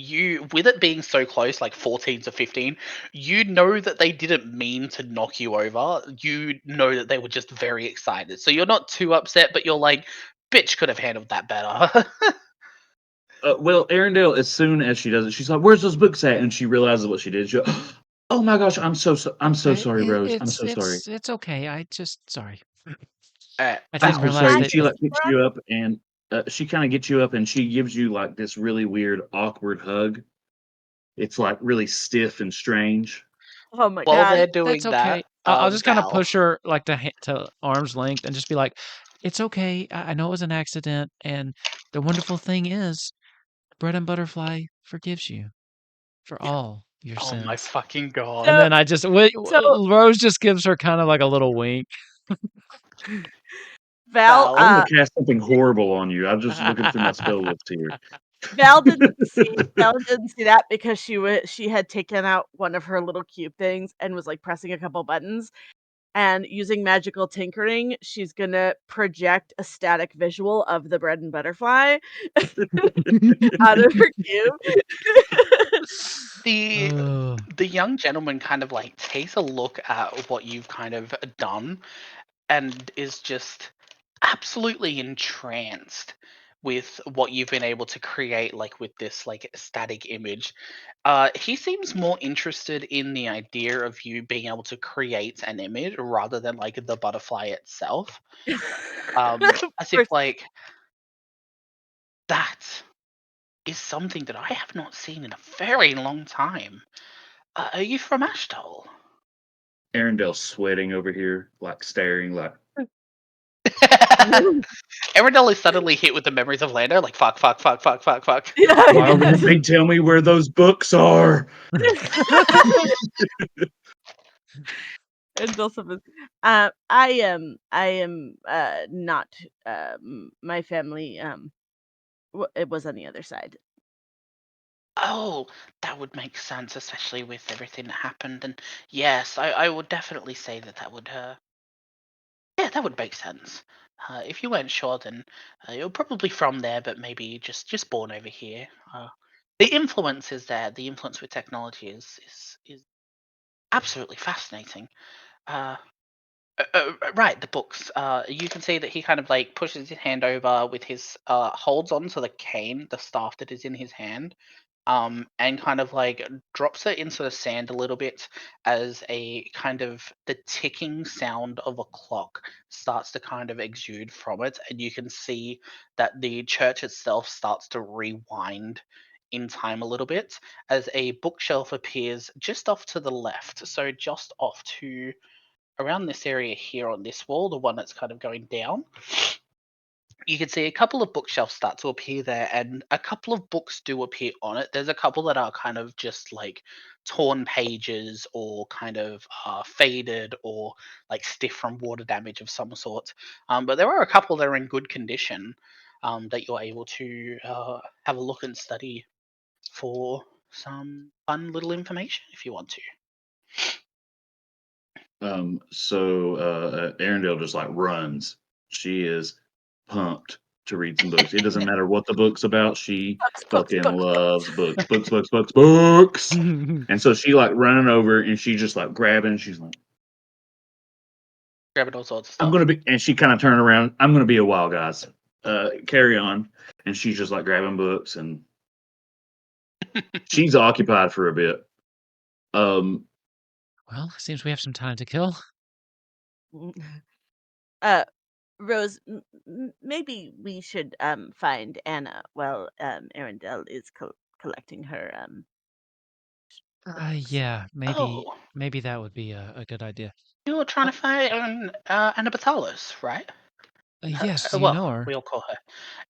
Speaker 2: with it being so close, like 14 to 15, you know that they didn't mean to knock you over. You know that they were just very excited. So you're not too upset, but you're like, bitch could have handled that better.
Speaker 4: Well, Arendelle, as soon as she does it, she's like, "Where's those books at?" And she realizes what she did. She goes, "Oh my gosh, I'm so sorry, Rose. I'm so sorry.
Speaker 1: It's okay. I just sorry. I
Speaker 4: I'm
Speaker 1: didn't
Speaker 4: so
Speaker 1: realize
Speaker 4: sorry." And
Speaker 1: that.
Speaker 4: she
Speaker 3: Agnes,
Speaker 4: like picks you up and she kind of gets you up and she gives you like this really weird, awkward hug. It's like really stiff and strange.
Speaker 3: Oh my
Speaker 2: While
Speaker 3: god.
Speaker 2: they're
Speaker 1: That's
Speaker 2: doing
Speaker 1: okay.
Speaker 2: that,
Speaker 1: I'll just kind of
Speaker 2: Val.
Speaker 1: push her like to arm's length and just be like, "It's okay. I know it was an accident, and the wonderful thing is, Bread and Butterfly forgives you for all your
Speaker 2: Oh my
Speaker 1: sins."
Speaker 2: fucking
Speaker 1: And
Speaker 2: god.
Speaker 1: then I just
Speaker 3: So
Speaker 1: Rose just gives her kind of like a little wink.
Speaker 3: Val,
Speaker 4: I want to cast something horrible on you. I'm just looking through my spell list here.
Speaker 3: Val didn't see that because she had taken out one of her little cube things and was like pressing a couple buttons. And using magical tinkering, she's gonna project a static visual of the bread and butterfly out of her cube.
Speaker 2: The
Speaker 1: Oh.
Speaker 2: the young gentleman kind of like takes a look at what you've kind of done and is just absolutely entranced with what you've been able to create, like with this like static image. He seems more interested in the idea of you being able to create an image rather than like the butterfly itself.
Speaker 3: Of
Speaker 2: As if
Speaker 3: course.
Speaker 2: like that is something that I have not seen in a very long time. Are you from Ashdol?
Speaker 4: Arundel's sweating over here, like staring, like
Speaker 2: Arendelle is suddenly hit with the memories of Lando, like fuck, fuck, fuck, fuck, fuck, fuck.
Speaker 4: why
Speaker 3: Yeah.
Speaker 4: won't they tell me where those books are?
Speaker 3: And Dulcim is, I am not my family it was on the other side.
Speaker 2: Oh, that would make sense, especially with everything that happened. And yes, I would definitely say that that would, yeah, that would make sense. If you weren't sure, then you're probably from there, but maybe just born over here. The influence is there. The influence with technology is absolutely fascinating. Uh, right, the books. You can see that he kind of like pushes his hand over with his holds onto the cane, the staff that is in his hand, and kind of like drops it into the sand a little bit as a kind of the ticking sound of a clock starts to kind of exude from it, and you can see that the church itself starts to rewind in time a little bit as a bookshelf appears just off to the left, so just off to around this area here on this wall, the one that's kind of going down. You can see a couple of bookshelves start to appear there, and a couple of books do appear on it. There's a couple that are kind of just like torn pages or kind of faded or like stiff from water damage of some sort. But there are a couple that are in good condition that you're able to have a look and study for some fun little information if you want to.
Speaker 4: Arundel just like runs. She is pumped to read some books. It doesn't matter what the book's about. She
Speaker 3: Books,
Speaker 4: fucking
Speaker 3: books,
Speaker 4: loves
Speaker 3: books.
Speaker 4: books, books, books, books, books. And so she like running over and she just like grabbing. She's like,
Speaker 2: Grabbing all sorts of
Speaker 4: I'm
Speaker 2: stuff.
Speaker 4: gonna be, and she kind of turned around. I'm gonna be a while, guys. Carry on. And she's just like grabbing books and she's occupied for a bit. Um,
Speaker 1: Well, seems we have some time to kill.
Speaker 3: Uh Rose, maybe we should find Anna while Arendelle is collecting her books.
Speaker 1: Yeah, maybe
Speaker 2: Oh,
Speaker 1: that would be a good idea.
Speaker 2: you're trying
Speaker 1: Uh,
Speaker 2: to find Anna Batalos, right?
Speaker 1: yes, do you
Speaker 2: Well,
Speaker 1: know her?
Speaker 2: we all call her.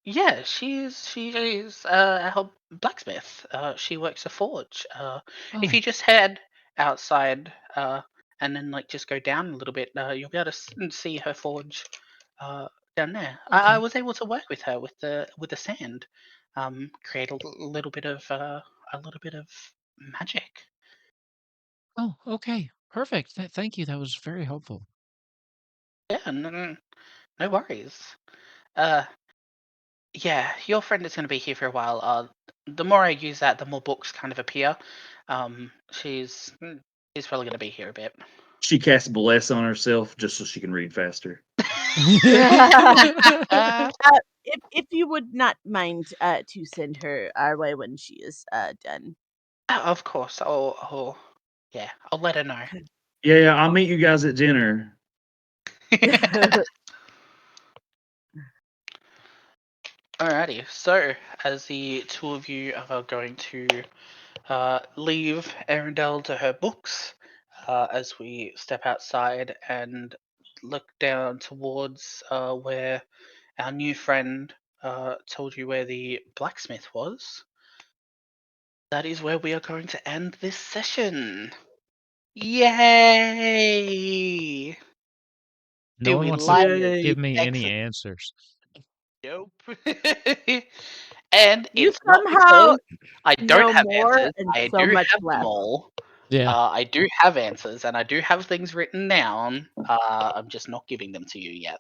Speaker 2: Yeah, she is our blacksmith. She works a forge. If
Speaker 1: Oh,
Speaker 2: you just head outside and then like just go down a little bit, you'll be able to see her forge down there. I
Speaker 1: okay.
Speaker 2: was able to work with her with the sand, create little bit of a little bit of magic.
Speaker 1: Oh, okay. Perfect. Thank you. That was very helpful.
Speaker 2: Yeah, no worries. Uh, Yeah, your friend is going to be here for a while. The more I use that, the more books kind of appear. She's probably going to be here a bit.
Speaker 4: she casts bless on herself just so she can read faster.
Speaker 2: Uh,
Speaker 3: If you would not mind to send her our way when she is done.
Speaker 2: of course. Yeah, I'll let her know.
Speaker 4: Yeah, I'll meet you guys at dinner.
Speaker 2: Alrighty. So, as the two of you are going to leave Arendelle to her books as we step outside and look down towards where our new friend told you where the blacksmith was. That is where we are going to end this session. Yay!
Speaker 1: No
Speaker 2: Do
Speaker 1: one
Speaker 2: we
Speaker 1: wants
Speaker 2: like
Speaker 1: to
Speaker 3: Yay.
Speaker 1: give me any
Speaker 2: Excellent.
Speaker 1: answers.
Speaker 2: Nope. And
Speaker 3: You
Speaker 2: it's not
Speaker 3: somehow
Speaker 2: because I don't
Speaker 3: know
Speaker 2: have
Speaker 3: more
Speaker 2: answers.
Speaker 3: and
Speaker 2: I
Speaker 3: so
Speaker 2: do
Speaker 3: much
Speaker 2: have them
Speaker 3: less.
Speaker 2: all.
Speaker 1: Yeah.
Speaker 2: I do have answers, and I do have things written down. I'm just not giving them to you yet.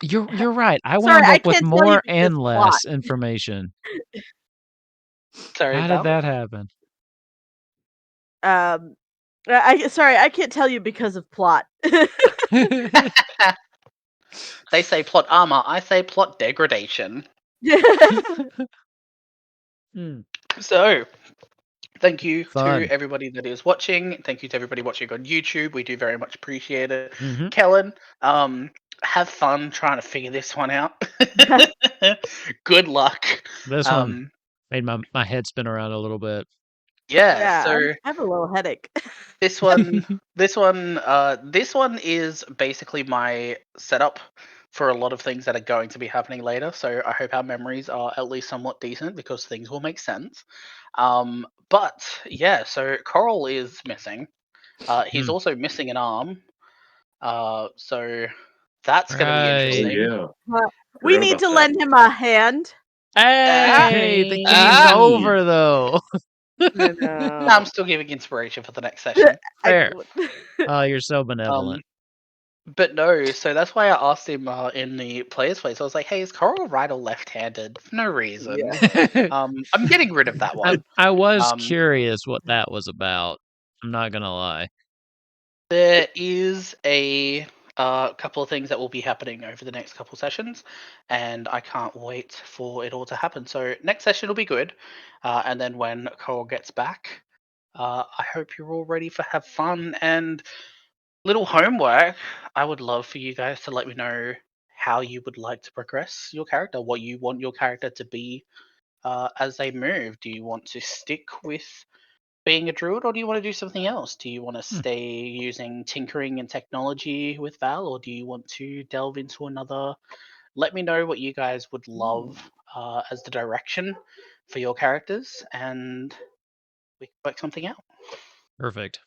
Speaker 1: You're right. I
Speaker 3: Sorry,
Speaker 1: wound
Speaker 3: I
Speaker 1: up with
Speaker 3: can't tell you
Speaker 1: more
Speaker 3: because
Speaker 1: and
Speaker 3: plot.
Speaker 1: less information.
Speaker 2: Sorry,
Speaker 1: How did
Speaker 2: Val?
Speaker 1: that happen?
Speaker 3: Sorry, I can't tell you because of plot.
Speaker 2: They say plot armor. I say plot degradation.
Speaker 1: Hmm.
Speaker 2: So, thank you
Speaker 1: Fun.
Speaker 2: to everybody that is watching. Thank you to everybody watching on YouTube. We do very much appreciate it.
Speaker 1: Mhm.
Speaker 2: Kellen, have fun trying to figure this one out. Good luck.
Speaker 1: This one made my head spin around a little bit.
Speaker 2: Yeah, so
Speaker 3: I have a little headache.
Speaker 2: this one this one is basically my setup for a lot of things that are going to be happening later. So I hope our memories are at least somewhat decent because things will make sense. But yeah, so Coral is missing. He's also missing an arm. So that's going to be
Speaker 4: Oh
Speaker 1: Right.
Speaker 2: interesting.
Speaker 4: yeah.
Speaker 3: We
Speaker 4: Forgot
Speaker 3: need
Speaker 4: about
Speaker 3: to
Speaker 4: that.
Speaker 3: lend him a hand.
Speaker 1: Hey, the game's
Speaker 2: Ah.
Speaker 1: over though.
Speaker 3: I know.
Speaker 2: I'm still giving inspiration for the next session.
Speaker 1: Fair. Oh, you're so
Speaker 2: Um,
Speaker 1: benevolent.
Speaker 2: But no, so that's why I asked him in the player's place. I was like, "Hey, is Coral right or left-handed?" For no reason. I'm getting rid of that one.
Speaker 1: I was
Speaker 2: Um,
Speaker 1: curious what that was about. I'm not gonna lie.
Speaker 2: There is a couple of things that will be happening over the next couple sessions, and I can't wait for it all to happen. So next session will be good, and then when Coral gets back, I hope you're all ready for have fun and little homework. I would love for you guys to let me know how you would like to progress your character, what you want your character to be as they move. Do you want to stick with being a druid, or do you want to do something else? Do you want to stay using tinkering and technology with Val, or do you want to delve into another? Let me know what you guys would love as the direction for your characters, and we can work something out.
Speaker 1: Perfect.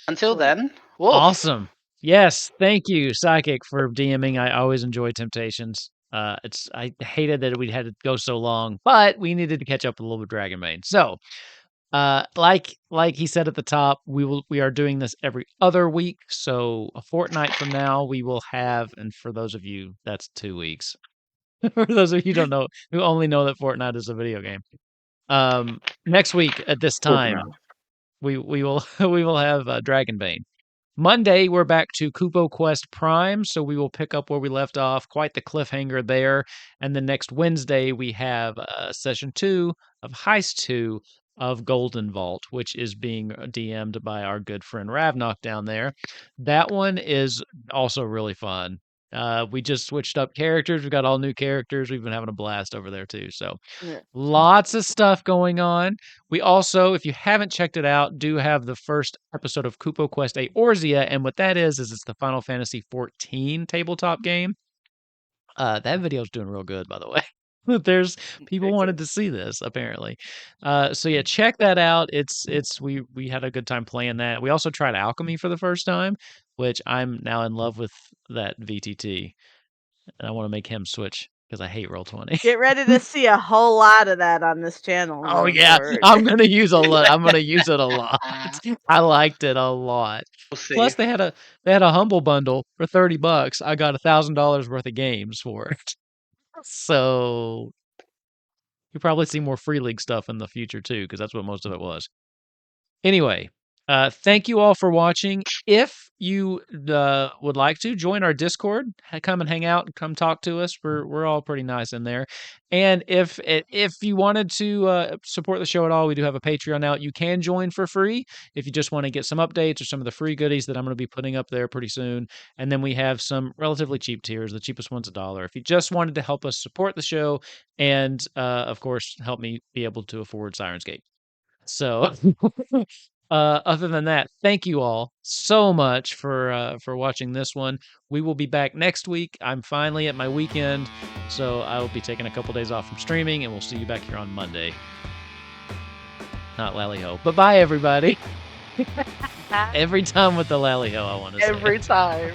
Speaker 2: Until
Speaker 3: Sweet.
Speaker 2: then, Wolf.
Speaker 1: Awesome. Yes, thank you, Psychic, for DMing. I always enjoy Temptations. I hated that we had to go so long, but we needed to catch up a little with Dragonbane. So, like he said at the top, we are doing this every other week. So a fortnight from now, we will have, and for those of you, that's 2 weeks. For those of you who don't know, who only know that Fortnite is a video game. Next week at this time,
Speaker 4: Fortnite.
Speaker 1: we will we will have Dragonbane. Monday, we're back to Kupo Quest Prime, so we will pick up where we left off. Quite the cliffhanger there. And then next Wednesday, we have Session 2 of Heist 2 of Golden Vault, which is being DM'd by our good friend Ravnock down there. That one is also really fun. We just switched up characters. We've got all new characters. We've been having a blast over there, too. So
Speaker 3: Yeah.
Speaker 1: lots of stuff going on. We also, if you haven't checked it out, do have the first episode of Kupo Quest Eorzea, and what that is it's the Final Fantasy XIV tabletop game. That video's doing real good, by the way. There's people wanted to see this apparently. So yeah, check that out. We had a good time playing that. We also tried Alchemy for the first time, which I'm now in love with that VTT, and I want to make him switch because I hate Roll20.
Speaker 3: Get ready to see a whole lot of that on this channel
Speaker 1: Oh
Speaker 3: going
Speaker 1: yeah,
Speaker 3: forward.
Speaker 1: I'm gonna use a lot. I'm gonna use it a lot. I liked it a lot.
Speaker 2: We'll see.
Speaker 1: Plus, they had a humble bundle for $30. I got $1,000 worth of games for it. So you'll probably see more Free League stuff in the future too, because that's what most of it was. Anyway, thank you all for watching. If you would like to join our Discord, come and hang out and come talk to us. We're all pretty nice in there. And if you wanted to support the show at all, we do have a Patreon out. You can join for free if you just want to get some updates or some of the free goodies that I'm going to be putting up there pretty soon. And then we have some relatively cheap tiers. The cheapest one's $1. If you just wanted to help us support the show and of course help me be able to afford Sirensgate. So, other than that, thank you all so much for watching this one. We will be back next week. I'm finally at my weekend, so I will be taking a couple days off from streaming, and we'll see you back here on Monday. Not lally-ho, but bye, everybody. Every time with the lally-ho, I want to say.
Speaker 2: Every time.